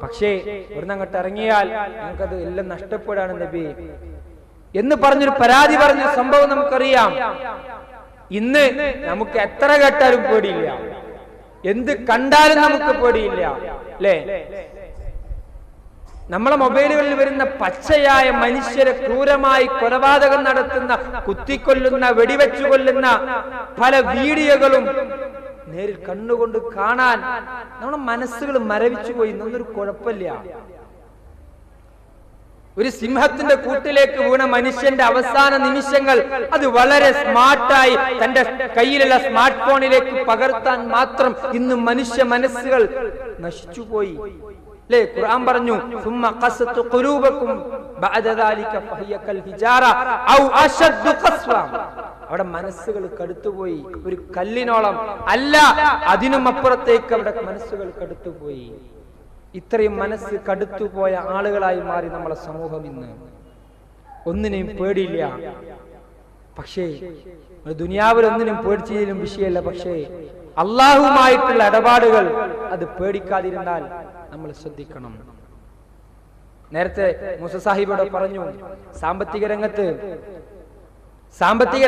പക്ഷേ ഇവിടുന്ന് അങ്ങോട്ട് ഇറങ്ങിയാൽ ഞങ്ങൾക്കത് എല്ലാം നഷ്ടപ്പെടാണ് നബി എന്ന് പറഞ്ഞൊരു പരാതി പറഞ്ഞ സംഭവം നമുക്കറിയാം. ഇന്ന് നമുക്ക് എത്ര കേട്ടാലും പേടിയില്ല, എന്ത് കണ്ടാലും നമുക്ക് പേടിയില്ല അല്ലേ? നമ്മളെ മൊബൈലുകളിൽ വരുന്ന പച്ചയായ മനുഷ്യരെ ക്രൂരമായി കൊലപാതകം നടത്തുന്ന, കുത്തിക്കൊല്ലുന്ന, വെടിവെച്ചു കൊല്ലുന്ന പല വീഡിയോകളും നേരിൽ കണ്ണുകൊണ്ട് കാണാൻ നമ്മുടെ മനസ്സുകൾ മരവിച്ചു പോയി. ഇന്നൊരു കുഴപ്പമില്ല. ഒരു സിംഹത്തിന്റെ കൂട്ടിലേക്ക് വീണ മനുഷ്യന്റെ അവസാന നിമിഷങ്ങൾ അത് വളരെ സ്മാർട്ടായി തന്റെ കയ്യിലുള്ള സ്മാർട്ട് ഫോണിലേക്ക് പകർത്താൻ മാത്രം ഇന്ന് മനുഷ്യ മനസ്സുകൾ നശിച്ചുപോയി അല്ലേ? ഖുർആൻ പറഞ്ഞു, സുമ്മ ഖസത്തു ഖുലൂബകും ബഅദ ദാലിക ഫഹിയ കൽ ഹിജാറ ഔ അശദ്ദു ഖസ്വ. അവിടെ മനസ്സുകൾ കടുത്തുപോയി, ഒരു കല്ലിനോളം അല്ല അതിനും അപ്പുറത്തേക്ക് അവിടെ മനസ്സുകൾ കടുത്തുപോയി. ഇത്രയും മനസ്സ് കടുത്തുപോയ ആളുകളായി മാറി നമ്മളെ സമൂഹം ഇന്ന്. ഒന്നിനെയും പേടിയില്ല. പക്ഷേ ദുനിയാവിൽ ഒന്നിനും പേടിച്ചതിലും വിഷയമല്ല. പക്ഷേ അള്ളാഹുമായിട്ടുള്ള ഇടപാടുകൾ അത് പേടിക്കാതിരുന്നാൽ നമ്മൾ ശ്രദ്ധിക്കണം. നേരത്തെ മൂസ സാഹിബോട് പറഞ്ഞു, സാമ്പത്തിക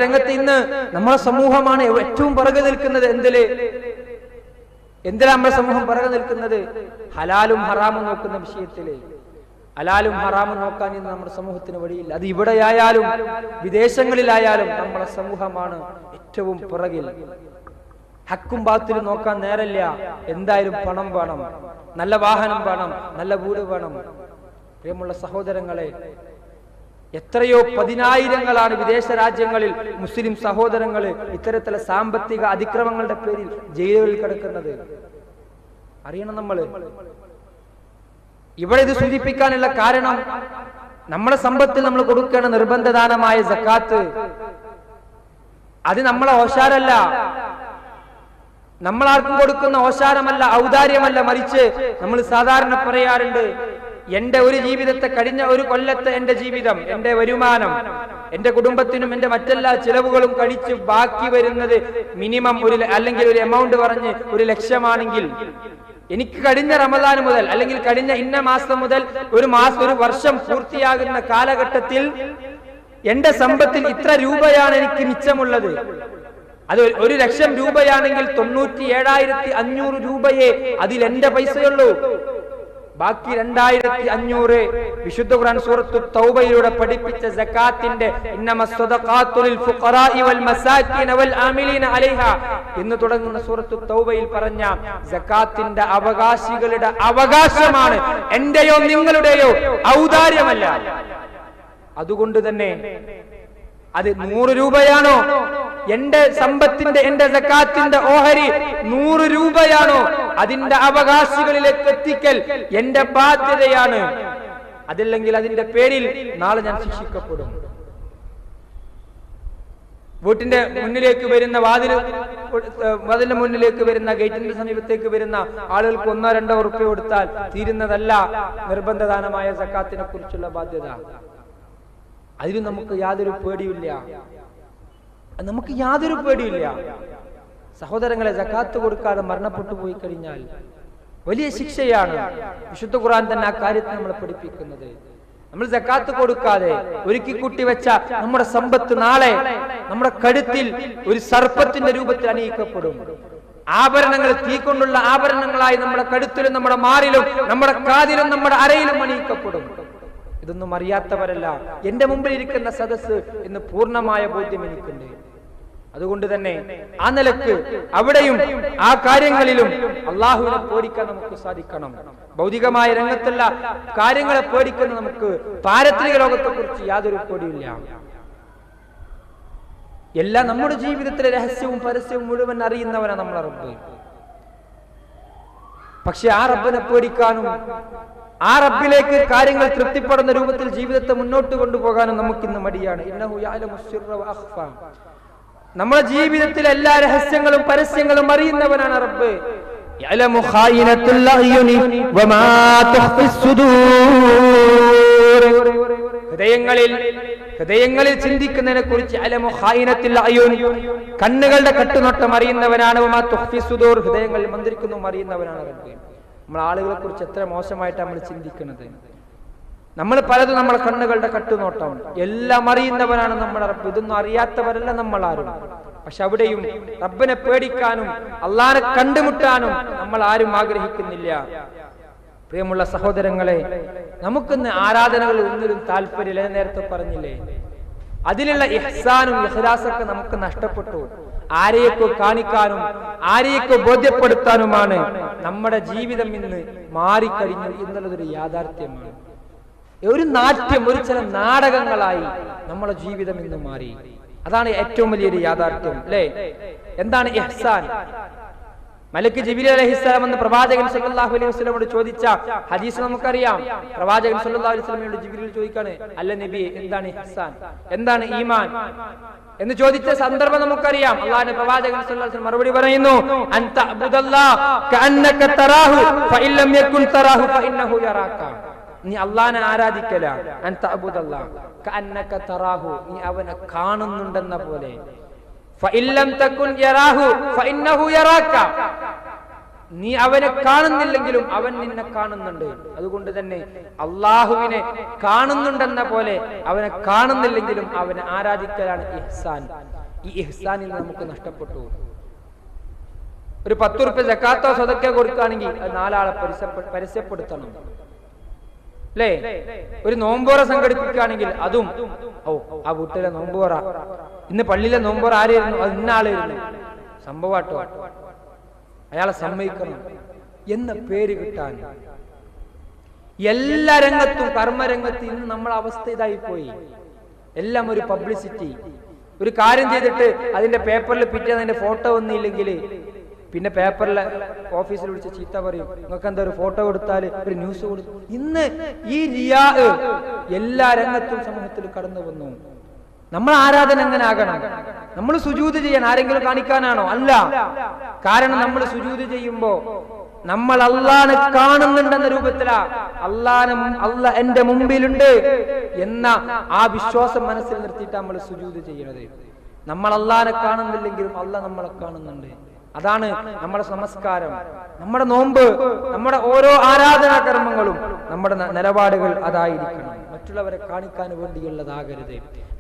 രംഗത്ത് ഇന്ന് നമ്മളെ സമൂഹമാണ് ഏറ്റവും പുറകെ നിൽക്കുന്നത്. എന്തിനാ നമ്മുടെ സമൂഹം പുറകെ നിൽക്കുന്നത്? ഹലാലും ഹറാമും നോക്കുന്ന വിഷയത്തില്. ഹലാലും ഹറാമും നോക്കാൻ ഇന്ന് നമ്മുടെ സമൂഹത്തിന് വഴിയില്ല. അത് ഇവിടെയായാലും വിദേശങ്ങളിലായാലും നമ്മളെ സമൂഹമാണ് ഏറ്റവും പുറകിൽ. ഹക്കും ബാത്തിലും നോക്കാൻ നേരല്ല. എന്തായാലും പണം വേണം, നല്ല വാഹനം വേണം, നല്ല വീട് വേണം. പ്രിയമുള്ള സഹോദരങ്ങളെ, എത്രയോ പതിനായിരങ്ങളാണ് വിദേശ രാജ്യങ്ങളിൽ മുസ്ലിം സഹോദരങ്ങള് ഇത്തരത്തിലുള്ള സാമ്പത്തിക അതിക്രമങ്ങളുടെ പേരിൽ ജയിലുകളിൽ കിടക്കുന്നത്. അറിയണം നമ്മള്. ഇവിടെ ഇത് സൂചിപ്പിക്കാനുള്ള കാരണം, നമ്മുടെ സമ്പത്തിൽ നമ്മൾ കൊടുക്കേണ്ട നിർബന്ധദാനമായ സക്കാത്ത്, അത് നമ്മളെ ഓശാരല്ല, നമ്മളാർക്കും കൊടുക്കുന്ന ഓശാരമല്ല, ഔദാര്യമല്ല. മറിച്ച് നമ്മൾ സാധാരണ പറയാറുണ്ട്, എന്റെ ഒരു ജീവിതത്തെ, കഴിഞ്ഞ ഒരു കൊല്ലത്തെ എന്റെ ജീവിതം, എന്റെ വരുമാനം, എന്റെ കുടുംബത്തിനും എന്റെ മറ്റെല്ലാ ചിലവുകളും കഴിച്ച് ബാക്കി വരുന്നത് മിനിമം അല്ലെങ്കിൽ ഒരു എമൗണ്ട് പറഞ്ഞ് 1 ലക്ഷമാണെങ്കിൽ, എനിക്ക് കഴിഞ്ഞ റമദാൻ മുതൽ അല്ലെങ്കിൽ കഴിഞ്ഞ ഇന്ന മാസം മുതൽ ഒരു വർഷം പൂർത്തിയാകുന്ന കാലഘട്ടത്തിൽ എന്റെ സമ്പത്തിൽ ഇത്ര രൂപയാണ് എനിക്ക് മിച്ചമുള്ളത്. അത് 1 ലക്ഷം രൂപയാണെങ്കിൽ 97,500 രൂപയെ അതിൽ എന്റെ പൈസയുള്ളൂ. ബാക്കി 2,500 വിശുദ്ധ ഖുർആൻ സൂറത്തു തൗബയിലൂടെ പഠിപ്പിച്ച സകാത്തിന്റെ ഇന്നമസ്സദഖാത്തു ലിൽ ഫുഖറാഇ വൽ മസാകിന വൽ ആമിലീന അലൈഹാ എന്ന് തുടങ്ങുന്ന സൂറത്തു തൗബയിൽ പറഞ്ഞ സകാത്തിന്റെ അവകാശികളുടെ അവകാശമാണ്, എന്റെയോ നിങ്ങളുടെയോ ഔദാര്യമല്ല. അതുകൊണ്ട് തന്നെ അത് 100 രൂപയാണോ, എന്റെ സമ്പത്തിന്റെ, എന്റെ സകാത്തിന്റെ ഓഹരി 100 രൂപയാണോ, അതിന്റെ അവകാശികളിലേക്ക് എത്തിക്കൽ എന്റെ ബാധ്യതയാണ്. അതല്ലെങ്കിൽ അതിന്റെ പേരിൽ നാളെ ഞാൻ ശിക്ഷിക്കപ്പെടും. വീട്ടിന്റെ മുന്നിലേക്ക് വരുന്ന വാതിലിന്റെ മുന്നിലേക്ക് വരുന്ന ഗേറ്റിന്റെ സമീപത്തേക്ക് വരുന്ന ആളുകൾക്ക് 1-2 ഉറുപ്പ്യ കൊടുത്താൽ തീരുന്നതല്ല നിർബന്ധദാനമായ സക്കാത്തിനെ കുറിച്ചുള്ള ബാധ്യത. അതിന് നമുക്ക് യാതൊരു പേടിയില്ല. സഹോദരങ്ങളെ, സക്കാത്ത് കൊടുക്കാതെ മരണപ്പെട്ടു പോയി കഴിഞ്ഞാൽ വലിയ ശിക്ഷയാണ്. വിശുദ്ധ ഖുർആൻ തന്നെ ആ കാര്യത്തെ നമ്മളെ പഠിപ്പിക്കുന്നത്. നമ്മൾ സക്കാത്ത് കൊടുക്കാതെ ഒരുക്കി കൂട്ടി വെച്ച നമ്മുടെ സമ്പത്ത് നാളെ നമ്മുടെ കഴുത്തിൽ ഒരു സർപ്പത്തിന്റെ രൂപത്തിൽ അണിയിക്കപ്പെടും. ആഭരണങ്ങൾ തീ കൊണ്ടുള്ള ആഭരണങ്ങളായി നമ്മുടെ കഴുത്തിലും നമ്മുടെ മാറിലും നമ്മുടെ കാതിലും നമ്മുടെ അരയിലും അണിയിക്കപ്പെടും. ഇതൊന്നും അറിയാത്തവരല്ല എന്റെ മുമ്പിൽ ഇരിക്കുന്ന സദസ്സ് എന്ന് പൂർണ്ണമായ ബോധ്യം എനിക്കുണ്ട്. അതുകൊണ്ട് തന്നെ ആ നിലക്ക് അവിടെയും ആ കാര്യങ്ങളിലും അള്ളാഹുവിനെ പേടിക്കാൻ നമുക്ക് സാധിക്കണം. ഭൗതികമായ രംഗത്തുള്ള കാര്യങ്ങളെ പേടിക്കുന്ന നമുക്ക് പാരത്രിക ലോകത്തെ കുറിച്ച് യാതൊരു പേടിയില്ല. എല്ലാം നമ്മുടെ ജീവിതത്തിലെ രഹസ്യവും പരസ്യവും മുഴുവൻ അറിയുന്നവനാണ് നമ്മളെ റബ്ബ്. പക്ഷെ ആ റബ്ബിനെ പേടിക്കാനും ആ റബ്ബിലേക്ക് കാര്യങ്ങൾ തൃപ്തിപ്പെടുന്ന രൂപത്തിൽ ജീവിതത്തെ മുന്നോട്ട് കൊണ്ടുപോകാനും നമുക്കിന്ന് മടിയാണ്. ഇന്നഹു യഅലമു സിർറ വഅഖ്ഫ. നമ്മുടെ ജീവിതത്തിലെ എല്ലാ രഹസ്യങ്ങളും പരസ്യങ്ങളും അറിയുന്നവനാണ് റബ്ബ്. യഅലമു ഖായിനത്തുൽ അയ്യുനി വമാ തുഖ്ഫിസ് സുദൂർ. ഹൃദയങ്ങളിൽ ചിന്തിക്കുന്നതിനെ കുറിച്ച് അലമു ഖായിനത്തുൽ അയ്യുൻ, കണ്ണുകളുടെ കട്ടുനോട്ടം അറിയുന്നവനാണ്. വമാ തുഖ്ഫിസ് സുദൂർ, ഹൃദയങ്ങളിൽ മന്ത്രിക്കുന്നതും അറിയുന്നവനാണ് റബ്ബ്. നമ്മൾ ആളുകളെ കുറിച്ച് എത്ര മോശമായിട്ട് നമ്മൾ ചിന്തിക്കുന്നത്. നമ്മൾ പലതും നമ്മളെ കണ്ണുകളുടെ കട്ടുനോട്ടം എല്ലാം അറിയുന്നവനാണ് നമ്മുടെ റബ്ബ്. ഇതൊന്നും അറിയാത്തവരല്ല നമ്മൾ ആരും. പക്ഷെ അവിടെയും റബ്ബിനെ പേടിക്കാനും അള്ളാഹനെ കണ്ടുമുട്ടാനും നമ്മൾ ആരും ആഗ്രഹിക്കുന്നില്ല. പ്രിയമുള്ള സഹോദരങ്ങളെ, നമുക്കിന്ന് ആരാധനകൾ ഒന്നിലും താല്പര്യമില്ല. നേരത്തെ പറഞ്ഞില്ലേ, അതിലുള്ള ഇഹ്സാനും ഇഖ്ലാസൊക്കെ നമുക്ക് നഷ്ടപ്പെട്ടു. ആരെയൊക്കെ കാണിക്കാനും ആരെയൊക്കെ ബോധ്യപ്പെടുത്താനുമാണ് നമ്മുടെ ജീവിതം ഇന്ന് മാറിക്കഴിഞ്ഞു എന്നുള്ളതൊരു യാഥാർത്ഥ്യമാണ്. ഒരു നാട്യം, ഒരു ചില നാടകങ്ങളായി നമ്മുടെ ജീവിതം ഇന്ന് മാറി. അതാണ് ഏറ്റവും വലിയൊരു യാഥാർത്ഥ്യം, അല്ലേ? എന്താണ് ഇഹ്സാൻ? മലക്ക് ജിബ്രീൽ അലൈഹിസ്സലാം എന്ന് പ്രവാചകൻ സല്ലല്ലാഹു അലൈഹി വസല്ലമയോട് ചോദിച്ച ഹദീസ് നമുക്കറിയാം. പ്രവാചകൻ സല്ലല്ലാഹു അലൈഹി വസല്ലമയോട് ജിബ്രീൽ ചോദിക്കാണ്, അല്ല നബിയെ, എന്താണ് ഇഹ്സാൻ, എന്താണ് ഈമാൻ എന്ന് ചോദിച്ച സന്ദർഭം നമുക്കറിയാം. അല്ലാഹുവിന്റെ പ്രവാചകൻ സല്ലല്ലാഹു അലൈഹി വസല്ലം മറുപടി പറയുന്നു, അൻത അബ്ദുല്ലാഹ് കഅന്നക തറാഹു ഫഇൻ ലം യകുൻ തറാഹു ഫഇന്നഹു യറാക. നീ അല്ലാഹുവിനെ ആരാധിക്കല. അൻത അബ്ദുല്ലാഹ് കഅന്നക തറാഹു, നീ അവനെ കാണുന്നുണ്ടെന്ന പോലെ. ഫഇൻ ലം തകുൻ യറാഹു ഫഇന്നഹു യറാക, നീ അവനെ കാണുന്നില്ലെങ്കിലും അവൻ നിന്നെ കാണുന്നുണ്ട്. അതുകൊണ്ട് തന്നെ അള്ളാഹുവിനെ കാണുന്നുണ്ടെന്ന പോലെ അവനെ കാണുന്നില്ലെങ്കിലും അവനെ ആരാധിക്കലാണ് ഇഹ്സാൻ. ഈ ഇഹ്സാനിൽ നമുക്ക് നഷ്ടപ്പെട്ടു. ഒരു 10 ഉറുപ്പ്യ സക്കാത്തോ സദക്കയോ കൊടുക്കുകയാണെങ്കിൽ അത് 4 ആളെ പരസ്യപ്പെടുത്തണം, അല്ലേ? ഒരു നോമ്പോറ സംഘടിപ്പിക്കുകയാണെങ്കിൽ അതും, ആ വീട്ടിലെ നോമ്പോറ, ഇന്ന് പള്ളിയിലെ നോമ്പോറ ആരായിരുന്നു, അത് ഇന്ന ആളായിരുന്നു, സംഭവാട്ടോ, അയാളെ സമ്മതിക്കണം എന്ന പേര് കിട്ടാൻ എല്ലാ രംഗത്തും, കർമ്മരംഗത്ത് ഇന്ന് നമ്മളെ അവസ്ഥ ഇതായി പോയി. എല്ലാം ഒരു പബ്ലിസിറ്റി. ഒരു കാര്യം ചെയ്തിട്ട് അതിന്റെ പേപ്പറിൽ പിറ്റേന്ന് അതിന്റെ ഫോട്ടോ ഒന്നുമില്ലെങ്കിൽ പിന്നെ പേപ്പറിലെ ഓഫീസിൽ വിളിച്ച് ചീത്ത പറയും, നിങ്ങൾക്ക് എന്താ ഒരു ഫോട്ടോ കൊടുത്താൽ ഒരു ന്യൂസ് കൊടുത്തു. ഇന്ന് ഈ റിയാ എല്ലാ രംഗത്തും സമൂഹത്തിൽ കടന്നു വന്നു. നമ്മൾ ആരാധന എങ്ങനെ ആകണം? നമ്മൾ സുജൂദ് ചെയ്യാൻ ആരെങ്കിലും കാണിക്കാനാണോ? അല്ല. കാരണം നമ്മൾ സുജൂദ് ചെയ്യുമ്പോ നമ്മൾ അള്ളാനെ കാണുന്നുണ്ടെന്ന രൂപത്തിലാ അല്ല എന്റെ മുമ്പിലുണ്ട് എന്ന ആ വിശ്വാസം മനസ്സിൽ നിർത്തിയിട്ട് നമ്മൾ സുജൂദ് ചെയ്യണത്. നമ്മൾ അള്ളാനെ കാണുന്നില്ലെങ്കിലും അള്ളാഹ് നമ്മളെ കാണുന്നുണ്ട്. അതാണ് നമ്മുടെ നമസ്കാരം, നമ്മുടെ നോമ്പ്, നമ്മുടെ ഓരോ ആരാധനാ കർമ്മങ്ങളും, നമ്മുടെ നിലപാടുകൾ അതായിരിക്കണം. മറ്റുള്ളവരെ കാണിക്കാൻ വേണ്ടിയുള്ളതാകരുത്,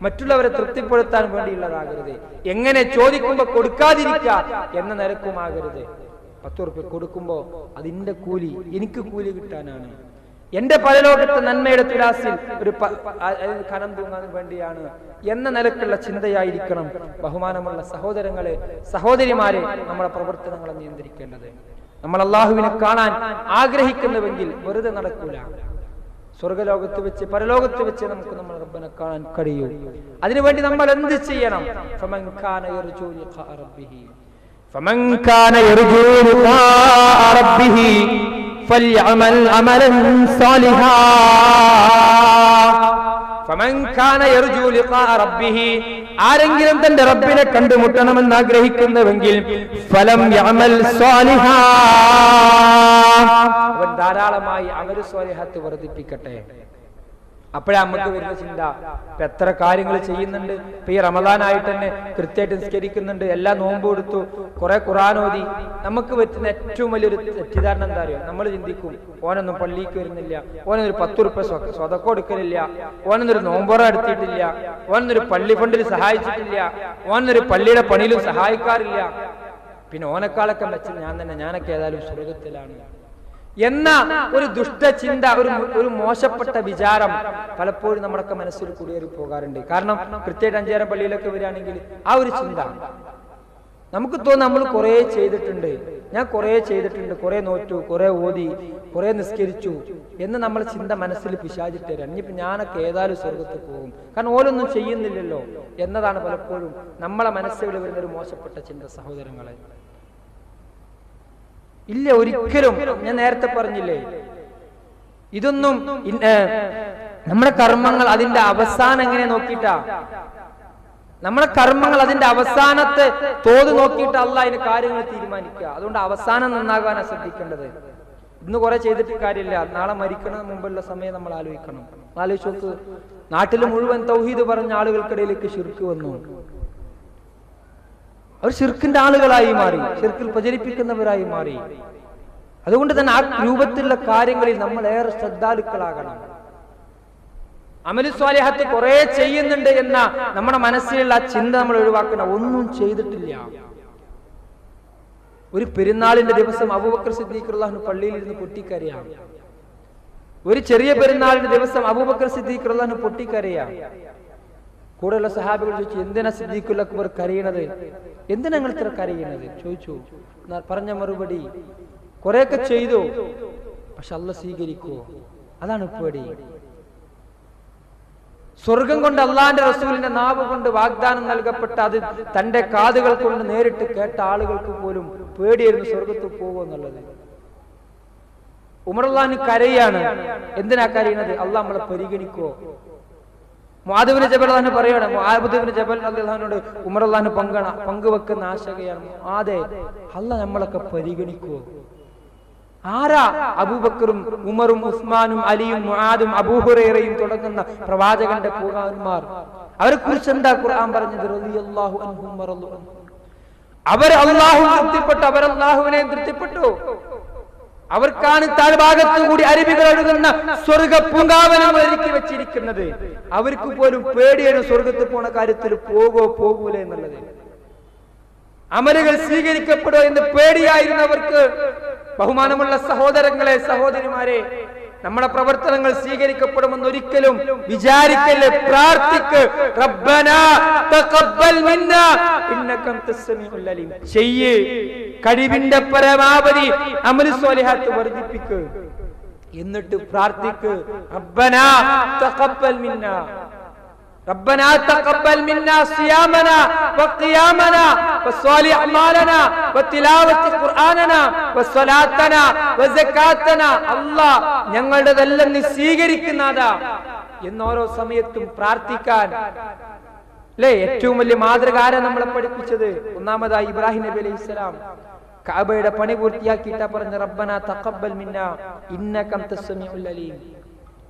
മറ്റുള്ളവരെ തൃപ്തിപ്പെടുത്താൻ വേണ്ടിയുള്ളതാകരുത്. എങ്ങനെ ചോദിക്കുമ്പോ കൊടുക്കാതിരിക്കുക എന്ന നിലക്കുമാകരുത്. 10 ഉറുപ്പ്യ കൊടുക്കുമ്പോ അതിന്റെ കൂലി എനിക്ക് കൂലി കിട്ടാനാണ്, എന്റെ പരലോകത്തെ നന്മയുടെ തുലാസിൽ ഒരു കനം തൂങ്ങാൻ വേണ്ടിയാണ് എന്ന നിലക്കുള്ള ചിന്തയായിരിക്കണം ബഹുമാനമുള്ള സഹോദരങ്ങളെ, സഹോദരിമാരെ, നമ്മുടെ പ്രവർത്തനങ്ങളെ നിയന്ത്രിക്കേണ്ടത്. നമ്മൾ അള്ളാഹുവിനെ കാണാൻ ആഗ്രഹിക്കുന്നുവെങ്കിൽ വെറുതെ നടക്കൂല. സ്വർഗലോകത്ത് വെച്ച് പരലോകത്ത് വെച്ച് നമുക്ക് നമ്മൾ റബ്ബിനെ കാണാൻ കഴിയൂ. അതിനുവേണ്ടി നമ്മൾ എന്ത് ചെയ്യണം? ഫമൻ കാന യർജു ലിഖാഅ റബ്ബിഹി فليعمل عملا صالحا فمن كان يرجو لقاء ربه ആരെങ്കിലും തന്റെ റബ്ബിനെ കണ്ടുമുട്ടണമെന്ന് ആഗ്രഹിക്കുന്നുവെങ്കിൽ ഫലം യഅമൽ സാലിഹാ അവൻ ധാരാളമായി അമൽ സ്വാലിഹാത്ത് വർദ്ധിപ്പിക്കട്ടെ. അപ്പോഴാ നമുക്ക് വരുന്ന ചിന്ത, ഇപ്പൊ എത്ര കാര്യങ്ങൾ ചെയ്യുന്നുണ്ട്. ഇപ്പൊ ഈ റമദാനായിട്ട് തന്നെ കൃത്യമായിട്ട് നിസ്കരിക്കുന്നുണ്ട്, എല്ലാ നോമ്പും എടുത്തു, കുറെ ഖുർആൻ ഓതി. നമുക്ക് പറ്റുന്ന ഏറ്റവും വലിയൊരു തെറ്റിദ്ധാരണ എന്താ അറിയോ? നമ്മൾ ചിന്തിക്കും, ഓനൊന്നും പള്ളിക്ക് വരുന്നില്ല, ഓനൊരു 10 ഉറുപ്പ്യ സ്വതക്ക കൊടുക്കലില്ല, ഓനൊന്നൊരു നോമ്പുറ എടുത്തിട്ടില്ല, ഓനൊന്നൊരു പള്ളി ഫണ്ടിൽ സഹായിച്ചിട്ടില്ല, ഓനൊരു പള്ളിയുടെ പണിയിലും സഹായിക്കാറില്ല, പിന്നെ ഓനക്കാളൊക്കെ മെച്ചം ഞാൻ തന്നെ, ഞാനൊക്കെ ഏതായാലും സ്വർഗത്തിലാണ് എന്ന ഒരു ദുഷ്ടചിന്ത, ഒരു മോശപ്പെട്ട വിചാരം പലപ്പോഴും നമ്മുടെയൊക്കെ മനസ്സിൽ കുടിയേറി പോകാറുണ്ട്. കാരണം കൃത്യമായിട്ട് 5 നേരം പള്ളിയിലൊക്കെ വരികയാണെങ്കിൽ ആ ഒരു ചിന്ത നമുക്ക് തോന്നുന്നു നമ്മൾ കുറെ ചെയ്തിട്ടുണ്ട്, ഞാൻ കുറെ ചെയ്തിട്ടുണ്ട്, കുറെ നോറ്റു, കുറെ ഓതി, കുറെ നിസ്കരിച്ചു എന്ന് നമ്മൾ ചിന്ത മനസ്സിൽ പിശാചിട്ട് തരാം. ഇനിയിപ്പോ ഞാനൊക്കെ ഏതായാലും സ്വർഗത്തിൽ പോകും, കാരണം ഓരോന്നും ചെയ്യുന്നില്ലല്ലോ എന്നതാണ് പലപ്പോഴും നമ്മളെ മനസ്സിൽ വരുന്ന ഒരു മോശപ്പെട്ട ചിന്ത. സഹോദരങ്ങളെ, ഇല്ല, ഒരിക്കലും. ഞാൻ നേരത്തെ പറഞ്ഞില്ലേ, ഇതൊന്നും നമ്മുടെ കർമ്മങ്ങൾ അതിന്റെ അവസാനം എങ്ങനെ നോക്കിയിട്ടാ, നമ്മുടെ കർമ്മങ്ങൾ അതിന്റെ അവസാനത്തെ തോത് നോക്കിയിട്ട് അല്ലാഹ് അതിന് കാര്യങ്ങൾ തീരുമാനിക്കുക. അതുകൊണ്ട് അവസാനം നന്നാകാനാണ് ശ്രദ്ധിക്കേണ്ടത്. ഇന്ന് കുറെ ചെയ്തിട്ട് കാര്യമില്ല, നാളെ മരിക്കണ മുമ്പുള്ള സമയം നമ്മൾ ആലോചിക്കണം. ആലോചിച്ച് നോക്ക്, നാട്ടിൽ മുഴുവൻ തൗഹീദ് പറഞ്ഞ ആളുകൾക്കിടയിലേക്ക് ശിർക്ക് വന്നു. അവർ ശിർക്കിന്റെ ആളുകളായി മാറി, ശിർക്കിൽ പ്രചരിപ്പിക്കുന്നവരായി മാറി. അതുകൊണ്ട് തന്നെ ആ രൂപത്തിലുള്ള കാര്യങ്ങളിൽ നമ്മൾ ഏറെ ശ്രദ്ധാലുക്കളാകണം. അമലു സ്വാലിഹത്ത് കുറെ ചെയ്യുന്നുണ്ട് എന്ന നമ്മുടെ മനസ്സിലുള്ള ആ ചിന്ത നമ്മൾ ഒഴിവാക്കണം. ഒന്നും ചെയ്തിട്ടില്ല. ഒരു പെരുന്നാളിന്റെ ദിവസം അബൂബക്കർ സിദ്ദീഖ് റളിയല്ലാഹു അൻഹു പള്ളിയിൽ ഇരുന്ന് പൊട്ടിക്കരയാം. ഒരു ചെറിയ പെരുന്നാളിന്റെ ദിവസം അബൂബക്കർ സിദ്ദീഖ് റളിയല്ലാഹു അൻഹു പൊട്ടിക്കരയാം. കൂടെയുള്ള സഹാബികൾ ചോദിച്ചു, എന്തിനാ സിദ്ദീഖുൽ അക്ബർ കരയണത്, എന്തിനാ നിങ്ങൾ ഇത്ര കരയണത് ചോദിച്ചു. പറഞ്ഞ മറുപടി, കുറെയൊക്കെ ചെയ്തു, പക്ഷെ അല്ലാഹ് സ്വീകരിക്കുവോ, അതാണ് പേടി. സ്വർഗം കൊണ്ട് അള്ളാന്റെ റസൂലിന്റെ നാവ് കൊണ്ട് വാഗ്ദാനം നൽകപ്പെട്ട അത് തന്റെ കാതുകൾ കൊണ്ട് നേരിട്ട് കേട്ട ആളുകൾക്ക് പോലും പേടിയായിരുന്നു സ്വർഗത്തിൽ പോകുമോ എന്നുള്ളത്. ഉമർ റളിയല്ലാഹു കരയാണ്. എന്തിനാ കരയുന്നത്? അള്ളാഹ് നമ്മളെ പരിഗണിക്കുവോ? മുആദ് ഇബ്നു ജബൽ തന്നെ പറയാണ്, മുആദ് ഇബ്നു ജബൽ റളിയല്ലാഹുവിനോട് ഉമർ റളിയല്ലാഹു പങ്കുവെക്കുന്ന ആശങ്കയാണ്, മുആദേ, അല്ലാഹ് നമ്മളൊക്കെ പരിഗണിക്കുവോ? ആരാ അബൂബക്കറും ഉമറും ഉസ്മാനും അലിയും മുആദും അബൂ ഹുറൈറയും തുടങ്ങുന്ന പ്രവാചകന്റെ കൂട്ടുകാരന്മാർ? അവരെ കുറിച്ച് എന്താ ഖുർആൻ പറഞ്ഞത്? റളിയല്ലാഹു അൻഹും വറളു അൻഹു. അവർ അല്ലാഹുവിനെ തൃപ്തിപ്പെട്ടു, അവർ അല്ലാഹുവിനെ തൃപ്തിപ്പെട്ടു. അവർക്കാണ് താഴ്ഭാഗത്തു കൂടി അരുവികൾ ഒഴുകുന്ന സ്വർഗ പൂങ്കാവനങ്ങൾ ഒരുക്കി വെച്ചിരിക്കുന്നത്. അവർക്ക് പോലും പേടിയാണ് സ്വർഗത്തിൽ പോണ കാര്യത്തിൽ പോകൂല എന്നുള്ളത്. അമലുകൾ സ്വീകരിക്കപ്പെടോ എന്ന് പേടിയായിരുന്നവർക്ക്. ബഹുമാനമുള്ള സഹോദരങ്ങളെ, സഹോദരിമാരെ, നമ്മുടെ പ്രവർത്തനങ്ങൾ സ്വീകരിക്കപ്പെടുമെന്ന് ഒരിക്കലും വിചാരിക്കല്ലേ. പ്രാർത്ഥിക്ക്, റബ്ബനാ തഖബ്ബൽ മിന്നാ ഇന്നക അൻതസ് സമീഉൽ അലീം. ചെയ്യ്, കഴിവിന്റെ പരമാവധി അമൽ സ്വാലിഹാത്ത് വർദ്ധിപ്പിക്ക്. എന്നിട്ട് പ്രാർത്ഥിക്ക്, റബ്ബനാ തഖബ്ബൽ മിന്നാ, ربنا تقبل منا صيامنا وقيامنا وصالح أعمالنا وتلاوة قرآننا وصلاتنا وزكاتنا. അല്ലാഹ് ഞങ്ങളുടെതെല്ലാം നീ സ്വീകരിക്കുന്നതാ എന്ന് ഓരോ സമയത്തും പ്രാർത്ഥിക്കാൻ. അല്ലേ? ഏറ്റവും വലിയ മാതൃകാരം നമ്മളെ പഠിപ്പിച്ചത് ഒന്നാമതായി ഇബ്രാഹിം നബി അലൈഹിസ്സലാം. കഅബയുടെ പണി പൂർത്തിയാക്കിയിട്ടാ പറഞ്ഞ റബ്ബനാ തഖബ്ബൽ മിന്നാ ഇന്നക അൻതസ് സമീഉൽ അലീം.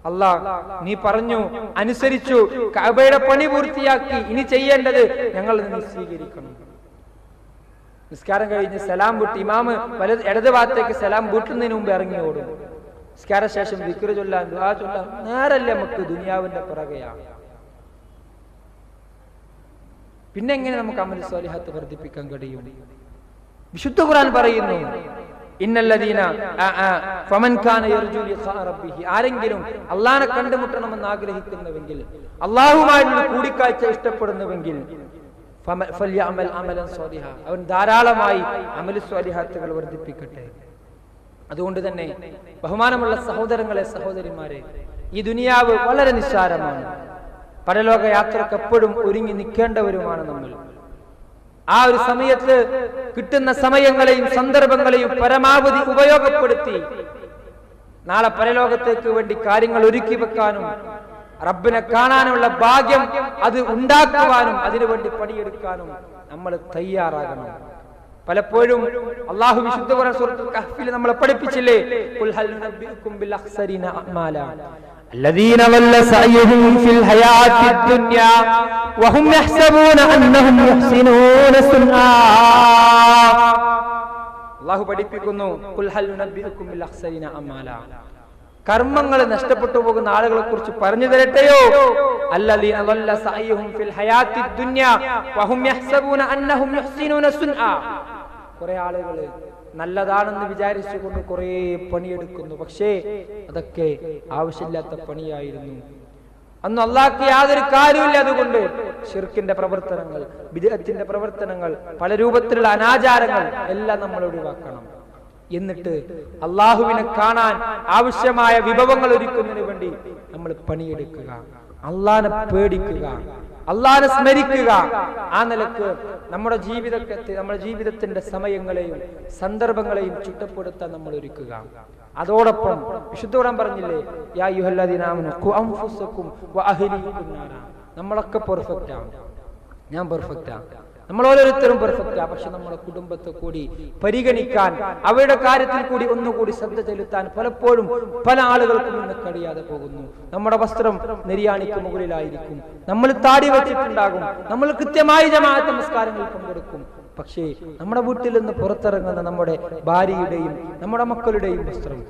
അല്ലാഹ് നീ പറഞ്ഞു, അനുസരിച്ചു, കഅബയുടെ പണി പൂർത്തിയാക്കി, ഇനി ചെയ്യേണ്ടത് ഞങ്ങൾ നീ സ്വീകരിക്കണം. നിസ്കാരം കഴിഞ്ഞ് സലാം വിട്ട് ഇമാമ് ഇടത് ഭാഗത്തേക്ക് സലാം വീട്ടുന്നതിന് മുമ്പ് ഇറങ്ങി ഓടും. നിസ്കാര ശേഷം ദിക്ർ ചൊല്ലാൻ, ദുആ ചൊല്ലാൻ നേരല്ലേ നമുക്ക് ദുനിയാവിന്റെ പുറകെയാണ്. പിന്നെ എങ്ങനെ നമുക്ക് അമൽ സ്വാലിഹാത്ത് വർദ്ധിപ്പിക്കാൻ കഴിയും? വിശുദ്ധ ഖുർആൻ പറയുന്നു, ഇന്നല്ലദീന ഫമൻ കാന യർജു ലിഖാ റബ്ബിഹി, ആരെങ്കിലും അല്ലാഹനെ കണ്ടുമുട്ടണമെന്ന് ആഗ്രഹിക്കുന്നുവെങ്കിൽ, അല്ലാഹുവുമായുള്ള കൂടിക്കാഴ്ച ഇഷ്ടപ്പെടുന്നുവെങ്കിൽ, ഫൽയഅമൽ അമലൻ സ്വാലിഹാ, അവൻ ധാരാളമായി അമൽ സ്വാലിഹാത്തുകൾ വർദ്ധിപ്പിക്കട്ടെ. അതുകൊണ്ട് തന്നെ ബഹുമാനമുള്ള സഹോദരങ്ങളെ, സഹോദരിമാരെ, ഈ ദുനിയാവ് വളരെ നിസ്സാരമാണ്. പരലോക യാത്രക്ക് എപ്പോഴും ഒരുങ്ങി നിൽക്കേണ്ടവരുമാണ് നമ്മൾ. ആ ഒരു സമയത്ത് കിട്ടുന്ന സമയങ്ങളെയും സന്ദർഭങ്ങളെയും പരമാവധി ഉപയോഗപ്പെടുത്തി നാളെ പരലോകത്തേക്ക് വേണ്ടി കാര്യങ്ങൾ ഒരുക്കി വെക്കാനും റബ്ബിനെ കാണാനുള്ള ഭാഗ്യം അത് ഉണ്ടാക്കുവാനും അതിനുവേണ്ടി പണിയെടുക്കാനും നമ്മൾ തയ്യാറാകണം. പലപ്പോഴും അല്ലാഹു വിശുദ്ധ ഖുർആൻ സൂറത്തുൽ കഹ്ഫിൽ നമ്മളെ പഠിപ്പിച്ചില്ലേ, ഖുൽ ഹൽ നുനബ്ബിഉകും ബിൽ അഖ്സരീന അഅമാല الذين ضل سعيهم في الحياة الدنيا وهم يحسبون أنهم يحسنون صنعا. അല്ലാഹു പഠിപ്പിക്കുന്നു, ഖുൽ ഹൽ നുനബ്ബിഉകും ബിൽ അഖ്സരീന അഅമാല, കർമ്മങ്ങൾ നഷ്ടപ്പെട്ടു പോകുന്ന ആളുകളെ കുറിച്ച് പറഞ്ഞു തരട്ടെയോ? അല്ലദീന ضل سعيهم في الحياة الدنيا وهم يحسبون أنهم يحسنون صنعا. കുറെ ആളുകൾ നല്ലതാണെന്ന് വിചാരിച്ചുകൊണ്ട് കുറെ പണിയെടുക്കുന്നു, പക്ഷേ അതൊക്കെ ആവശ്യമില്ലാത്ത പണിയായിരുന്നു. അന്ന് അല്ലാഹ്ക്ക് യാതൊരു കാര്യമില്ല. അതുകൊണ്ട് ശിർക്കിന്റെ പ്രവർത്തനങ്ങൾ, ബിദ്അത്തിന്റെ പ്രവർത്തനങ്ങൾ, പല രൂപത്തിലുള്ള അനാചാരങ്ങൾ എല്ലാം നമ്മൾ ഒഴിവാക്കണം. എന്നിട്ട് അല്ലാഹുവിനെ കാണാൻ ആവശ്യമായ വിഭവങ്ങൾ ഒരുക്കുന്നതിന് വേണ്ടി നമ്മൾ പണിയെടുക്കുക, അല്ലാഹനെ പേടിക്കുക, അല്ലാഹനെ സ്മരിക്കുക. ആ നിലക്ക് നമ്മുടെ ജീവിതത്തിന്റെ സമയങ്ങളെയും സന്ദർഭങ്ങളെയും ചിട്ടപ്പെടുത്താൻ നമ്മൾ ഒരുക്കുക. അതോടൊപ്പം വിശുദ്ധ ഖുർആൻ പറഞ്ഞില്ലേ, യാ അയ്യുഹല്ലദീന ആമനൂ ഖു അൻഫുസകും വഅഹ്ലീകും നാറ. നമ്മളൊക്കെ പെർഫെക്റ്റാണ്, ഞാൻ പെർഫെക്റ്റാണ്, നമ്മൾ ഓരോരുത്തരും പെർഫെക്റ്റാ. പക്ഷെ നമ്മുടെ കുടുംബത്തെ കൂടി പരിഗണിക്കാൻ, അവരുടെ കാര്യത്തിൽ കൂടി ഒന്നുകൂടി ശ്രദ്ധ ചെലുത്താൻ പലപ്പോഴും പല ആളുകൾക്കും ഇന്ന് കഴിയാതെ പോകുന്നു. നമ്മുടെ വസ്ത്രം നെരിയാണിക്ക് മുകളിലായിരിക്കും, നമ്മൾ താടി വെച്ചിട്ടുണ്ടാകും, നമ്മൾ കൃത്യമായി ജമാഅത്ത് നമസ്കാരങ്ങളിൽ പങ്കെടുക്കും. പക്ഷേ നമ്മുടെ വീട്ടിൽ നിന്ന് പുറത്തിറങ്ങുന്ന നമ്മുടെ ഭാര്യയുടെയും നമ്മുടെ മക്കളുടെയും വസ്ത്രം,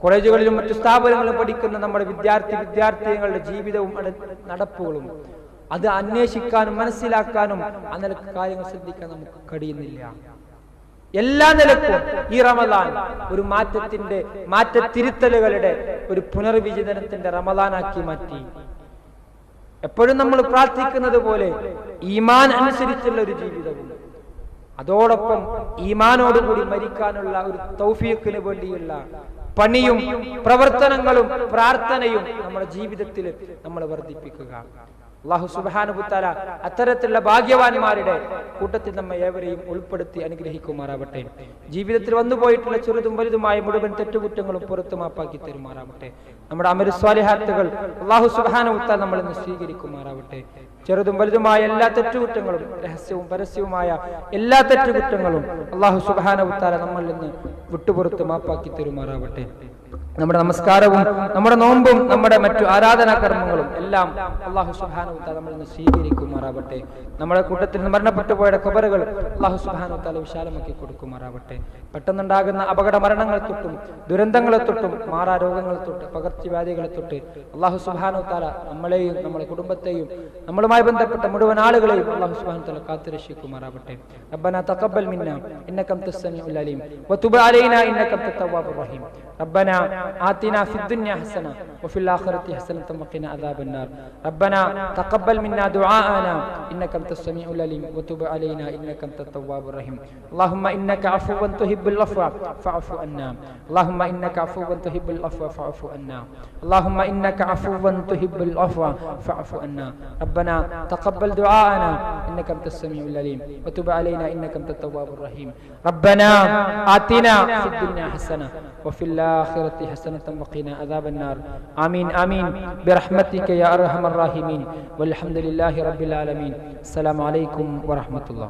കോളേജുകളിലും മറ്റു സ്ഥാപനങ്ങളിലും പഠിക്കുന്ന നമ്മുടെ വിദ്യാർത്ഥികളുടെ ജീവിതവും നടപ്പുകളും, അത് അന്വേഷിക്കാനും മനസ്സിലാക്കാനും ആ നിലക്ക് കാര്യങ്ങൾ ശ്രദ്ധിക്കാൻ നമുക്ക് കഴിയുന്നില്ല. എല്ലാ നിലക്കും ഈ റമദാൻ ഒരു മാറ്റത്തിരുത്തലുകളുടെ ഒരു പുനർവിചിന്തനത്തിന്റെ റമദാനാക്കി മാറ്റി. എപ്പോഴും നമ്മൾ പ്രാർത്ഥിക്കുന്നത് പോലെ ഈമാൻ അനുസരിച്ചുള്ള ഒരു ജീവിതവും, അതോടൊപ്പം ഈമാനോടുകൂടി മരിക്കാനുള്ള ഒരു തൗഫീഖിന് വേണ്ടിയുള്ള പണിയും പ്രവർത്തനങ്ങളും പ്രാർത്ഥനയും നമ്മുടെ ജീവിതത്തിൽ നമ്മൾ വർദ്ധിപ്പിക്കുക. അല്ലാഹു സുബ്ഹാനഹു വ തആല അത്തരത്തിലുള്ള ഭാഗ്യവാന്മാരുടെ കൂട്ടത്തിൽ നമ്മെ ഏവരെയും ഉൾപ്പെടുത്തി അനുഗ്രഹിക്കുമാറാവട്ടെ. ജീവിതത്തിൽ വന്നുപോയിട്ടുള്ള ചെറുതും വലുതുമായ മുഴുവൻ തെറ്റുകുറ്റങ്ങളും പുറത്തു മാപ്പാക്കി തരുമാറാവട്ടെ. നമ്മുടെ അമൽ സ്വാലിഹാത്തുകൾ അല്ലാഹു സുബ്ഹാനഹു വ തആല നമ്മളിൽ നിന്ന് സ്വീകരിക്കുമാറാവട്ടെ. ചെറുതും വലുതുമായ എല്ലാ തെറ്റുകുറ്റങ്ങളും, രഹസ്യവും പരസ്യവുമായ എല്ലാ തെറ്റുകുറ്റങ്ങളും അല്ലാഹു സുബ്ഹാനഹു വ തആല നമ്മളിൽ നിന്ന് വിട്ടുപുറത്ത് മാപ്പാക്കി തരുമാറാവട്ടെ. നമ്മുടെ നമസ്കാരവും നമ്മുടെ നോമ്പും നമ്മുടെ മറ്റു ആരാധനാ കർമ്മങ്ങളും എല്ലാം അല്ലാഹു സുബ്ഹാനഹു വ തആല നമ്മളിൽ നിന്ന് സ്വീകരിക്കുമാറാവട്ടെ. നമ്മുടെ കൂട്ടത്തിൽ നിന്ന് മരണപ്പെട്ടു പോയ ഖബറുകൾ അല്ലാഹു സുബ്ഹാനഹു വ തആല വിശാലമാക്കി കൊടുക്കുമാറാവട്ടെ. പെട്ടെന്നുണ്ടാകുന്ന അപകട മരണങ്ങളെ തൊട്ടും ദുരന്തങ്ങളെ തൊട്ടും മാറാരോഗങ്ങളെ തൊട്ട് പകർച്ചവ്യാധികളെ തൊട്ട് അല്ലാഹു സുബ്ഹാനഹു വ തആല നമ്മളെയും നമ്മുടെ കുടുംബത്തെയും നമ്മളുമായി ബന്ധപ്പെട്ട മുഴുവൻ ആളുകളെയും അല്ലാഹു സുബ്ഹാനഹു വ തആല കാത്തുരക്ഷിക്കുമാറാവട്ടെ. റബ്ബനാ തഖബ്ബൽ മിന്നാ ഇന്നക അൻതസ് സമീഉൽ അലീം വതുബ് അലൈനാ ഇന്നക അൻതത് തവ്വാബുർ റഹീം. റബ്ബനാ آتنا في الدنيا حسنة وفي الآخرة حسنة وقنا عذاب النار. ربنا تقبل منا دعاءنا إنك أنت السميع العليم وتب علينا إنك أنت التواب الرحيم. اللهم إنك عفو تحب العفو فاعف عنا. اللهم إنك عفو تحب العفو فاعف عنا. اللهم إنك عفو تحب العفو فاعف عنا. ربنا تقبل دعاءنا إنك أنت السميع العليم وتب علينا إنك أنت التواب الرحيم. ربنا آتنا في الدنيا حسنة وفي الآخرة حسنة وقنا عذاب النار. آمين آمين برحمتك يا أرحم الراحمين والحمد لله رب العالمين. السلام عليكم ورحمة الله.